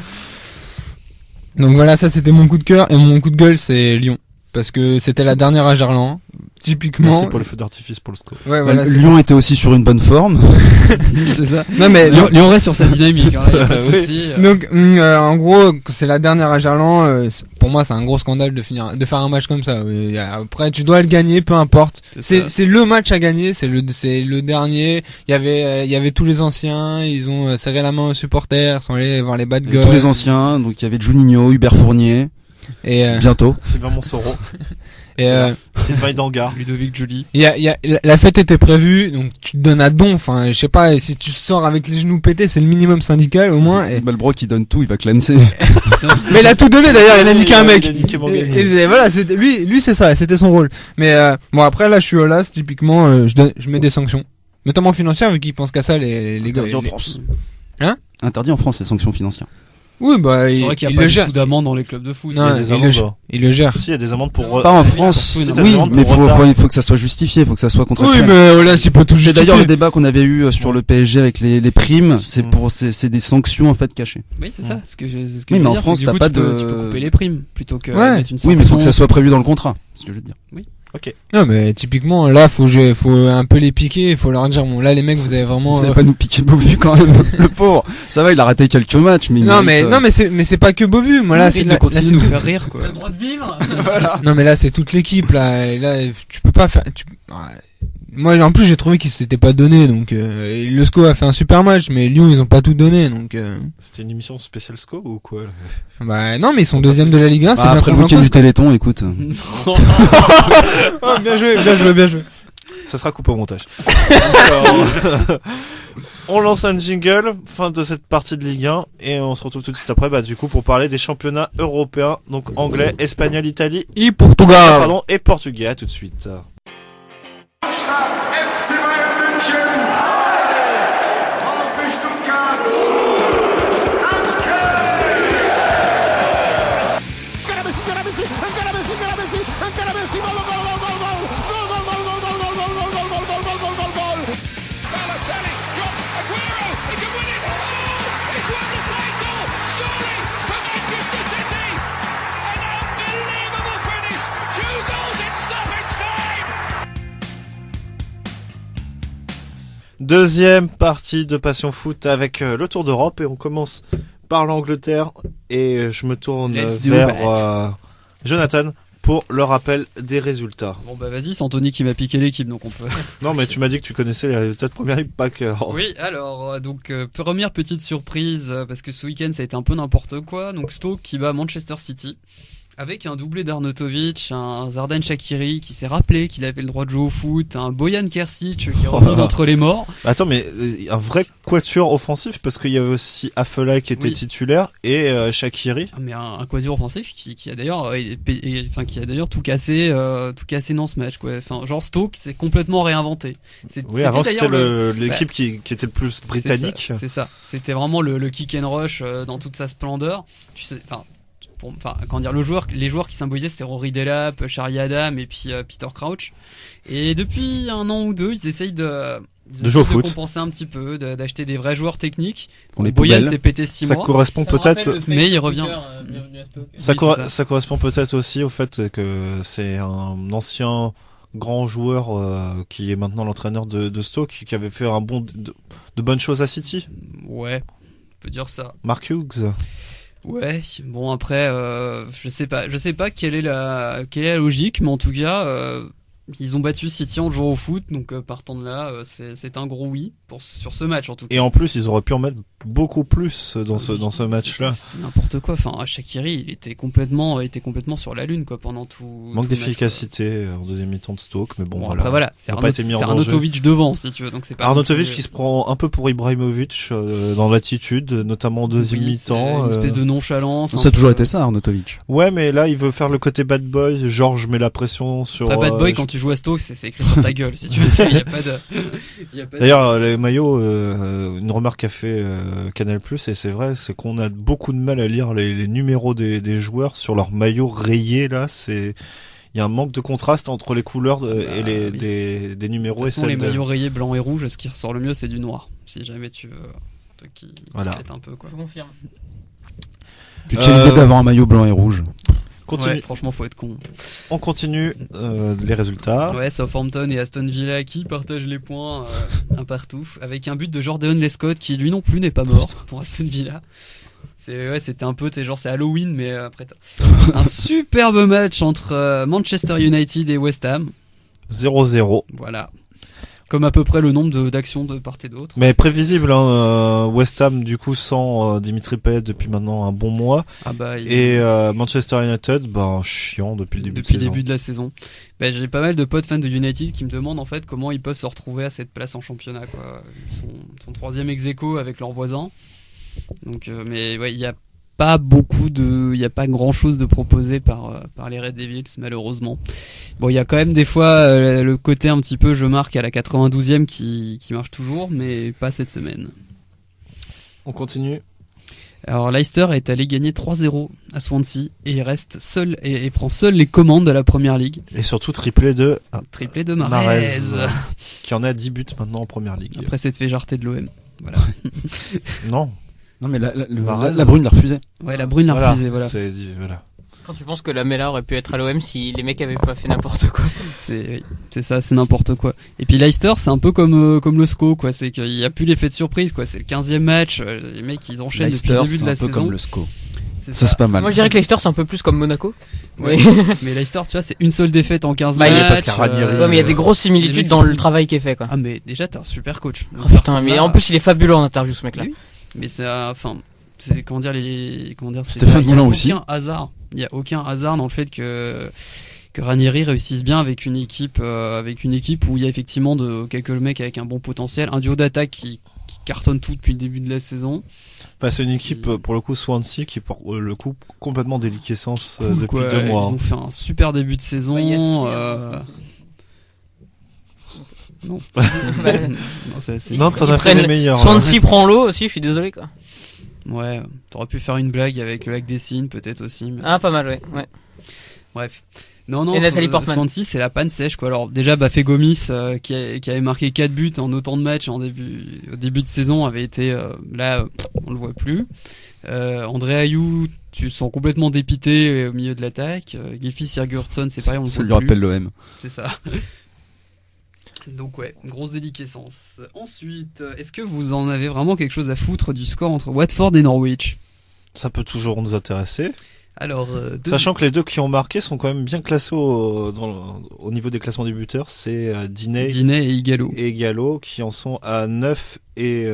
Donc voilà, ça c'était mon coup de cœur et mon coup de gueule c'est Lyon. Parce que c'était la dernière à Gerland. Typiquement. Merci pour le feu d'artifice pour le score. Ouais, voilà. c'est Lyon était aussi sur une bonne forme. C'est ça. ça. Non mais Lyon reste sur sa dynamique. Hein, y a pas de Oui. souci. donc en gros c'est la dernière à Gerland. Pour moi c'est un gros scandale de faire un match comme ça. Après tu dois le gagner, peu importe. C'est ça. C'est le match à gagner, c'est le dernier. Il y avait tous les anciens, ils ont serré la main aux supporters, sont allés voir les bad gueules. Tous les anciens, donc il y avait Juninho, Hubert Fournier, Et bientôt. Sylvain Monsoro, et Sylvain Dangar. Ludovic Julie. la fête était prévue, donc tu te donnes à don. Enfin, je sais pas, si tu sors avec les genoux pétés, c'est le minimum syndical au moins. C'est Malbrook qui donne tout, il va clancer. Mais il a tout donné d'ailleurs, il a niqué un mec. Il a niqué Morgany. Et voilà, c'était lui c'est ça, c'était son rôle. Mais bon après là je suis au LAS, typiquement je mets des sanctions, notamment financières vu qu'ils pensent qu'à ça les gars. Interdit en France. Hein? Interdit en France les sanctions financières. Oui bah C'est il vrai qu'il n'y il a le pas du gère. tout d'amende dans les clubs de foot. Non, Il y a des il le amendes. gère. Il le gère. Si, il y a des amendes pour. Pas en France. Oui, Oui, non, mais pour retard. il faut que ça soit justifié, il faut que ça soit Oui contractuel. mais au LAS il peut tout C'est justifier. d'ailleurs le débat qu'on avait eu sur le PSG avec les primes, c'est des sanctions en fait cachées. Oui, c'est ça. Ce que je Oui, veux mais en dire, France, c'est que du t'as coup, pas tu de- peux couper les primes plutôt que Ouais. mettre une sanction. Oui, mais il faut que ça soit prévu dans le contrat, c'est ce que je veux dire. Non mais typiquement là faut un peu les piquer, faut leur dire bon là les mecs vous avez vraiment Vous allez pas nous piquer Beauvu quand même, le pauvre. Ça va, il a raté quelques matchs, mais il non mérite, mais c'est pas que Beauvu, moi là Là, c'est de là, continuer là, de nous c'est faire rire, quoi. le droit de vivre. non mais là c'est toute l'équipe là, et là tu peux pas faire moi en plus j'ai trouvé qu'ils s'étaient pas donné donc et le SCO a fait un super match mais Lyon ils ont pas tout donné donc C'était une émission spéciale SCO ou quoi là bah non mais ils sont deuxième de la Ligue 1 c'est Bah, bien après le trop week-end longtemps. du Téléthon, écoute. Oh, bien joué. Ça sera coupé au montage. Alors, on lance un jingle, fin de cette partie de Ligue 1, et on se retrouve tout de suite après, du coup, pour parler des championnats européens, donc anglais, espagnol, Italie, Et Portugal. pardon, et portugais. À tout de suite. FC Bayern München. VfB Stuttgart. Balotelli drops Aguero. He can win it. Oh, he's won the title. Surely for Manchester City. An unbelievable finish. 2 goals in stoppage time. Deuxième partie de Passion Foot avec le Tour d'Europe, et on commence par l'Angleterre, et je me tourne Let's do vers that. Jonathan pour le rappel des résultats. Bon bah vas-y, c'est Anthony qui m'a piqué l'équipe, donc on peut. Non, mais tu m'as dit que tu connaissais les résultats de première ligue, pas que... Oui, alors donc première petite surprise parce que ce week-end ça a été un peu n'importe quoi. Donc Stoke qui bat Manchester City avec un doublé d'Arnautovic, un Zardan Shaqiri qui s'est rappelé qu'il avait le droit de jouer au foot, un Bojan Kersic qui est revenu d'entre les morts. Attends, mais un vrai quatuor offensif, parce qu'il y avait aussi Afellay qui était Oui. titulaire, et Shaqiri. Ah, mais un quatuor offensif qui a d'ailleurs qui a d'ailleurs tout cassé dans ce match quoi. Enfin genre Stoke s'est complètement réinventé. Oui, avant c'était d'ailleurs l'équipe qui était le plus britannique. C'est ça. C'était vraiment le kick and rush dans toute sa splendeur. Tu sais, comment dire, les joueurs qui symbolisaient c'était Rory Delap, Charlie Adam et puis Peter Crouch. Et depuis un an ou deux, ils essayent de jouer au foot. compenser un petit peu, d'acheter des vrais joueurs techniques. Pour les Boyan poubelles. s'est pété 6 Ça mois. correspond peut-être... mais il revient. Ça, Oui, c'est ça. ça correspond peut-être aussi au fait que c'est un ancien grand joueur qui est maintenant l'entraîneur de Stoke, qui avait fait de bonnes choses à City. Ouais, on peut dire ça. Mark Hughes. Ouais, bon après, je sais pas quelle est la logique, mais en tout cas, ils ont battu City en jouant au foot, donc partant de là, c'est un gros oui sur ce match en tout cas. Et en plus, ils auraient pu en mettre beaucoup plus dans ce match-là. C'est n'importe quoi. Enfin, Shaqiri, il était complètement sur la lune, quoi, pendant tout. Manque tout le match, d'efficacité en deuxième mi-temps de Stoke, mais bon, Après, voilà. C'est Ils ont pas été mis en danger. Arnautovic devant, si tu veux, donc c'est pas. Arnautovic qui se prend un peu pour Ibrahimovic dans l'attitude, notamment en deuxième mi-temps. Une espèce de nonchalance. Ça a toujours été ça, Arnautovic. Ouais, mais là, il veut faire le côté bad boy. Georges met la pression sur. Après, bad boy, quand tu joues à Stoke, c'est écrit sur ta gueule, si tu veux. Il y a pas de. D'ailleurs, les maillots, une remarque qu'a fait Canal+, et c'est vrai, c'est qu'on a beaucoup de mal à lire les numéros des joueurs sur leurs maillots rayés. Là, il y a un manque de contraste entre les couleurs et des numéros. De toute façon, et les maillots rayés blanc et rouge, ce qui ressort le mieux, c'est du noir. Si jamais tu veux, toi qui voilà. pète un peu, quoi. Je confirme. Puis quelle idée d'avoir un maillot blanc et rouge. Continue. Ouais, franchement, faut être con. On continue les résultats. Ouais, Southampton et Aston Villa qui partagent les points un partout, avec un but de Jordan Lescott qui lui non plus n'est pas mort pour Aston Villa. C'était un peu, c'est Halloween, mais après un superbe match entre Manchester United et West Ham. 0-0. Voilà. Comme à peu près le nombre d'actions de part et d'autre. Mais prévisible, hein, West Ham du coup sans Dimitri Payet depuis maintenant un bon mois. Ah bah, Et Manchester United, chiant depuis le début de saison. Début de la saison. Bah, j'ai pas mal de potes fans de United qui me demandent en fait comment ils peuvent se retrouver à cette place en championnat, quoi. Ils sont troisième ex-aequo avec leurs voisins. Donc, mais ouais, il y a pas grand chose de proposé par les Red Devils, malheureusement. Bon, il y a quand même des fois le côté un petit peu je marque à la 92e qui marche toujours, mais pas cette semaine. On continue. Alors Leicester est allé gagner 3-0 à Swansea et il reste seul et prend seul les commandes de la Première Ligue. Et surtout triplé de Mahrez, qui en a 10 buts maintenant en Première Ligue. après s'être fait jarter de l'OM. Voilà. Non. Non, mais la Mahrez. Brune l'a refusé. Ouais, la Brune l'a refusé, voilà. Voilà. Quand tu penses que la Mela aurait pu être à l'OM si les mecs avaient pas fait n'importe quoi. C'est ça, c'est n'importe quoi. Et puis Leicester, c'est un peu comme le SCO, quoi. C'est qu'il y a plus l'effet de surprise, quoi. C'est le 15e match, les mecs ils enchaînent depuis le début de la saison. C'est un peu comme le SCO. C'est Ça, c'est pas mal. Moi je dirais que Leicester c'est un peu plus comme Monaco. Ouais. Mais Leicester, tu vois, c'est une seule défaite en 15 Bah, matchs. parce qu'il y a Ranieri. Ouais, mais il y a des grosses les similitudes mecs dans sont- le travail qui est fait, quoi. Ah, mais déjà, t'es un super coach. Oh, putain, mais en plus il est fabuleux en interview ce mec-là. Oui. Mais c'est, enfin, c'est comment dire c'est Stéphane il y a Moulin aussi. aucun hasard. Il y a aucun hasard dans le fait que Ranieri réussisse bien avec une équipe où il y a effectivement quelques mecs avec un bon potentiel, un duo d'attaque qui cartonne tout depuis le début de la saison. Enfin, c'est une équipe pour le coup Swansea qui pour le coup complètement déliquescence depuis Quoi, 2 mois. Ils ont fait un super début de saison. Ouais, yes, Non. Ouais. Non, c'est Non, t'en as fait prennent les meilleurs. Swansea prend l'eau aussi, je suis désolé, quoi. Ouais, t'aurais pu faire une blague avec le lac des Cygnes, peut-être aussi. Mais... Ah, pas mal, ouais. Bref. Non, Et Nathalie Portman. Swansea, c'est la panne sèche, quoi. Alors, déjà, Bafé Gomis, qui avait marqué 4 buts en autant de matchs au début de saison, avait été, on le voit plus. André Ayou, tu te sens complètement dépité au milieu de l'attaque. Gylfi Sigurdsson, c'est pareil, on le Ça voit lui plus. rappelle l'OM. C'est ça. Donc ouais, grosse déliquescence. Ensuite, est-ce que vous en avez vraiment quelque chose à foutre du score entre Watford et Norwich? Ça peut toujours nous intéresser. Alors, Sachant que les deux qui ont marqué sont quand même bien classés au niveau des classements des buteurs, c'est Diné Diné et Igalo. et Gallo qui en sont à 9 et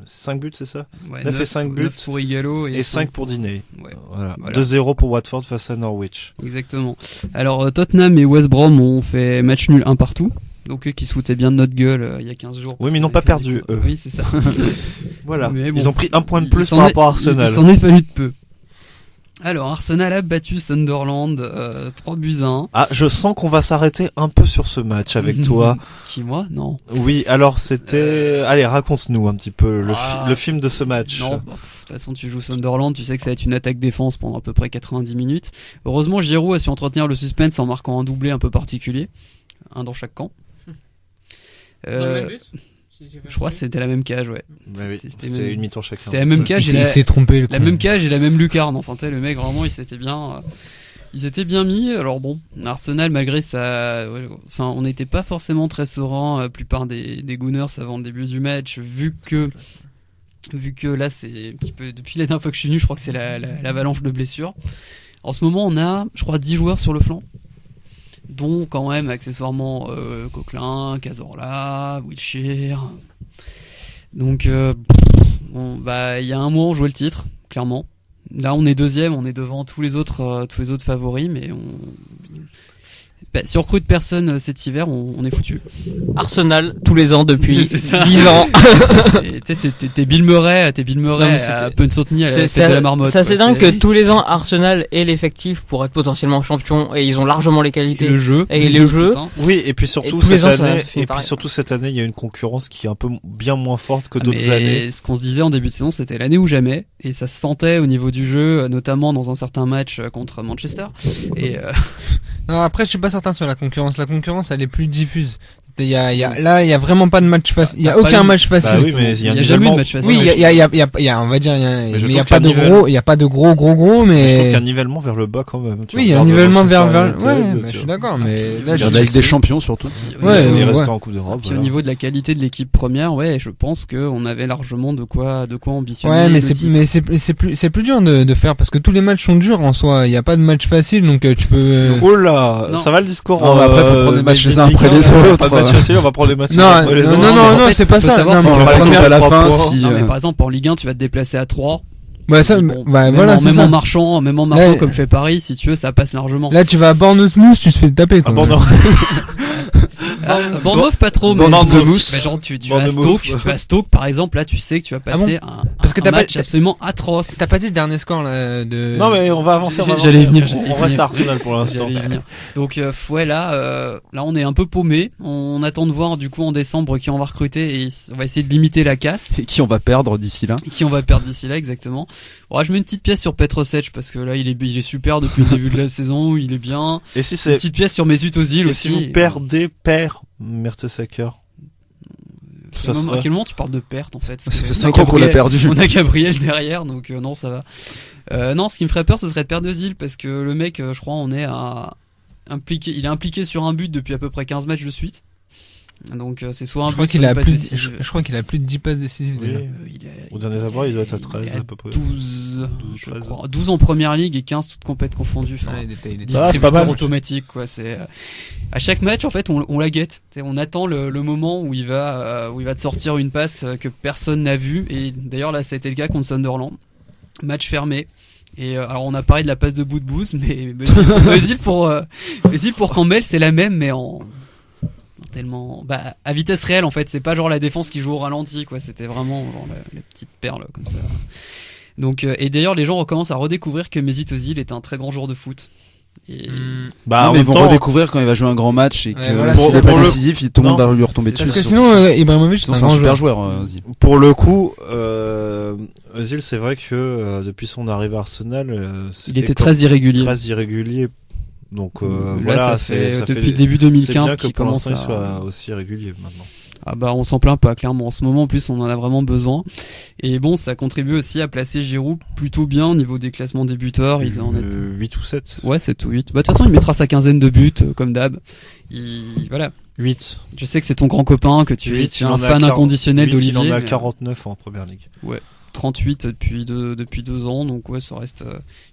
5 buts, c'est ça? Ouais, 9 et 5 buts. 9 pour Igalo Et 5 pour Diné. Ouais, Voilà. Voilà. 2-0 pour Watford face à Norwich. exactement. Alors, Tottenham et West Brom ont fait match nul un partout. Donc eux qui se foutaient bien de notre gueule il y a 15 jours. Oui, mais ils n'ont pas perdu, eux. Oui, c'est ça. Voilà. Mais bon, Ils ont pris un point de il plus s'en par est- rapport à Arsenal. Il s'en est fallu de peu. Alors, Arsenal a battu Sunderland 3 buts à 1. Ah, je sens qu'on va s'arrêter un peu sur ce match avec toi. Qui, moi? Non. Oui, alors c'était... Allez, raconte-nous un petit peu le film de ce match. Non, bah, de toute façon, tu joues Sunderland, tu sais que ça va être une attaque-défense pendant à peu près 90 minutes. Heureusement, Giroud a su entretenir le suspense en marquant un doublé un peu particulier. Un dans chaque camp. Je crois que c'était la même cage, ouais. Bah oui, C'était c'était même- une mi-temps chacun. C'était la même cage et Il la, s'est trompé, le la con. même cage et la même lucarne. Enfin, tu sais, le mec, vraiment, il s'était bien... Ils étaient bien mis. Alors bon, Arsenal, malgré ça... Enfin, on n'était pas forcément très serein, la plupart des Gunners avant le début du match, vu que là, c'est un petit peu... Depuis la dernière fois que je suis venu, je crois que c'est l'avalanche de blessures. En ce moment, on a, je crois, 10 joueurs sur le flanc, dont quand même accessoirement Coquelin, Cazorla, Wilshere. Donc, bon, bah, il y a un mois, on jouait le titre, clairement. Là, on est deuxième, on est devant tous les autres favoris, mais si on recrute personne cet hiver, on est foutu. Arsenal tous les ans depuis C'est ça. 10 ans. T'es Bill Murray, Non, mais à Punsautny à la tête de la marmotte. Ça, c'est quoi. dingue que tous les ans Arsenal ait l'effectif pour être potentiellement champion et ils ont largement les Et qualités. le jeu. Et le jeu. Putain. Oui, et puis surtout Et tous les cette ans, ça année, finit et puis pareil. surtout cette année, il y a une concurrence qui est un peu bien moins forte que Ah, d'autres mais années. ce qu'on se disait en début de saison, c'était l'année ou jamais, et ça se sentait au niveau du jeu, notamment dans un certain match contre Manchester. Et Non, après, je suis pas certain sur la concurrence. La concurrence, elle est plus diffuse. Là, il y a vraiment pas de match facile. Il y a T'as pas aucun eu- match facile. Bah oui, mais il y a il y un a jamais eu nivellement. de match facile. Oui, il y a, on va dire, je mais il y trouve a pas qu'il y de a un gros, il y a pas de gros, Mais je trouve mais. qu'il y a un nivellement vers le bas quand même. Tu Oui, il y a un regardes nivellement Manchester vers, United, ouais, tu je suis vois. d'accord, mais là, Regarde je avec des champions surtout. Ouais, Il est ouais. resté en Coupe d'Europe. Puis voilà. au niveau de la qualité de l'équipe première, ouais, je pense qu'on avait largement de quoi ambitionner. Ouais, mais le titre. c'est plus dur de faire parce que tous les matchs sont durs en soi. Il y a pas de match facile, donc tu peux. Oh là, Non. ça va le discours. Non, mais après, faut prendre les matchs les uns après les Pas autres. de match facile, on va prendre les matchs les uns Non, après les non, autres. non, mais en non, fait, c'est ce pas qu'il faut ça. savoir, Non, c'est mais qu'on la va compte première. à la trois fin points. si. Non, mais par exemple, en Ligue 1, tu vas te déplacer à 3. Bah ça, Bon, bah même voilà, en, c'est même ça. en marchant Là, comme fait Paris, si tu veux, ça passe largement. Là, tu vas à Bournemouth, tu te fais taper, quoi. Ah bon, non. Bournemouth pas trop, mais Bournemouth. mais genre tu vas à Bournemouth. Stoke, par exemple, là tu sais que tu vas passer Parce que un t'as pas- match absolument atroce. T'as pas dit le dernier score, là, de. Non, mais on va avancer. J'allais venir, On reste à Arsenal pour l'instant. J'allais y venir. Donc ouais, là on est un peu paumé. On attend de voir du coup en décembre qui on va recruter et on va essayer de limiter la casse. Et qui on va perdre d'ici là. Et qui on va perdre d'ici là exactement. Bon, je mets une petite pièce sur Petrovic parce que là il est super depuis le début de la saison, il est bien. Et si Une c'est, petite pièce sur Mesut Ozil et aussi. si vous perdez Mertesacker. À quel moment tu parles de perte en fait? Ça fait On a 5 ans qu'on l'a Gabriel- perdu. On a Gabriel derrière, donc non, ça va. Non, ce qui me ferait peur, ce serait de perdre Ozil, parce que le mec, je crois, il est impliqué sur un but depuis à peu près 15 matchs de suite. Donc c'est soit un Je crois but, qu'il soit a une passe plus, décisive. je crois qu'il a plus de 10 passes décisives, déjà. Au dernier abord, il doit être à 13 il est à peu près. 12, 12, je 13. crois. 12 en première ligue et 15 toutes compètes confondues. Enfin, Ouais, il était- Ça va, c'est pas distributeur mal. automatique, quoi. C'est à chaque match, en fait, on la guette. T'sais, on attend le moment où il va te sortir une passe que personne n'a vue. Et d'ailleurs, là, ça a été le cas contre Sunderland. Match fermé. Et alors, on a parlé de la passe de bout de bouse, mais Ozil pour Campbell, c'est la même, mais en tellement à vitesse réelle en fait. C'est pas genre la défense qui joue au ralenti, quoi. C'était vraiment genre la petite perle comme ça. Donc et d'ailleurs, les gens recommencent à redécouvrir que Mesut Ozil est un très grand joueur de foot. Et Bah, Non, en mais ils même vont temps, redécouvrir quand il va jouer un grand match et que Ouais, voilà, s'il c'est est pas pour le- décisif, tout le monde Non. va lui retomber dessus. Parce que c'est sinon, surtout ça. Ibrahimovic, c'est Sinon, un c'est un grand super joueur. joueur. Ozil. pour le coup, Ozil, c'est vrai que depuis son arrivée à Arsenal, il était très irrégulier. très irrégulier. Donc Là, voilà, ça fait ça depuis fait début c'est 2015 bien que qu'il pour commence l'instant, il à... soit aussi régulier maintenant. Ah bah on s'en plaint pas clairement. En ce moment en plus on en a vraiment besoin. Et bon, ça contribue aussi à placer Giroud plutôt bien au niveau des classements des buteurs. Il doit en être 8 ou 7. ouais 7 ou 8. Bah de toute façon il mettra sa quinzaine de buts comme d'hab. Voilà. 8. Je sais que c'est ton grand copain, que tu es un fan inconditionnel d'Olivier. Il en a mais 49 en première ligue. 38 depuis 2 ans, donc ouais, ça reste.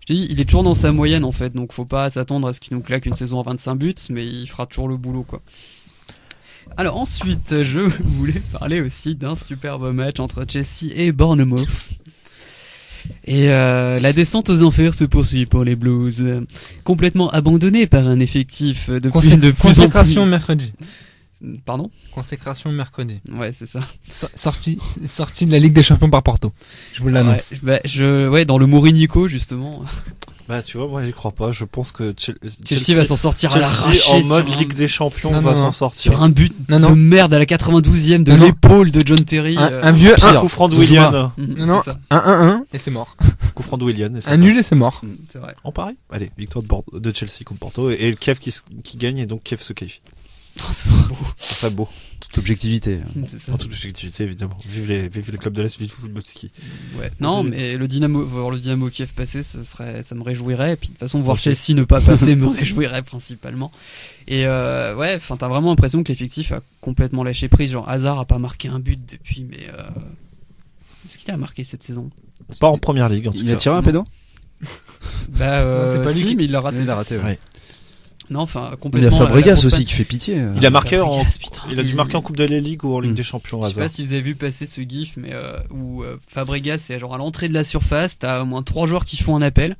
Je te dis, il est toujours dans sa moyenne en fait, donc faut pas s'attendre à ce qu'il nous claque une saison à 25 buts, mais il fera toujours le boulot, quoi. Alors ensuite, je voulais parler aussi d'un superbe match entre Chelsea et Bournemouth. Et la descente aux enfers se poursuit pour les Blues, complètement abandonnés par un effectif de plus en Consécration plus. mercredi. Pardon ? Consécration mercredi. Ouais, c'est ça. Sorti de la Ligue des Champions par Porto. Je vous l'annonce. Ouais, dans le Mourinho justement. Bah tu vois, moi j'y crois pas. Je pense que Chelsea va s'en sortir à l'arraché Chelsea en mode sur un- Ligue des Champions Non, va non, s'en non. sortir. sur un but Non, de non. merde à la 92e de Non, non. l'épaule de John Terry. Un vieux Un 1, coup franc de Zuma. Willian. non, C'est ça, 1-1 et c'est mort. Coup franc de Willian. Et ça Un passe. nul et c'est mort. c'est vrai. En pareil. Allez, victoire de Chelsea contre Porto et le Kiev qui gagne et donc Kiev se qualifie. Oh, ce serait beau. Ça serait beau. Toute objectivité. C'est ça. En toute objectivité évidemment. Vive les clubs de l'Est, vive le football ski. Ouais. Non, Continue. mais voir le Dynamo Kiev passer, ça me réjouirait. Et puis de toute façon, voir Ok. Chelsea ne pas passer me réjouirait principalement. Et ouais, enfin, t'as vraiment l'impression que l'effectif a complètement lâché prise. Genre, Hazard a pas marqué un but depuis, mais est-ce qu'il a marqué cette saison? Pas en première ligue en tout Il a cas. tiré un pédo Bah, Non, c'est pas lui si, qui- mais il l'a raté. Il a raté, ouais. Ouais. Non, enfin, Il y a complètement. Fabregas la grosse aussi panne. qui fait pitié. Il a marqué Fabregas, putain. il a dû marquer en Coupe de la Ligue ou en Ligue des Champions, Je sais pas hasard. si vous avez vu passer ce gif, mais où Fabregas c'est genre à l'entrée de la surface, t'as au moins 3 joueurs qui font un appel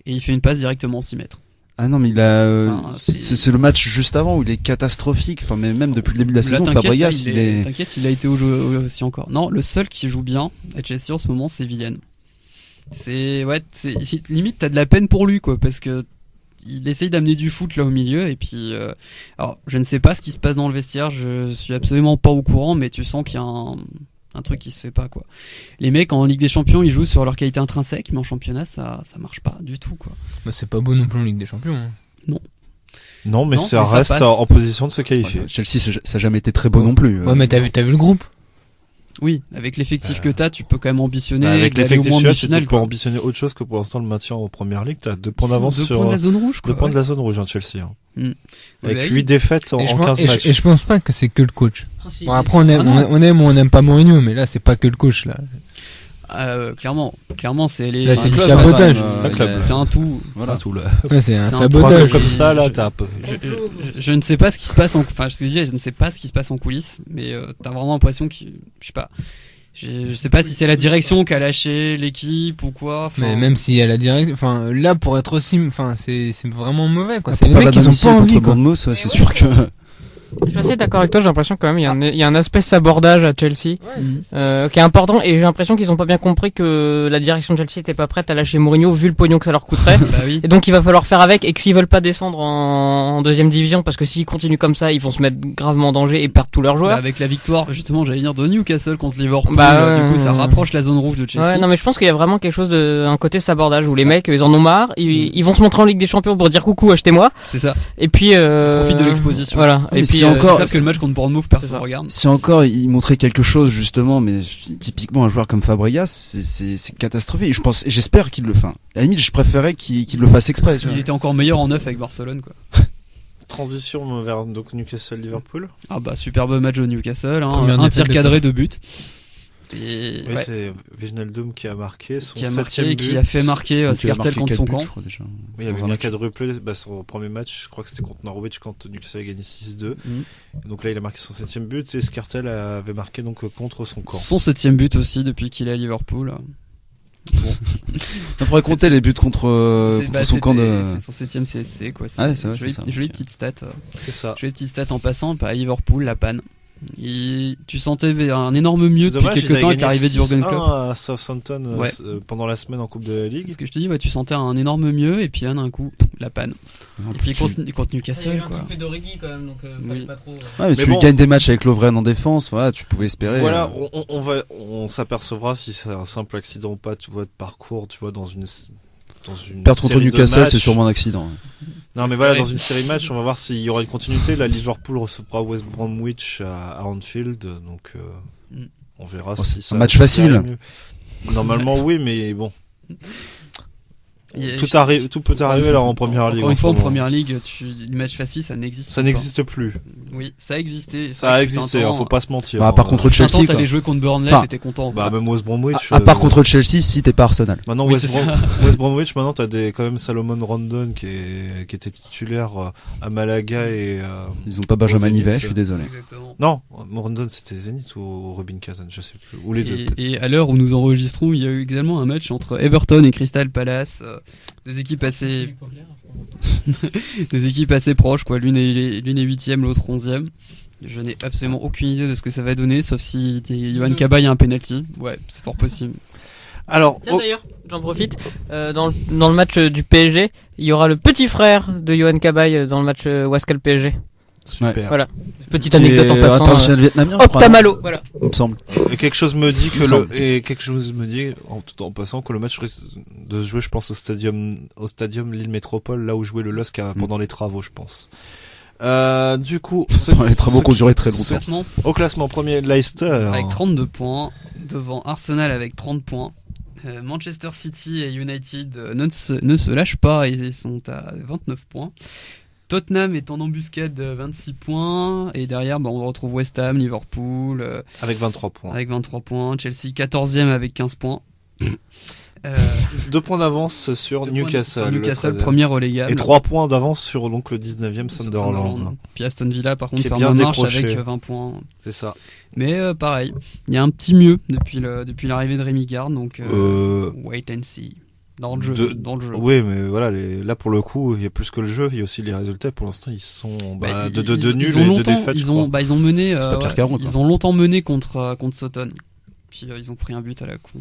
et il fait une passe directement 6 mètres. Ah non, mais il a. Enfin, c'est le match juste avant où il est catastrophique. Enfin, mais même depuis le début de la Là, saison, t'inquiète, Fabregas, là, il est. T'inquiète, il a été au jeu aussi encore. Non, le seul qui joue bien à Chelsea en ce moment, c'est Villian. Limite t'as de la peine pour lui, quoi, parce que il essaye d'amener du foot là au milieu et puis alors je ne sais pas ce qui se passe dans le vestiaire, je suis absolument pas au courant, mais tu sens qu'il y a un truc qui se fait pas, quoi. Les mecs en Ligue des Champions ils jouent sur leur qualité intrinsèque, mais en championnat ça marche pas du tout, quoi. Bah, c'est pas beau non plus en Ligue des Champions. Hein. Non, mais Non, ça mais ça reste passe. en position de se qualifier. Chelsea, ça a jamais été très beau non plus. Ouais, mais t'as vu le groupe? Oui, avec l'effectif que t'as, tu peux quand même ambitionner Bah, avec d'aller au l'effectif moins tu demi-finale, peux quoi. ambitionner autre chose que pour l'instant le maintien en première ligue. T'as 2 points Ils sont d'avance 2 sur points de la zone rouge, quoi. 2 points ouais. de la zone rouge, hein, Chelsea. Hein. Ouais, Avec bah 8 oui. défaites en Et 15 matchs. je pense pas que c'est que le coach. Bon, après, Ah non. on aime ou on n'aime pas Mourinho, mais là, c'est pas que le coach, là. Clairement, c'est les. Là, c'est un du club, sabotage. C'est un club. C'est un tout. Voilà. C'est tout là. Là, c'est un C'est un sabotage. Comme ça là, t'as un peu. Je ne sais pas ce qui se passe je ne sais pas ce qui se passe en coulisses, mais t'as vraiment l'impression je sais pas. Je sais pas si c'est la direction qui a lâché l'équipe ou quoi. Enfin, Mais même si elle a direct, enfin, là, pour être aussi, enfin, c'est vraiment mauvais, quoi. Pour C'est les pas mecs qui ont domicile pas envie, contre quoi. Bournemouth, ouais, c'est sûr que. Je suis assez d'accord avec toi, j'ai l'impression quand même il y a un aspect sabordage à Chelsea qui est important, et j'ai l'impression qu'ils ont pas bien compris que la direction de Chelsea était pas prête à lâcher Mourinho vu le pognon que ça leur coûterait. bah oui. Et donc il va falloir faire avec, et que s'ils veulent pas descendre en deuxième division, parce que s'ils continuent comme ça, ils vont se mettre gravement en danger et perdre tous leurs Bah, joueurs. avec la victoire, justement, j'allais dire de Newcastle contre Liverpool, Bah, du coup, ça rapproche la zone rouge de Chelsea. Ouais, non mais je pense qu'il y a vraiment quelque chose un côté sabordage où les mecs ils en ont marre, ils vont se montrer en Ligue des Champions pour dire coucou, achetez-moi. C'est ça. Et puis Profite de l'exposition. Voilà. Mais Et si puis encore- Ils savent que le match contre Bournemouth, personne C'est ça. regarde. Si encore il montrait quelque chose justement, mais typiquement un joueur comme Fabregas, c'est catastrophique. Je pense, et j'espère qu'il le fait. À la limite, je préférais qu'il le fasse exprès. Tu vois. Il était encore meilleur en neuf avec Barcelone, quoi. Transition vers donc Newcastle-Liverpool. Ah bah superbe match au Newcastle, hein, Première un défaite tir de cadré de but. Et Oui, ouais, c'est Wijnaldum qui a marqué son qui a 7e marqué, but. qui a fait marquer Donc, il a Skrtel marqué contre 4 son buts, camp. je crois, déjà. Oui, il avait Dans un bien match. quadruplé son premier match, je crois que c'était contre Norwich quand Newcastle a gagné 6-2. Donc là, il a marqué son 7e but et Skrtel avait marqué donc contre son camp. Son 7e but aussi depuis qu'il est à Liverpool. On pourrait compter les buts contre son camp de. C'est son 7e CSC, quoi. Ah ouais, c'est vrai, jolie, c'est ça. jolie Ok. petite stat. C'est ça. Jolie petite stat en passant, à Liverpool, la panne. Tu sentais un énorme mieux C'est depuis dommage, quelques ils avaient temps avec gagné l'arrivée du Jurgen 6-1 Klopp. à Southampton Ouais. pendant la semaine en Coupe de la Ligue. Parce que je te dis, ouais, tu sentais un énorme mieux et puis là d'un coup, la panne. En Et plus, puis contre Newcastle, quoi. d'Origi quand même, donc Oui. pas trop. Ouais, mais Mais tu bon. gagnes des matchs avec Lovren en défense, voilà, tu pouvais espérer. Voilà, on s'apercevra si c'est un simple accident ou pas, tu vois, de parcours, tu vois, dans une Perdre contre série de Newcastle, matchs. c'est sûrement un accident. Non, mais voilà, Ouais. dans une série de matchs, on va voir s'il y aura une continuité. Là, Liverpool recevra West Bromwich à Anfield, donc on verra Oh, si c'est ça. un match si ça facile. arrive mieux. Normalement, oui, mais bon, Et- tout peut arriver là en première ligue. Encore une ce fois, en moment. première ligue, les matchs faciles, ça n'existe Ça pas. n'existe plus. Oui, ça a existé. Ça a existé, faut pas se mentir. Bah, par contre, Putain, Chelsea, quoi. t'allais jouer contre Burnley, Enfin, t'étais content. Bah, même West Bromwich. À part contre Chelsea, si t'es pas Arsenal. Maintenant, Oui, West, c'est ça. West Bromwich, maintenant, t'as quand même Salomon Rondon qui était titulaire à Malaga et, Ils ont pas Benjamin Zénith, Nivet, je suis désolé. Exactement. non, Rondon c'était Zénith ou Rubin Kazan, je sais plus. Ou les deux. peut-être. Et à l'heure où nous enregistrons, il y a eu également un match entre Everton et Crystal Palace, deux équipes assez proches, quoi. L'une est 8ème, l'autre 11ème. Je n'ai absolument aucune idée de ce que ça va donner, sauf si Johan Cabaye a un penalty. Ouais, c'est fort possible. Alors, Tiens d'ailleurs, j'en profite, dans le match du PSG, il y aura le petit frère de Johan Cabaye dans le match Wascal PSG. super. Voilà. Petite anecdote en passant. International vietnamien, je crois. Optamalo, voilà. Il me semble. Et quelque chose me dit Il me semble. tout en passant que le match risque de se jouer, je pense, au stadium Lille Métropole, là où jouait le LOSC pendant les travaux, je pense. Du coup, Les travaux qui ont duré très longtemps. Classement au classement premier Leicester. avec 32 points, devant Arsenal avec 30 points. Manchester City et United ne se lâchent pas, ils sont à 29 points. Tottenham est en embuscade, 26 points, et derrière on retrouve West Ham, Liverpool Avec 23 points. avec 23 points, Chelsea 14e avec 15 points. 2 points d'avance sur Newcastle. Sur Newcastle, le 13e. premier relégable. Et 3 points d'avance sur donc le 19e Sur Sunderland. Puis Aston Villa, par contre, Qui est fait bien un marche décroché. avec 20 points. C'est ça. Mais pareil, il y a un petit mieux depuis l'arrivée de Rémi Garde, donc wait and see. Dans le jeu. Oui, mais voilà, là pour le coup, il y a plus que le jeu, il y a aussi les résultats. Pour l'instant, ils sont de nuls et de défaites. Ils ont mené. pas pire qu'avant, quoi. Ils ont longtemps mené contre Sutton. Puis ils ont pris un but à la con.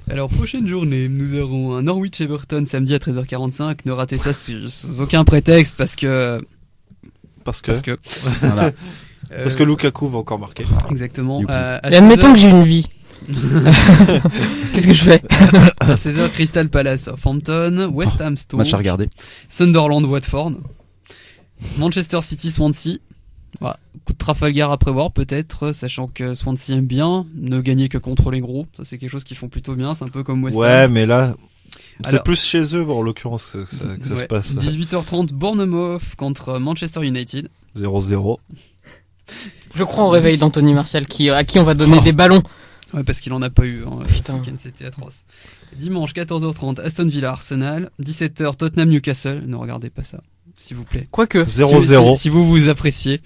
Alors prochaine journée, nous aurons un Norwich Everton samedi à 13h45. Ne ratez ça sous aucun prétexte parce que Parce que Voilà. parce que Lukaku va encore marquer. Exactement. Youpi. À Et admettons 16h que j'ai une vie. Qu'est-ce que je fais? à 16h, Crystal Palace Southampton, West Ham Stoke, Match à regarder. Sunderland Watford, Manchester City Swansea. Voilà, coup de Trafalgar à prévoir peut-être, sachant que Swansea aime bien ne gagner que contre les gros. Ça c'est quelque chose qu'ils font plutôt bien, c'est un peu comme West Ham. Ouais, mais là, c'est Alors- plus chez eux, en l'occurrence, que ça se Ouais. passe. 18h30 Bournemouth contre Manchester United. 0-0. Je crois au réveil d'Anthony Martial à qui on va donner des ballons. Ouais, parce qu'il en a pas eu. Hein, ce Putain. week-end, c'était atroce. Dimanche 14h30 Aston Villa Arsenal. 17h Tottenham Newcastle. Ne regardez pas ça, s'il vous plaît. Quoique. 0-0. Si vous vous appréciez,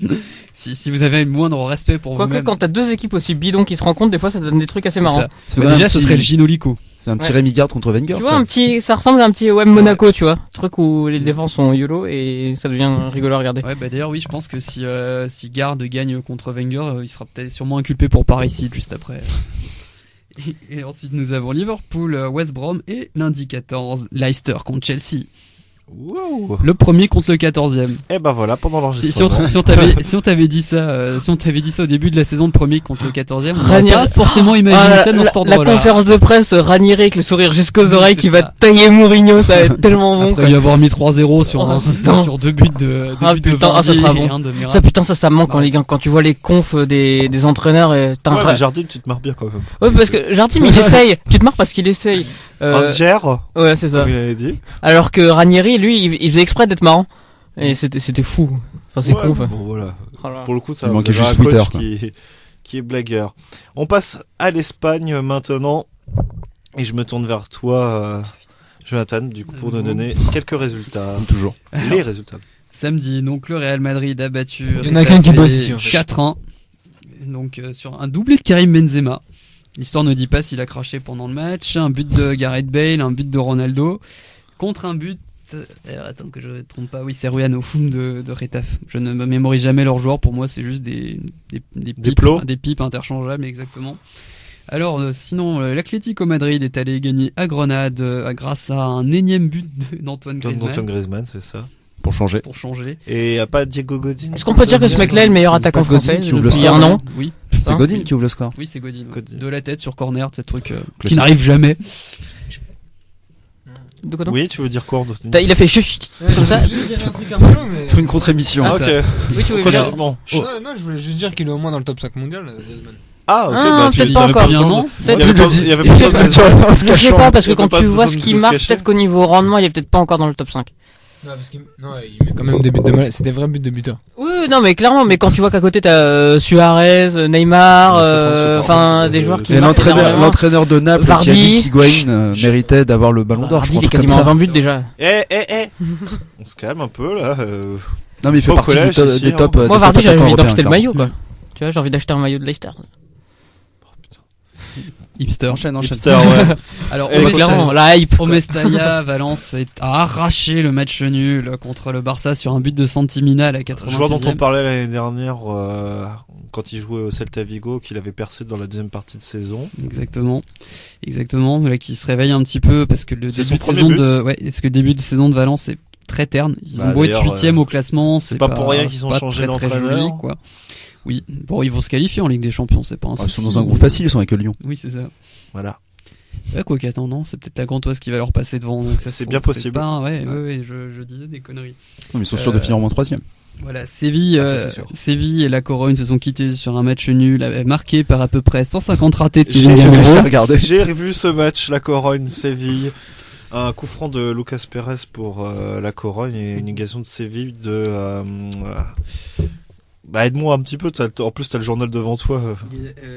si vous avez le moindre respect pour Quoique, vous-même. quand t'as deux équipes aussi bidons qui se rencontrent, des fois ça donne des trucs assez c'est marrants. ça. Ça Bah, fait déjà, un ce petit- serait le Ginolico. C'est un petit Ouais. Rémi Garde contre Wenger. Tu vois, quoi. ça ressemble à un petit OM Monaco, tu vois. Truc où les défenses sont YOLO et ça devient rigolo à regarder. Ouais, bah d'ailleurs, oui, je pense que si Garde gagne contre Wenger, il sera peut-être sûrement inculpé pour parricide juste après. Et ensuite, nous avons Liverpool, West Brom et lundi 14, Leicester contre Chelsea. Wow. Le premier contre le 14e. Et ben voilà, pendant Si on l'enregistrement. t'avait dit ça, si on t'avait dit ça au début de la saison, le premier contre le 14e, on Ranieri- n'aurait pas forcément imaginé ça dans cet la endroit-là. conférence de presse, Ranieri avec le sourire jusqu'aux oreilles c'est qui va ça. tailler Mourinho, ça va être tellement bon. Après Quoi. lui avoir mis 3-0 sur, Oh, putain. sur deux buts de Ah, buts de putain, Vardy ça sera et bon. un de Mera. Ça putain ça me manque en Ligue 1 quand tu vois les confs des entraîneurs et t'as un Ouais, mais Jardim, tu te marres bien quand même. Ouais, parce que Jardim il essaye, tu te marres parce qu'il essaye. Ranger, Ouais, c'est ça. comme il avait dit. Alors que Ranieri lui il faisait exprès d'être marrant et c'était fou. Enfin c'est Ouais, con enfin. bon, voilà. Oh là là. Pour le coup, ça Il vous manquait avez juste un coach Twitter, qui est blagueur. On passe à l'Espagne maintenant. Et je me tourne vers toi, Jonathan, du coup, pour nous donner quelques résultats. Comme toujours. Les résultats. Samedi, donc le Real Madrid a battu Il y en a qu'un qui Retafe bosse ici, en fait. 4-1. Donc sur un doublé de Karim Benzema. L'histoire ne dit pas s'il a craché pendant le match. Un but de Gareth Bale, un but de Ronaldo. Contre un but... attends que je ne trompe pas. Oui, c'est Ruan au fond de Retafe. Je ne me mémorise jamais leurs joueurs. Pour moi, c'est juste des pipes, plots. des pipes interchangeables, exactement. Alors, sinon, l'Atlético Madrid est allé gagner à Grenade grâce à un énième but d'Antoine Griezmann. Antoine Griezmann, c'est ça. Pour changer. Pour changer. Et y a pas Diego Godin. Est-ce qu'on peut dire que ce mec-là est le meilleur C'est attaquant pas Godin français qui ouvre le depuis score. un an? Oui. C'est Hein Godin qui ouvre le score. Oui, c'est Godin. ouais. Godin. De la tête sur corner, c'est le truc qui Classique. n'arrive jamais. De quoi donc Oui, tu veux dire quoi, Anthony? Il a fait chut comme ça. Je dirais un truc un peu long, mais. Faut une contre-émission. Ah, Ah, ok. Oui, tu veux Quoi, dire. c'est- bon. Non, je voulais juste dire qu'il est au moins dans le top 5 mondial, Griezmann. Ah, ok, Ah, bah, tu peut-être il y pas avait encore. besoin de- Non, il y avait peut-être. pas- il y avait pas besoin de- Je sais pas parce que Il y a quand pas tu vois besoin ce de qu'il se marque, cacher. peut-être qu'au niveau rendement, il est peut-être pas encore dans le top 5. Non, parce qu'il il met quand même des buts de malade. C'est des vrais buts de buteurs. Oui, non, mais clairement, mais quand tu vois qu'à côté t'as Suarez, Neymar, Mais c'est sans support. enfin des joueurs qui Et marquent énormément. l'entraîneur de Naples qui a Vardy. dit qu'Higuain méritait d'avoir le ballon d'or. Je Vardy, crois, il est un truc comme quasiment à ça. 20 buts déjà. On se calme un peu, là. Non, mais il fait Au partie collège, ici, des hein. top. Moi, des Vardy, top j'avais attaquants envie d'acheter le européens, maillot, quoi. Tu vois, j'ai envie d'acheter un maillot de Leicester. hipster. Enchaîne. Hipster, ouais. Alors, Et Clairement, la hype. au Mestalla, Valence a arraché le match nul contre le Barça sur un but de Santimina à la 86e. Joueur dont on parlait l'année dernière, quand il jouait au Celta Vigo, qu'il avait percé dans la deuxième partie de saison. Exactement. Voilà, qui se réveille un petit peu parce que le C'est début son de premier saison but. parce que le début de saison de Valence est très terne. Ils Bah, ont beau être d'ailleurs, 8ème au classement, c'est pas pour rien qu'ils ont pas changé très, très d'entraîneur. joli, quoi. Oui. Bon, ils vont se qualifier en Ligue des Champions, c'est pas un Ils sont souci. dans un groupe facile, ils sont avec Lyon. Oui, c'est ça. Voilà. Ouais, quoi qu'attends, non, c'est peut-être la Gantoise qui va leur passer devant, donc ça C'est se bien trouve, possible. pas, je disais des conneries. Non, mais ils sont sûrs de finir au moins 3ème. Voilà, Séville, Ah, ça, c'est sûr. Séville et la Corogne se sont quittés sur un match nul, marqué par à peu près 150 ratés de J'ai Kevin Gamero. regardé. J'ai revu ce match, la Corogne, Séville. Un coup franc de Lucas Pérez pour la Corogne et une égalisation de Séville de Bah aide-moi un petit peu, en plus t'as le journal devant toi.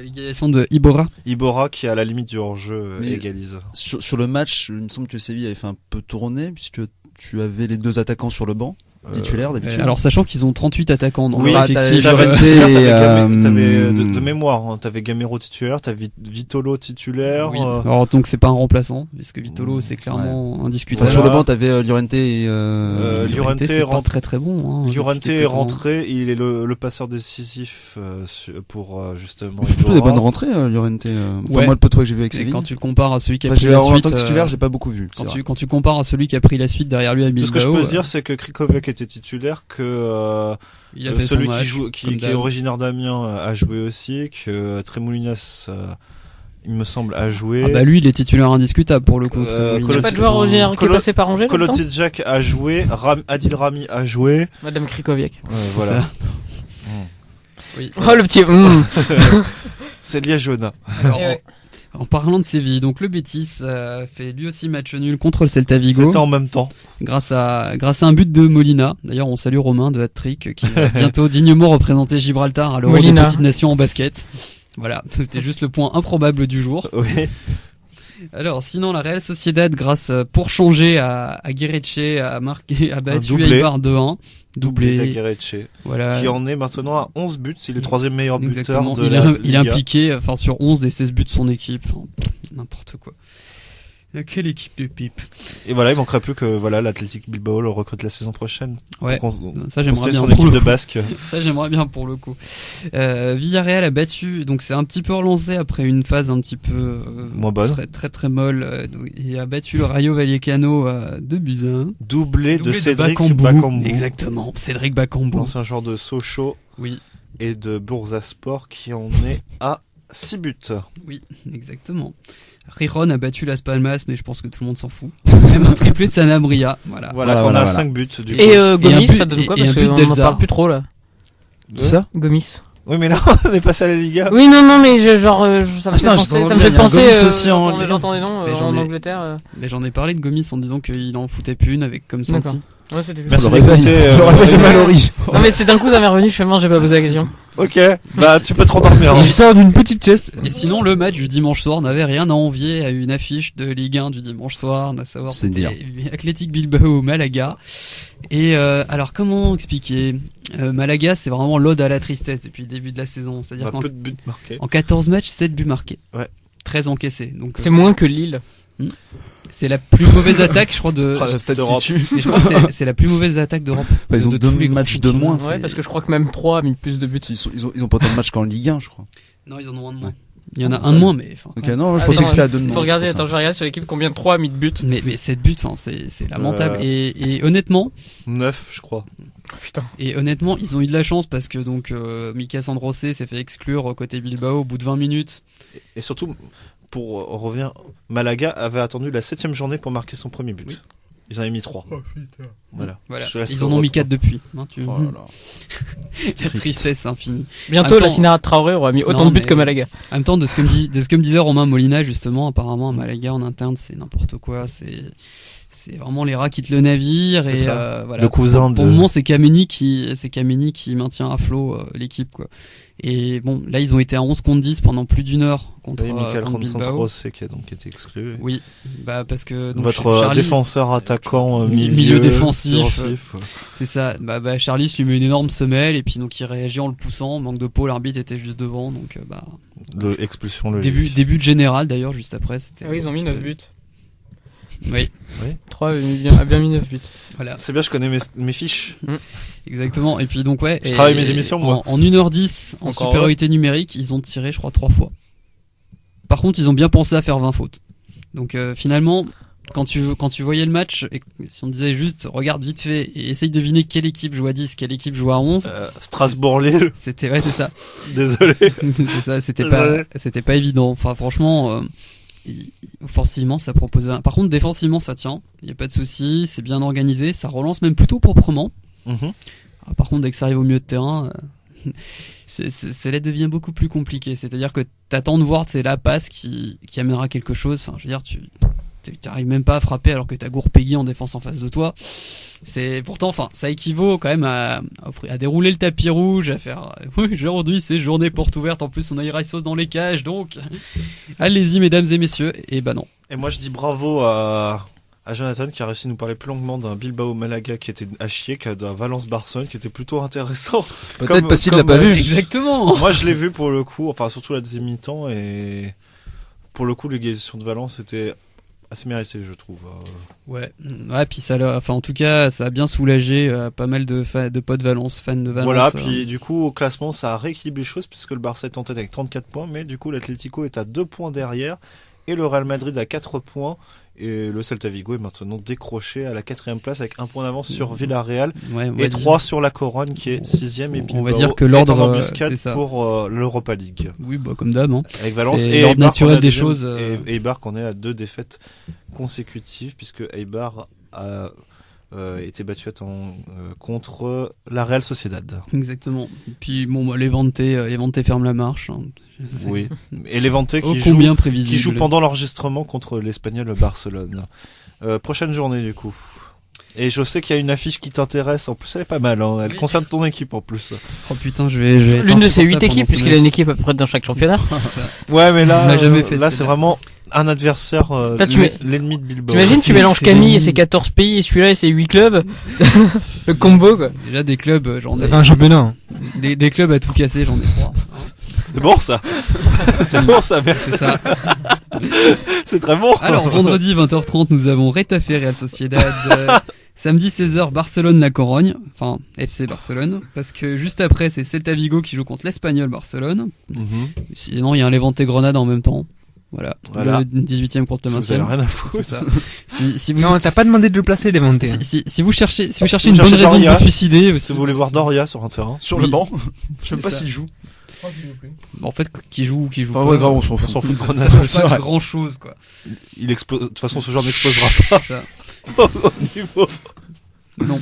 L'égalisation de Iborra. Ibora qui à la limite du hors-jeu Mais- égalise. Sur le match, il me semble que Séville avait fait un peu tourner puisque tu avais les deux attaquants sur le banc, titulaires d'habitude. Alors sachant qu'ils ont 38 attaquants dans Oui, leur bah, t'avais effectif. Llorente T'avais et, de mémoire, hein, t'avais Gamero titulaire, t'avais Vitolo titulaire. Oui. Alors donc c'est pas un remplaçant, puisque Vitolo c'est clairement Enfin, indiscutable. sur le banc, t'avais Llorente et Llorente c'est pas rentre- très très bon. Hein, Llorente depuis est quelques temps. rentré, il est le passeur décisif pour justement. plutôt Ibora. des bonnes rentrées, Llorente. Enfin, Ouais. moi, le peu de fois que j'ai vu avec Et Séville. quand tu le compares à celui qui a Enfin, pris j'ai la en suite, tant que titulaire, j'ai pas beaucoup vu. c'est vrai. quand tu compares à celui qui a pris la suite derrière lui à Tout Bilbao, ce que je peux dire, c'est que Krikovic était titulaire, que il a fait celui son match, qui est d'hab. originaire d'Amiens a joué aussi, que Tremoulinas, il me semble, a joué. Ah bah lui il est titulaire indiscutable pour le coup. Euh, Tremoulinas. Il n'y a pas de joueur Colo- originaire qui est Colo- passé par Angers. en même temps Kolotidjak a joué, Adil Rami a joué. Madame Krikoviak. Voilà. Ça. Oui. Oh le petit. C'est Liégeois. Alors, Eh ouais. en parlant de Séville, donc le Betis fait lui aussi match nul contre le Celta Vigo C'était en même temps. grâce à un but de Molina. D'ailleurs, on salue Romain de Hat-Trick qui va bientôt dignement représenter Gibraltar à l'Euro des Molina. petites nations en basket. Voilà, c'était juste le point improbable du jour. Oui. Alors, sinon, la Real Sociedad, grâce pour changer à Guerreche, a battu doublé. Eibar 2-1. Doublé. D'Aguerreche, Voilà. qui en est maintenant à 11 buts. Il est le troisième meilleur buteur Exactement. de Il la est Liga. impliqué, enfin, sur 11 des 16 buts de son équipe. Enfin, n'importe quoi. Quelle équipe de pipe. Et voilà, il manquerait plus que l'Athletic Bilbao le recrute la saison prochaine. Ouais. Pour Ça, j'aimerais construire bien. son pour équipe le de coup. basque. Ça, j'aimerais bien pour le coup. Villarreal a battu, donc c'est un petit peu relancé après une phase un petit peu Moins bonne. très très très molle, et a battu le Rayo Vallecano 2-1. Doublé de Cédric Bakambu. Bakambu. Exactement, Cédric Bakambu. L'ancien joueur de Sochaux Oui, et de Bursaspor qui en est à 6 buts. oui, exactement. Rijon a battu Las Palmas, mais je pense que tout le monde s'en fout. Même un triplé de Sanabria, voilà. Voilà, Voilà, qu'on a voilà. 5 buts du coup. Et Et un Gomis, but- ça donne quoi et parce un but qu'on en d'Elzar. parle plus trop là. Qui ça Gomis. Oui, mais là, on est passé à la Liga. Oui, non, mais ça me fait Putain, penser, j'entends ça me bien, fait il y a un penser, Gomis aussi en quand Ligue j'entends des noms Mais j'en en ai- Angleterre. Mais j'en ai parlé de Gomis en disant qu'il en foutait plus une avec comme D'accord. Santi. Ouais, c'était juste. Merci Je l'aurais d'écouter. pas- je l'aurais pas dit Mallory. Non, mais c'est d'un coup, ça m'est revenu, je fais mince, j'ai pas posé la question. Ok, bah tu peux te rendormir. Il sort d'une petite sieste. Et sinon, le match du dimanche soir n'avait rien à envier à une affiche de Ligue 1 du dimanche soir, à savoir C'est dire. Athletic Bilbao Malaga. Et alors, comment expliquer Malaga, c'est vraiment l'ode à la tristesse depuis le début de la saison. C'est-à-dire Bah, qu'en peu de buts marqués. en 14 matchs, 7 buts marqués. Ouais. 13 encaissés. Donc, C'est moins que Lille. c'est la plus mauvaise attaque, je crois, de. Ah, la stat d'Europe. qui tue. Mais je crois que c'est la plus mauvaise attaque d'Europe. Bah, ils ont de deux tous les grands matchs de championnats. moins. Ouais, c'est- parce que je crois que même 3 a mis plus de buts. Ils ont pas autant de matchs qu'en Ligue 1, je crois. Non, ils en ont un de moins. Ouais. Il y en a Ça un de va. moins, mais. enfin, Ok, ouais. non, je Attends, pensais que c'était à deux de Faut moins. regarder, c'est pour attends, je vais regarder sur l'équipe combien de 3 a mis de buts. Mais 7 buts, enfin, c'est lamentable. Et honnêtement, 9, je crois. Putain. Et honnêtement, ils ont eu de la chance parce que donc Mika Sandrosé s'est fait exclure côté Bilbao au bout de 20 minutes. Et surtout, pour revenir, Malaga avait attendu la 7ème journée pour marquer son premier but. Oui. Ils en avaient mis 3. Voilà. Voilà. Je te laisse Ils le en ont mis retour. 4 depuis. Hein, Oh là là. La tristesse infinie. Bientôt, Attends. la Sinara Traoré aura mis autant Non, de buts mais- que Malaga. En même temps, de ce que me disait Romain Molina justement, apparemment à Malaga en interne, c'est n'importe quoi. C'est vraiment les rats quittent le navire C'est et ça. voilà. Le cousin Pour de- le moment, c'est Kameni qui maintient à flot l'équipe quoi. Et bon, là ils ont été à 11 contre 10 pendant plus d'une heure contre, Et Michael contre Bilbao. Ramsantros qui a donc été exclu. Oui, bah parce que donc, Votre Charlie- défenseur, attaquant, milieu défensif. défensif. C'est ça. Bah Charlie lui met une énorme semelle et puis donc il réagit en le poussant. Manque de peau, l'arbitre était juste devant donc Expulsion logique. début de général d'ailleurs juste après. C'était. Ah oui, ils ont mis 9 buts. Oui, 3 a bien mis 9 buts. voilà. C'est bien, je connais mes fiches. Exactement. Et puis donc ouais. Je et- travaille mes émissions, moi. En 1h10 en Encore supériorité numérique, ils ont tiré je crois 3 fois. Par contre, ils ont bien pensé à faire 20 fautes. Donc finalement, quand tu voyais le match, et si on disait juste regarde vite fait et essaye de deviner quelle équipe joue à 10, quelle équipe joue à 11, Strasbourg-Lille, c'était ouais c'est ça. désolé. C'est ça, c'était pas évident. Enfin franchement offensivement ça proposait par contre défensivement ça tient, il y a pas de souci, c'est bien organisé, ça relance même plutôt proprement. Mhm. Ah, par contre dès que ça arrive au milieu de terrain cela devient beaucoup plus compliqué, c'est-à-dire que t'attends de voir c'est la passe qui amènera quelque chose, enfin je veux dire t'arrives même pas à frapper alors que t'as Gourpegui en défense en face de toi. C'est pourtant, enfin, ça équivaut quand même à dérouler le tapis rouge, à faire. Oui, aujourd'hui c'est journée porte ouverte. En plus, on a Iraï Sauce dans les cages, donc allez-y, mesdames et messieurs. Et bah non. Et moi, je dis bravo à Jonathan qui a réussi à nous parler plus longuement d'un Bilbao Malaga qui était à chier, d'un Valence Barcelone qui était plutôt intéressant. Peut-être parce qu'il l'a pas vu. Exactement. Moi, je l'ai vu pour le coup, enfin surtout la deuxième mi-temps, et pour le coup, l'égalisation de Valence était assez méritée, je trouve. Ouais, puis enfin en tout cas, ça a bien soulagé pas mal de potes Valence, fans de Valence. Voilà, puis du coup au classement, ça a rééquilibré les choses puisque le Barça est en tête avec 34 points, mais du coup l'Atlético est à 2 points derrière et le Real Madrid à 4 points. Et le Celta Vigo est maintenant décroché à la 4e place avec 1 point d'avance sur Villarreal et 3 sur la Corogne qui est 6e et Bilbao on va dire que l'ordre est en embuscade c'est ça. pour l'Europa League. Oui, bah comme d'hab. Hein. Avec Valence C'est et l'ordre Eibar naturel des choses. Et Eibar qu'on est à 2 défaites consécutives puisque Eibar a été battu contre la Real Sociedad. Exactement. Puis bon, Levante ferme la marche. Hein. Oui. Et Levante qui joue pendant l'enregistrement contre l'Espagnol Barcelone. Prochaine journée du coup. Et je sais qu'il y a une affiche qui t'intéresse. En plus, elle est pas mal. Hein. Elle concerne ton équipe en plus. Oh putain, je vais. L'une de ces 8 équipes, puisqu'il a une équipe à peu près dans chaque championnat. Ouais, mais là, on l'a jamais fait, là, c'est vraiment un adversaire, l'ennemi de Bilbao. T'imagines, tu mélanges Camille et ses 14 pays et celui-là et ses 8 clubs. Le combo, quoi. Déjà des clubs, j'en ai. Ça fait un championnat. Hein. Des clubs à tout casser, j'en ai 3. C'est bon ça. C'est bon ça, merci. C'est ça. C'est très bon. Alors, vendredi 20h30, nous avons Retafe Real Sociedad. Samedi 16h, Barcelone-La Corogne. Enfin, FC Barcelone. Parce que juste après, c'est Celta Vigo qui joue contre l'Espagnol Barcelone. Sinon, il y a un Levante Grenade en même temps. Voilà. Le 18e contre le Vous avez 20e. rien à foutre. C'est ça. Si vous, Non, t'as pas demandé de le placer, les Levante. si vous cherchez une cherchez bonne raison de Doria, vous suicider, Si vous voulez voir Doria sur un terrain. Sur Oui. le banc. Je sais même pas ça. s'il joue. en fait, qui joue Enfin, pas, ouais, grave, on s'en fout. On s'en fout de ça Grenade. change c'est pas vrai. grand chose, quoi. Il explose. De toute façon, ce genre n'explosera pas C'est ça. au niveau. Non.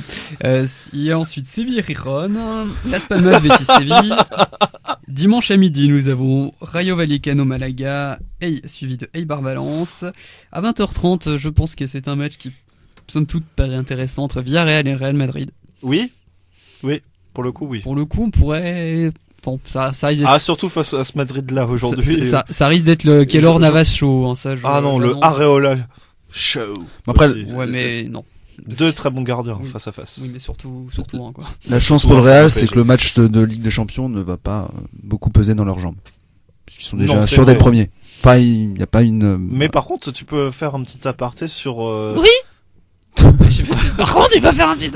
Il y a ensuite Séville-Rijon, Las Palmas-Betis-Séville. Dimanche à midi, nous avons Rayo Vallecano-Malaga, suivi de Eibar-Valence. À 20h30, je pense que c'est un match qui, somme toute, paraît intéressant entre Villarreal et Real Madrid. Oui. Oui. Pour le coup, oui. Pour le coup, on pourrait... Bon, ça risque d'être... Ah, surtout face à ce Madrid-là aujourd'hui. ça risque d'être le Keylor Navas show. Hein, ça, Ah non, le j'annonce. Areola show. Après, Aussi. Ouais, mais non. 2 très bons gardiens Oui. face à face. Oui, mais surtout un, quoi. la chance Souvent, pour le ça Real, fait c'est PSG. que le match de Ligue des Champions ne va pas beaucoup peser dans leurs jambes. Parce qu'ils sont déjà Non, c'est sûrs vrai. d'être premiers. Enfin, il n'y a pas une... Mais par contre, tu peux faire un petit aparté sur... Par contre, tu peux faire un petit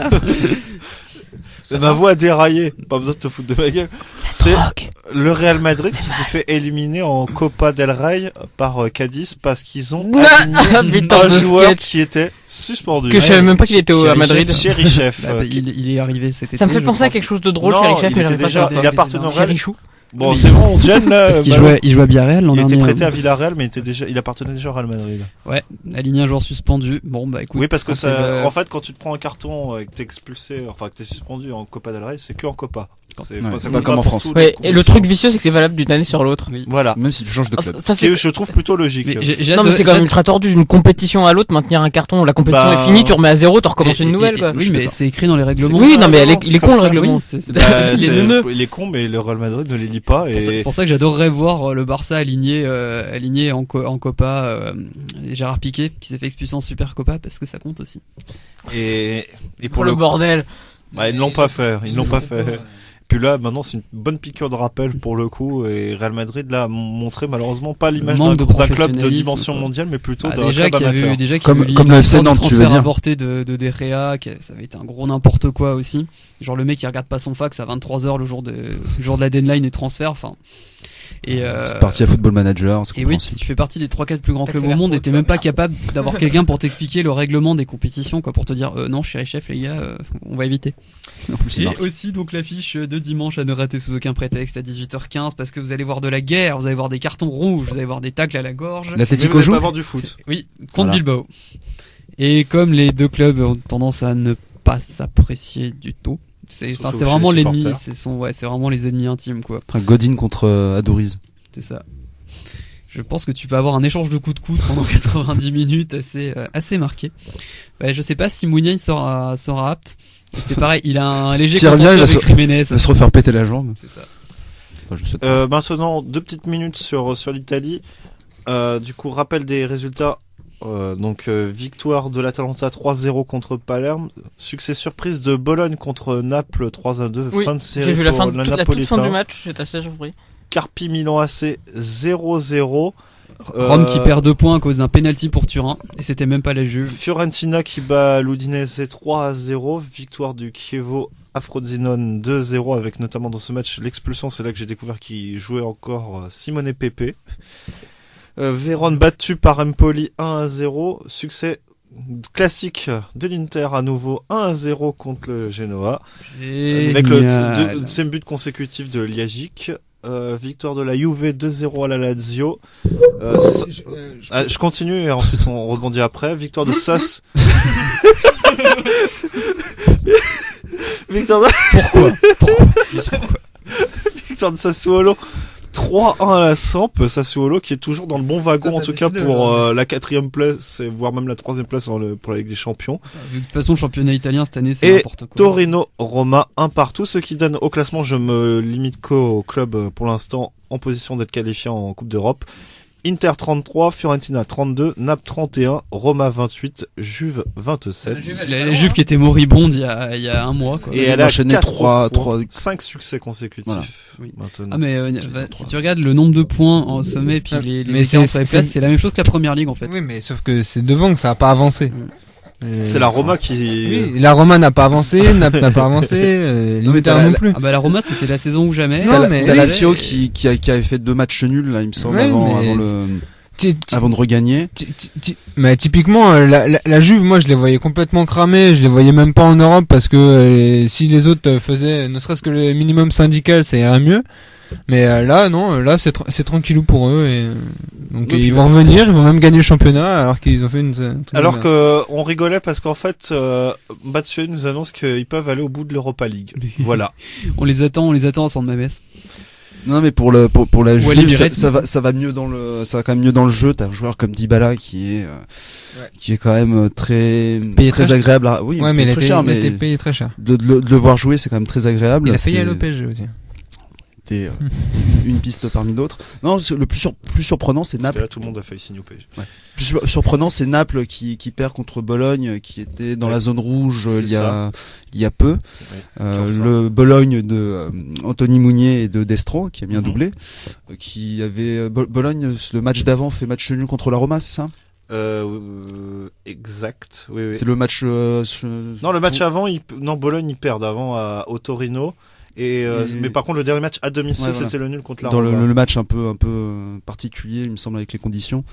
Ma voix a déraillé. Pas besoin de te foutre de ma gueule. C'est le Real Madrid qui s'est fait éliminer en Copa del Rey par Cadiz parce qu'ils ont aligné Putain, un ce joueur sketch. qui était suspendu. Que je savais même pas qu'il était à Madrid. Chérichef. Il est arrivé cet été. Ça me fait je penser à crois. quelque chose de drôle, Non, Chérichef, il mais était j'arrive pas déjà, à il appartenait au Real. Chérichou. Bon, c'est bon, Jen, Parce qu'il bah, jouait à Villarreal l'an il était dernier. prêté à Villarreal, mais il appartenait déjà au Real Madrid. Ouais, aligné un joueur suspendu. Bon, bah écoute. Oui, parce que quand c'est ça, le- en fait, quand tu te prends un carton et que t'es expulsé, enfin, que t'es suspendu en Copa del Rey, c'est que en Copa. Ouais, ça c'est compte pas comme en pour France. toutes les Ouais, et le compétitions. truc vicieux, c'est que c'est valable d'une année sur l'autre. Oui. Voilà. Même si tu changes de Ah, club. ça, Ce qui est, je trouve plutôt logique. Mais Non, mais c'est quand même ultra tordu d'une compétition à l'autre, maintenir un carton, la compétition Bah, est finie, tu remets à zéro, tu recommences une nouvelle, quoi. Oui, mais c'est écrit dans les règlements. Oui, non, mais non, il est con comme le ça, règlement. Oui, c'est Bah, il est c'est- neuneux. il est con, mais le Real Madrid ne les lit pas. C'est Et pour ça que j'adorerais voir le Barça aligné en Copa Gérard Piqué qui s'est fait expulser en Super Copa parce que ça compte aussi. et Pour pour le le bordel. bah, ils ne l'ont pas fait. Ils l'ont pas fait. Puis là, maintenant, c'est une bonne piqûre de rappel pour le coup. Et Real Madrid, là, a montré malheureusement pas l'image Manque de d'un club de professionnalisme, dimension quoi. mondiale, mais plutôt Bah, d'un déjà club qu'il y amateur. avait eu déjà qu'il y Comme- avait eu comme le FC l'histoire de Nantes, tu veux transfert dire. avorté de De Gea, ça avait été un gros n'importe quoi aussi. Genre le mec il regarde pas son fax à 23h le jour de la deadline et transfert, enfin. Et C'est parti à Football Manager. c'est et oui, compréhensible. tu fais partie des 3-4 plus grands T'as clubs fait au l'air monde pro, et t'es tu même vois. pas capable d'avoir quelqu'un pour t'expliquer le règlement des compétitions, quoi, pour te dire non, chef les gars, on va éviter. En plus, il Et marque. aussi donc l'affiche de dimanche à ne rater sous aucun prétexte à 18h15 parce que vous allez voir de la guerre, vous allez voir des cartons rouges, vous allez voir des tacles à la gorge. Mais vous L'Atlético allez joue pas voir du foot. Oui, contre Voilà. Bilbao. Et comme les deux clubs ont tendance à ne pas s'apprécier du tout, c'est Surtout c'est chez vraiment les l'ennemi, supporters. c'est vraiment les ennemis intimes, quoi. Godin contre Adoriz. C'est ça. Je pense que tu peux avoir un échange de coups de coude pendant 90 minutes assez marqué. Ouais, je sais pas si Mouniain sera apte. C'est pareil, il a un léger S'il revient, contentieux il va avec Jiménez. Il va se refaire péter la jambe. C'est ça. Enfin, je sais pas. Maintenant, 2 petites minutes sur l'Italie. Du coup, rappel des résultats. Victoire de l'Atalanta 3-0 contre Palerme. Succès surprise de Bologne contre Naples 3-2. Oui, fin de série j'ai vu la pour toute fin Napolitain. du match, j'étais assez surpris. Carpi Milan AC 0-0. Rome qui perd 2 points à cause d'un penalty pour Turin. Et c'était même pas la Juve. Fiorentina qui bat l'Udinese 3-0. Victoire du Chievo à Frosinone 2-0 avec notamment dans ce match l'expulsion. C'est là que j'ai découvert qu'il jouait encore Simone Pepe. Vérone battu par Empoli 1-0. Succès classique de l'Inter à nouveau 1-0 contre le Genoa. Avec le deuxième but consécutif de Ljajic. Victoire de la Juve 2-0 à la Lazio. Je continue et ensuite on rebondit après. Victoire de Sas. Victoire de... Pourquoi Juste pourquoi Victoire de Sassuolo 3-1 à la Samp. Sassuolo qui est toujours dans le bon wagon en tout cas pour la 4e place, voire même la 3e place pour la Ligue des Champions. De toute façon, le championnat italien cette année, c'est Et n'importe quoi. Torino-Roma 1 partout, ce qui donne au classement, je me limite qu'au club pour l'instant en position d'être qualifié en Coupe d'Europe. Inter 33, Fiorentina 32, Naples 31, Roma 28, Juve 27. La Juve qui était moribonde il y a un mois, quoi. Et elle a enchaîné 5 succès consécutifs. Voilà. Oui. Maintenant. Ah mais si tu regardes le nombre de points en sommet puis les mais écarts sur les places, c'est la même chose que la première ligue en fait. Oui, mais sauf que c'est devant que ça a pas avancé. C'est la Roma qui... Oui, la Roma n'a pas avancé, Naples n'a pas avancé, l'Inter non plus. Ah bah la Roma c'était la saison ou jamais. Non, mais T'as la Fio qui avait fait 2 matchs nuls, là, il me semble, Ouais, avant de regagner. Mais typiquement, la Juve, moi je les voyais complètement cramés, je les voyais même pas en Europe parce que si les autres faisaient ne serait-ce que le minimum syndical, ça irait mieux. Mais là, non, là c'est tranquillou pour eux et donc ils vont revenir, ils vont même gagner le championnat alors qu'ils ont fait une. Alors que on rigolait parce qu'en fait, Batshuayi nous annonce qu'ils peuvent aller au bout de l'Europa League. Voilà. On les attend à San Mamés. Non mais pour la Ou Juve, Alimiret. ça va mieux ça va quand même mieux dans le jeu. T'as un joueur comme Dybala qui est quand même très très agréable. Oui, ouais, mais il très cher, a été payé très cher. de le voir jouer, c'est quand même très agréable. Il a payé à l'OPG aussi. C'était une piste parmi d'autres. Non, le plus surprenant, c'est Parce que Naples. là, tout le monde a failli signer au PSG. Plus surprenant, c'est Naples qui perd contre Bologne, qui était dans la zone rouge il y a peu. Le Bologne de Anthony Mounier et de Destro, qui a bien doublé, qui avait Bologne le match d'avant fait match nul contre la Roma, c'est ça? Exact. Oui. C'est le match. Non, le match avant, Bologne ils perdent avant au Torino. Mais par contre, le dernier match à domicile, c'était le nul contre la Roma. Dans le match un peu particulier, il me semble, avec les conditions.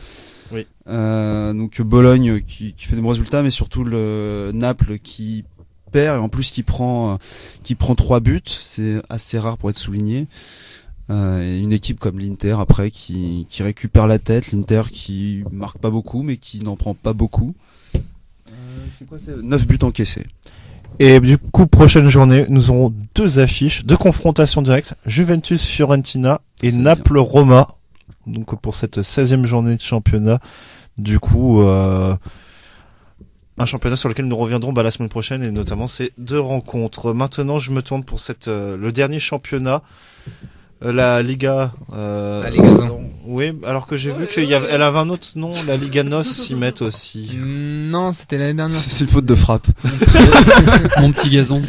Oui. Donc Bologne qui fait des bons résultats, mais surtout le Naples qui perd et en plus qui prend 3 buts, c'est assez rare pour être souligné. Et une équipe comme l'Inter après qui récupère la tête, l'Inter qui marque pas beaucoup mais qui n'en prend pas beaucoup. C'est quoi, c'est 9 buts encaissés. Et du coup, prochaine journée, nous aurons 2 affiches, 2 confrontations directes, Juventus-Fiorentina et Naples-Roma. Donc pour cette 16e journée de championnat, du coup, un championnat sur lequel nous reviendrons la semaine prochaine et notamment ces 2 rencontres. Maintenant, je me tourne pour le dernier championnat. La Liga. La Liga Nos. Oui, alors que j'ai vu qu'elle avait un autre nom, la Liga Nos s'y met aussi. Non, c'était l'année dernière. C'est une faute de frappe. Mon petit gazon.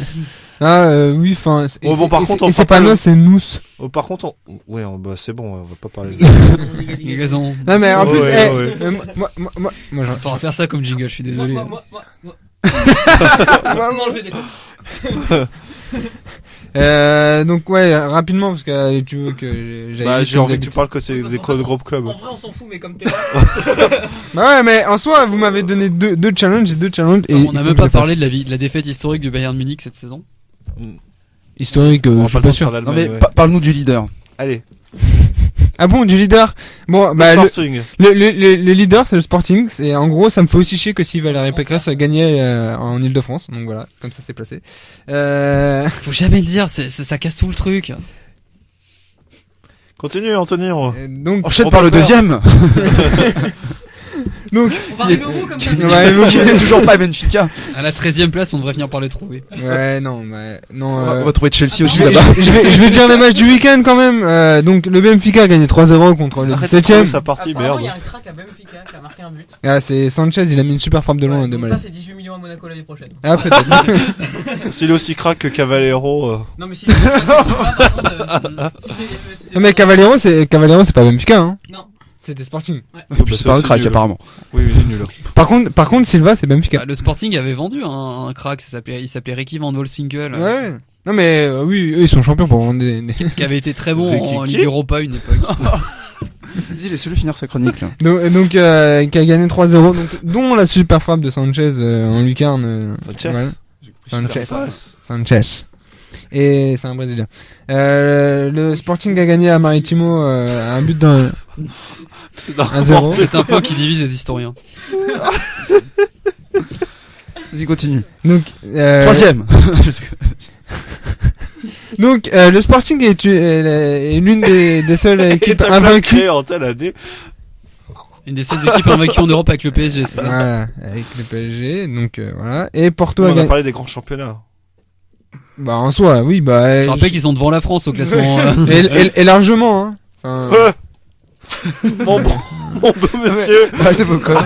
Oui, enfin. Par contre, c'est pas nous, c'est nous. Par contre, c'est bon, on va pas parler. Les gazons. Non mais en plus, Moi, je vais faire ça comme jingle. Je suis désolé. Donc rapidement parce que tu veux que j'aille. J'ai envie que tu parles que c'est des gros clubs. En vrai, on s'en fout, mais comme t'es Ouais, mais en soi, vous m'avez donné deux challenges et on n'a même pas parlé de la défaite historique du Bayern Munich cette saison. historique. Je suis pas sûr. Non mais parle-nous du leader. Allez. Ah bon, du leader. Bon, le leader, c'est le Sporting. C'est en gros, ça me fait aussi chier que si Valérie Pécresse gagnait en Île-de-France. Donc voilà, comme ça c'est placé. Faut jamais le dire, ça casse tout le truc. Continue, Anthony. Donc, Enchaîne On par le peut le deuxième. donc, On va arriver au bout comme ça. Qui n'est toujours pas Benfica. À la 13e place, on devrait finir par les trouver. ouais, non, bah, non. On va trouver Chelsea aussi Je vais, là-bas. je vais dire les matchs du week-end quand même. Donc le Benfica a gagné 3-0 contre le Arrête de 17ème. trouver sa partie, Apparemment, merde. il y a un crack à Benfica qui a marqué un but. Ah, c'est Sanchez, il a mis une super frappe de loin de Donc malade. ça, c'est 18 millions à Monaco l'année prochaine. Ah, peut-être. S'il est aussi crack que Cavallero, Non, mais si. Si Non, mais Cavallero, c'est pas Benfica, hein. Non. C'était Sporting. C'est pas un crack apparemment. Oui, il est nul. Par contre, Silva, c'est Benfica. Bah, le Sporting avait vendu un crack, il s'appelait Ricky Van Wolfswinkel, Ouais. Non, mais oui, eux, ils sont champions pour vendre des... qui avait été très bon Ricky en qui Ligue Europa à une époque. Vas-y, laisse-le finir sa chronique là. Donc qui a gagné 3-0, donc, dont la super frappe de Sanchez en lucarne. Sanchez. Voilà. Sanchez. Sanchez. Et c'est un Brésilien. Le Sporting a gagné à Maritimo un but d'un... C'est dans 1-0. C'est un point qui divise les historiens. Vas-y, continue. Donc, Troisième. donc le Sporting est l'une des seules équipes invaincues. en telle année. Une des 7 équipes invaincues en Europe avec le PSG, c'est ça. Voilà, avec le PSG. Donc voilà. Et Porto a On a gagné. parlé des grands championnats. Bah en soi, oui, bah. Je rappelle qu'ils sont devant la France au classement. Et largement, hein. Enfin, Mon bon monsieur, Arrêtez vos conneries.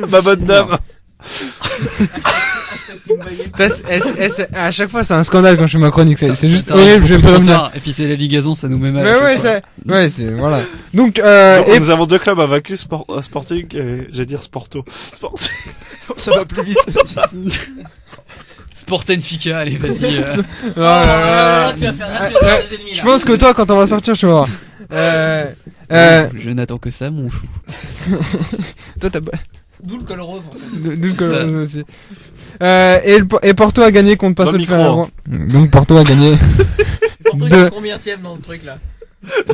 ma bonne dame. à chaque fois, c'est un scandale quand je fais ma chronique. C'est juste T'arrives horrible. Je vais beaucoup trop prévenir. tard. Et puis c'est la ligaison, ça nous met mal. Mais à chaque ouais, fois. c'est voilà. Donc Donc, nous avons deux clubs invaincus, Sporting et j'allais dire Sporto. Sporting. Ça va plus vite. Sportenfica, allez, vas-y. oh là là. Tu vas faire des ennemis, Je là. pense que toi, quand on va sortir, tu vas voir. Je n'attends que ça, mon chou. Toi, t'as D'où le col rose. En fait. d'où le Ça. coloré aussi. Et Porto a gagné contre Passo Dans de le micro, Ferrero. Donc Porto a gagné. Porto, il Deux. est combien tième dans le truc là?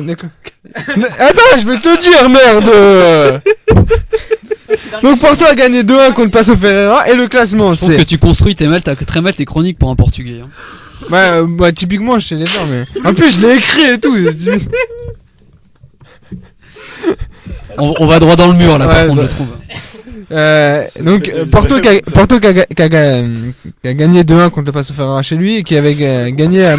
D'accord. Attends, je vais te le dire, merde. Donc Porto a gagné 2-1 contre Passo Ferreira et le classement Je trouve que c'est tu construis t'as très mal tes chroniques pour un portugais. Hein. bah typiquement je sais les faire mais en plus je l'ai écrit et tout. On va droit dans le mur là, par Ouais, contre, bah. je trouve. Donc Porto qui a gagné 2-1 contre le Passo Ferreira chez lui et qui avait gagné à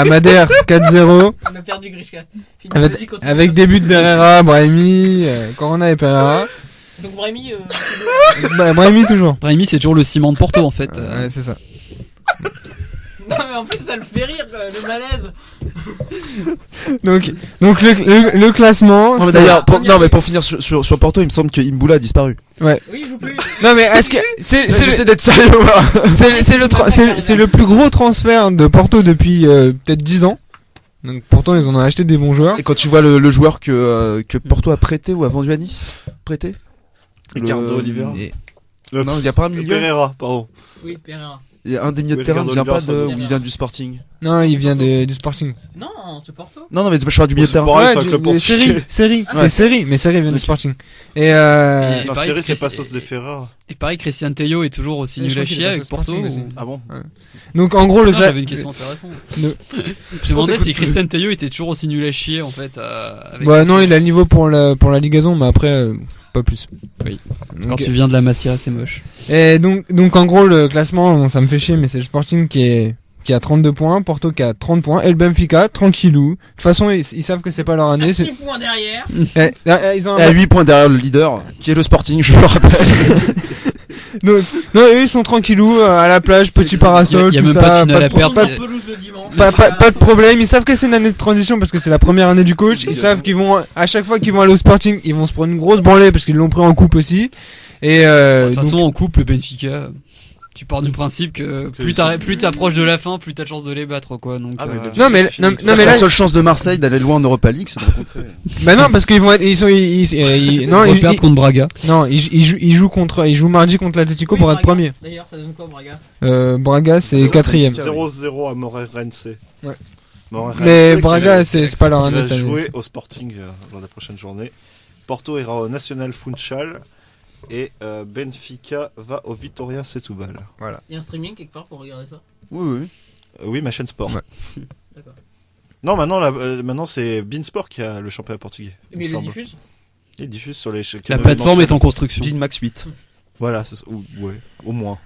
Madère 4-0 On a perdu Grishka. Fini, avec, vas-y, continue. avec des buts d'Herrera, Brahimi, Corona et Pereira. Donc Brahimi, Brahimi toujours. Brahimi, c'est toujours le ciment de Porto en fait. Ouais, c'est ça. non mais en plus ça le fait rire, le malaise. Donc le classement. Non, mais c'est- d'ailleurs, pour finir sur Porto, il me semble que Imbula a disparu. Oui, il joue plus. Non mais est-ce que J'essaie d'être sérieux. Voilà. c'est le plus gros transfert de Porto depuis peut-être 10 ans. Donc pourtant ils en ont acheté des bons joueurs. Et quand tu vois le joueur que Porto a prêté ou a vendu à Nice, prêté. Ricardo Oliveira. Non, il y a pas un milieu. Pereira, pardon. Oui, Pereira. Il y a un des milieux de Oui, terrain, il vient Ricardo pas de, Oliveira, ou il vient du Sporting. Non, il vient du Sporting. Non, c'est Porto. Non, mais je parle du milieu de terrain. Pareil, c'est un club portugais. série, Ah, c'est série, mais série vient du Ok. Sporting. Et La pareil, série, c'est Chris- pas Sauce de Ferrara. Et pareil, Christian Tello est toujours aussi Et je nul crois à qu'il est chier passé avec au Porto. Sporting aussi. ou- Ah bon? Donc en gros Putain, j'avais une question intéressante. Ne- Je me demandais si Christian Tello était toujours aussi nul à chier en fait. Avec Bah non, il a le niveau pour la ligaison, mais après pas plus. Oui. Donc, Quand tu viens de la Masia, c'est moche. Et donc en gros le classement, bon, ça me fait chier, mais c'est le Sporting qui a 32 points, Porto qui a 30 points, et le Benfica tranquillou. De toute façon ils savent que c'est pas leur année. 6 points derrière. Ils ont Et à 8 points derrière le leader, qui est le Sporting, je le rappelle. non, eux ils sont tranquillous à la plage, petit parasol, Il y a tout même ça, pas de finale à de- perdre, pas- c'est- pelouse le dimanche. pas de problème, ils savent que c'est une année de transition parce que c'est la première année du coach, ils savent qu'ils vont, à chaque fois qu'ils vont aller au Sporting, ils vont se prendre une grosse branlée parce qu'ils l'ont pris en coupe aussi. Et De toute donc- façon, en couple, le Benfica, tu pars du principe que plus t'approches de la fin, plus t'as de chances de les battre, quoi. Donc, Ah, mais depuis- non mais c'est non, fini. non, mais la là, seule chance de Marseille d'aller loin en Europa League, c'est de rencontrer. bah non parce qu'ils vont être, non, on va perdre contre Braga. non, ils jouent mardi contre l'Atlético Oui, pour être Braga. premier. D'ailleurs, ça donne quoi Braga? Braga c'est quatrième. 0-0 à Moreirense. Ouais. Moreirense, Mais qui Braga, va- c'est pas leur qui année va cette année. jouer au Sporting dans la prochaine journée. Porto ira au National Funchal et Benfica va au Vitória Setúbal. Il y a un streaming quelque part pour regarder ça? Oui, oui. Oui, ma chaîne sport. Ouais. D'accord. Non, maintenant c'est Beansport qui a le championnat portugais. il Mais me il le semble. diffuse. Il diffuse sur les La canaux plateforme est mensuels. en construction. Bean Max 8. Voilà, ouais, au moins.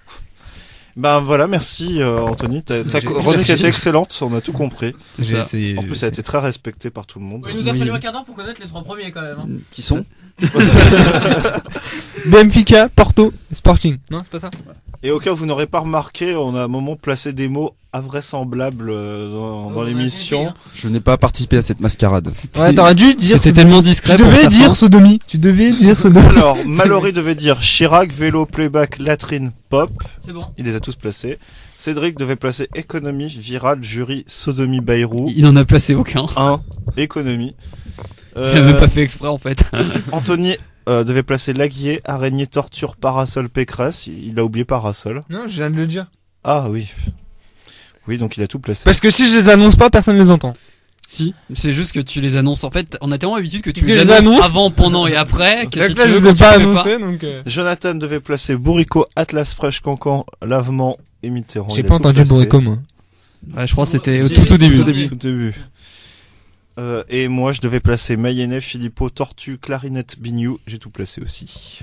Ben voilà, merci Anthony. Ta J'ai- chronique j'ai- était excellente, on a tout compris. J'ai ça. essayé. En plus, ça a été très respecté par tout le monde. Il nous a Oui. fallu un quart d'heure pour connaître les 3 premiers quand même. Hein. Qui sont Benfica, Porto, Sporting. Non, c'est pas ça. Et au cas où vous n'aurez pas remarqué, on a à un moment placé des mots invraisemblables dans l'émission. Je n'ai pas participé à cette mascarade. Ouais, t'aurais dû dire. C'était tellement discret. Tu pour devais faire dire ça. sodomie. Tu devais dire sodomie. Alors, Mallory devait dire Chirac, vélo, playback, latrine, pop. C'est bon. Il les a tous placés. Cédric devait placer économie, viral, jury, sodomie, Bayrou. Il n'en a placé aucun. 1, économie. Il a même pas fait exprès en fait. Anthony devait placer Laguier, araignée, torture, parasol, Pécresse. Il a oublié parasol. Non, je viens de le dire. Ah oui. Oui, donc il a tout placé. Parce que si je les annonce pas, personne les entend. Si, c'est juste que tu les annonces. En fait, on a tellement l'habitude que tu Que les les annonces annonces. avant, pendant et après. Que si Là, tu je veux, les ai quand tu pas le fais annoncés, donc. Jonathan devait placer Bourrico, Atlas Fresh, Cancan, Lavement et Mitterrand. J'ai Il a pas tout entendu placé. Bourrico, moi. Ouais, je crois que c'était Si, tout au début. tout au début. Tout début. Et moi, je devais placer Mayennev, Philippot, Tortue, Clarinette, Bignou. J'ai tout placé aussi.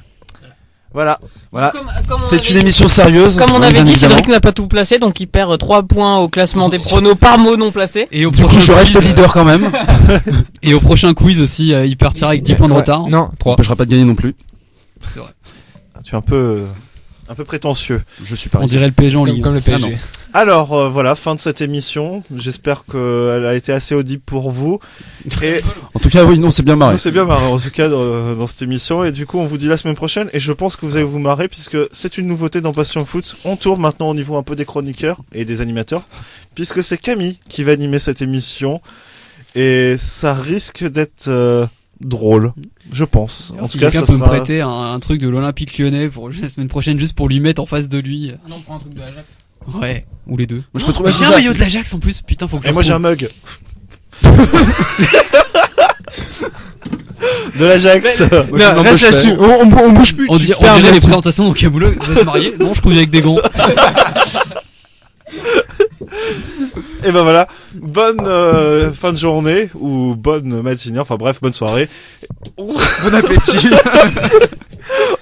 Voilà. Voilà. Comme on C'est avait une dit- émission sérieuse. Comme on bien avait dit, évidemment. Cédric n'a pas tout placé, donc il perd 3 points au classement des pronos par mot non placé. Et au Du coup, prochain je reste quiz, leader quand même. Et au prochain quiz aussi, il partira avec 10 points de Ouais. retard. Non, On 3. n'empêchera pas de gagner non plus. C'est vrai. Tu es un peu prétentieux. Je suis On parisien. dirait le PSG en Ligue. Comme le Ah non. PSG. Alors, voilà, fin de cette émission. J'espère qu'elle a été assez audible pour vous. Et En tout cas, oui, non, c'est bien marré. on s'est bien marré, en tout cas, dans cette émission. Et du coup, on vous dit la semaine prochaine. Et je pense que vous allez vous marrer, puisque c'est une nouveauté dans Passion Foot. On tourne maintenant au niveau un peu des chroniqueurs et des animateurs, puisque c'est Camille qui va animer cette émission. Et ça risque d'être drôle, je pense. En Si tout cas, quelqu'un ça peut me sera... prêter un truc de l'Olympique Lyonnais pour la semaine prochaine, juste pour lui mettre en face de lui. Ah non, prends un truc de l'Ajax. Ouais, ou les deux. Moi, je peux trouver Mais j'ai un maillot de l'Ajax en plus, putain, faut que je Et le moi, j'ai un retrouve. mug. De l'Ajax. Non, m'embauche reste pas. là-dessus. On bouge plus. On tu dirait, fais un on dirait les là-dessus. présentations dans Kaboulot. Vous êtes mariés? Non, je conduis avec des gants. Et ben voilà, bonne fin de journée ou bonne matinée, enfin bref, bonne soirée. Bon appétit.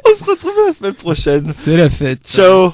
On se retrouve la semaine prochaine. C'est la fête. Ciao.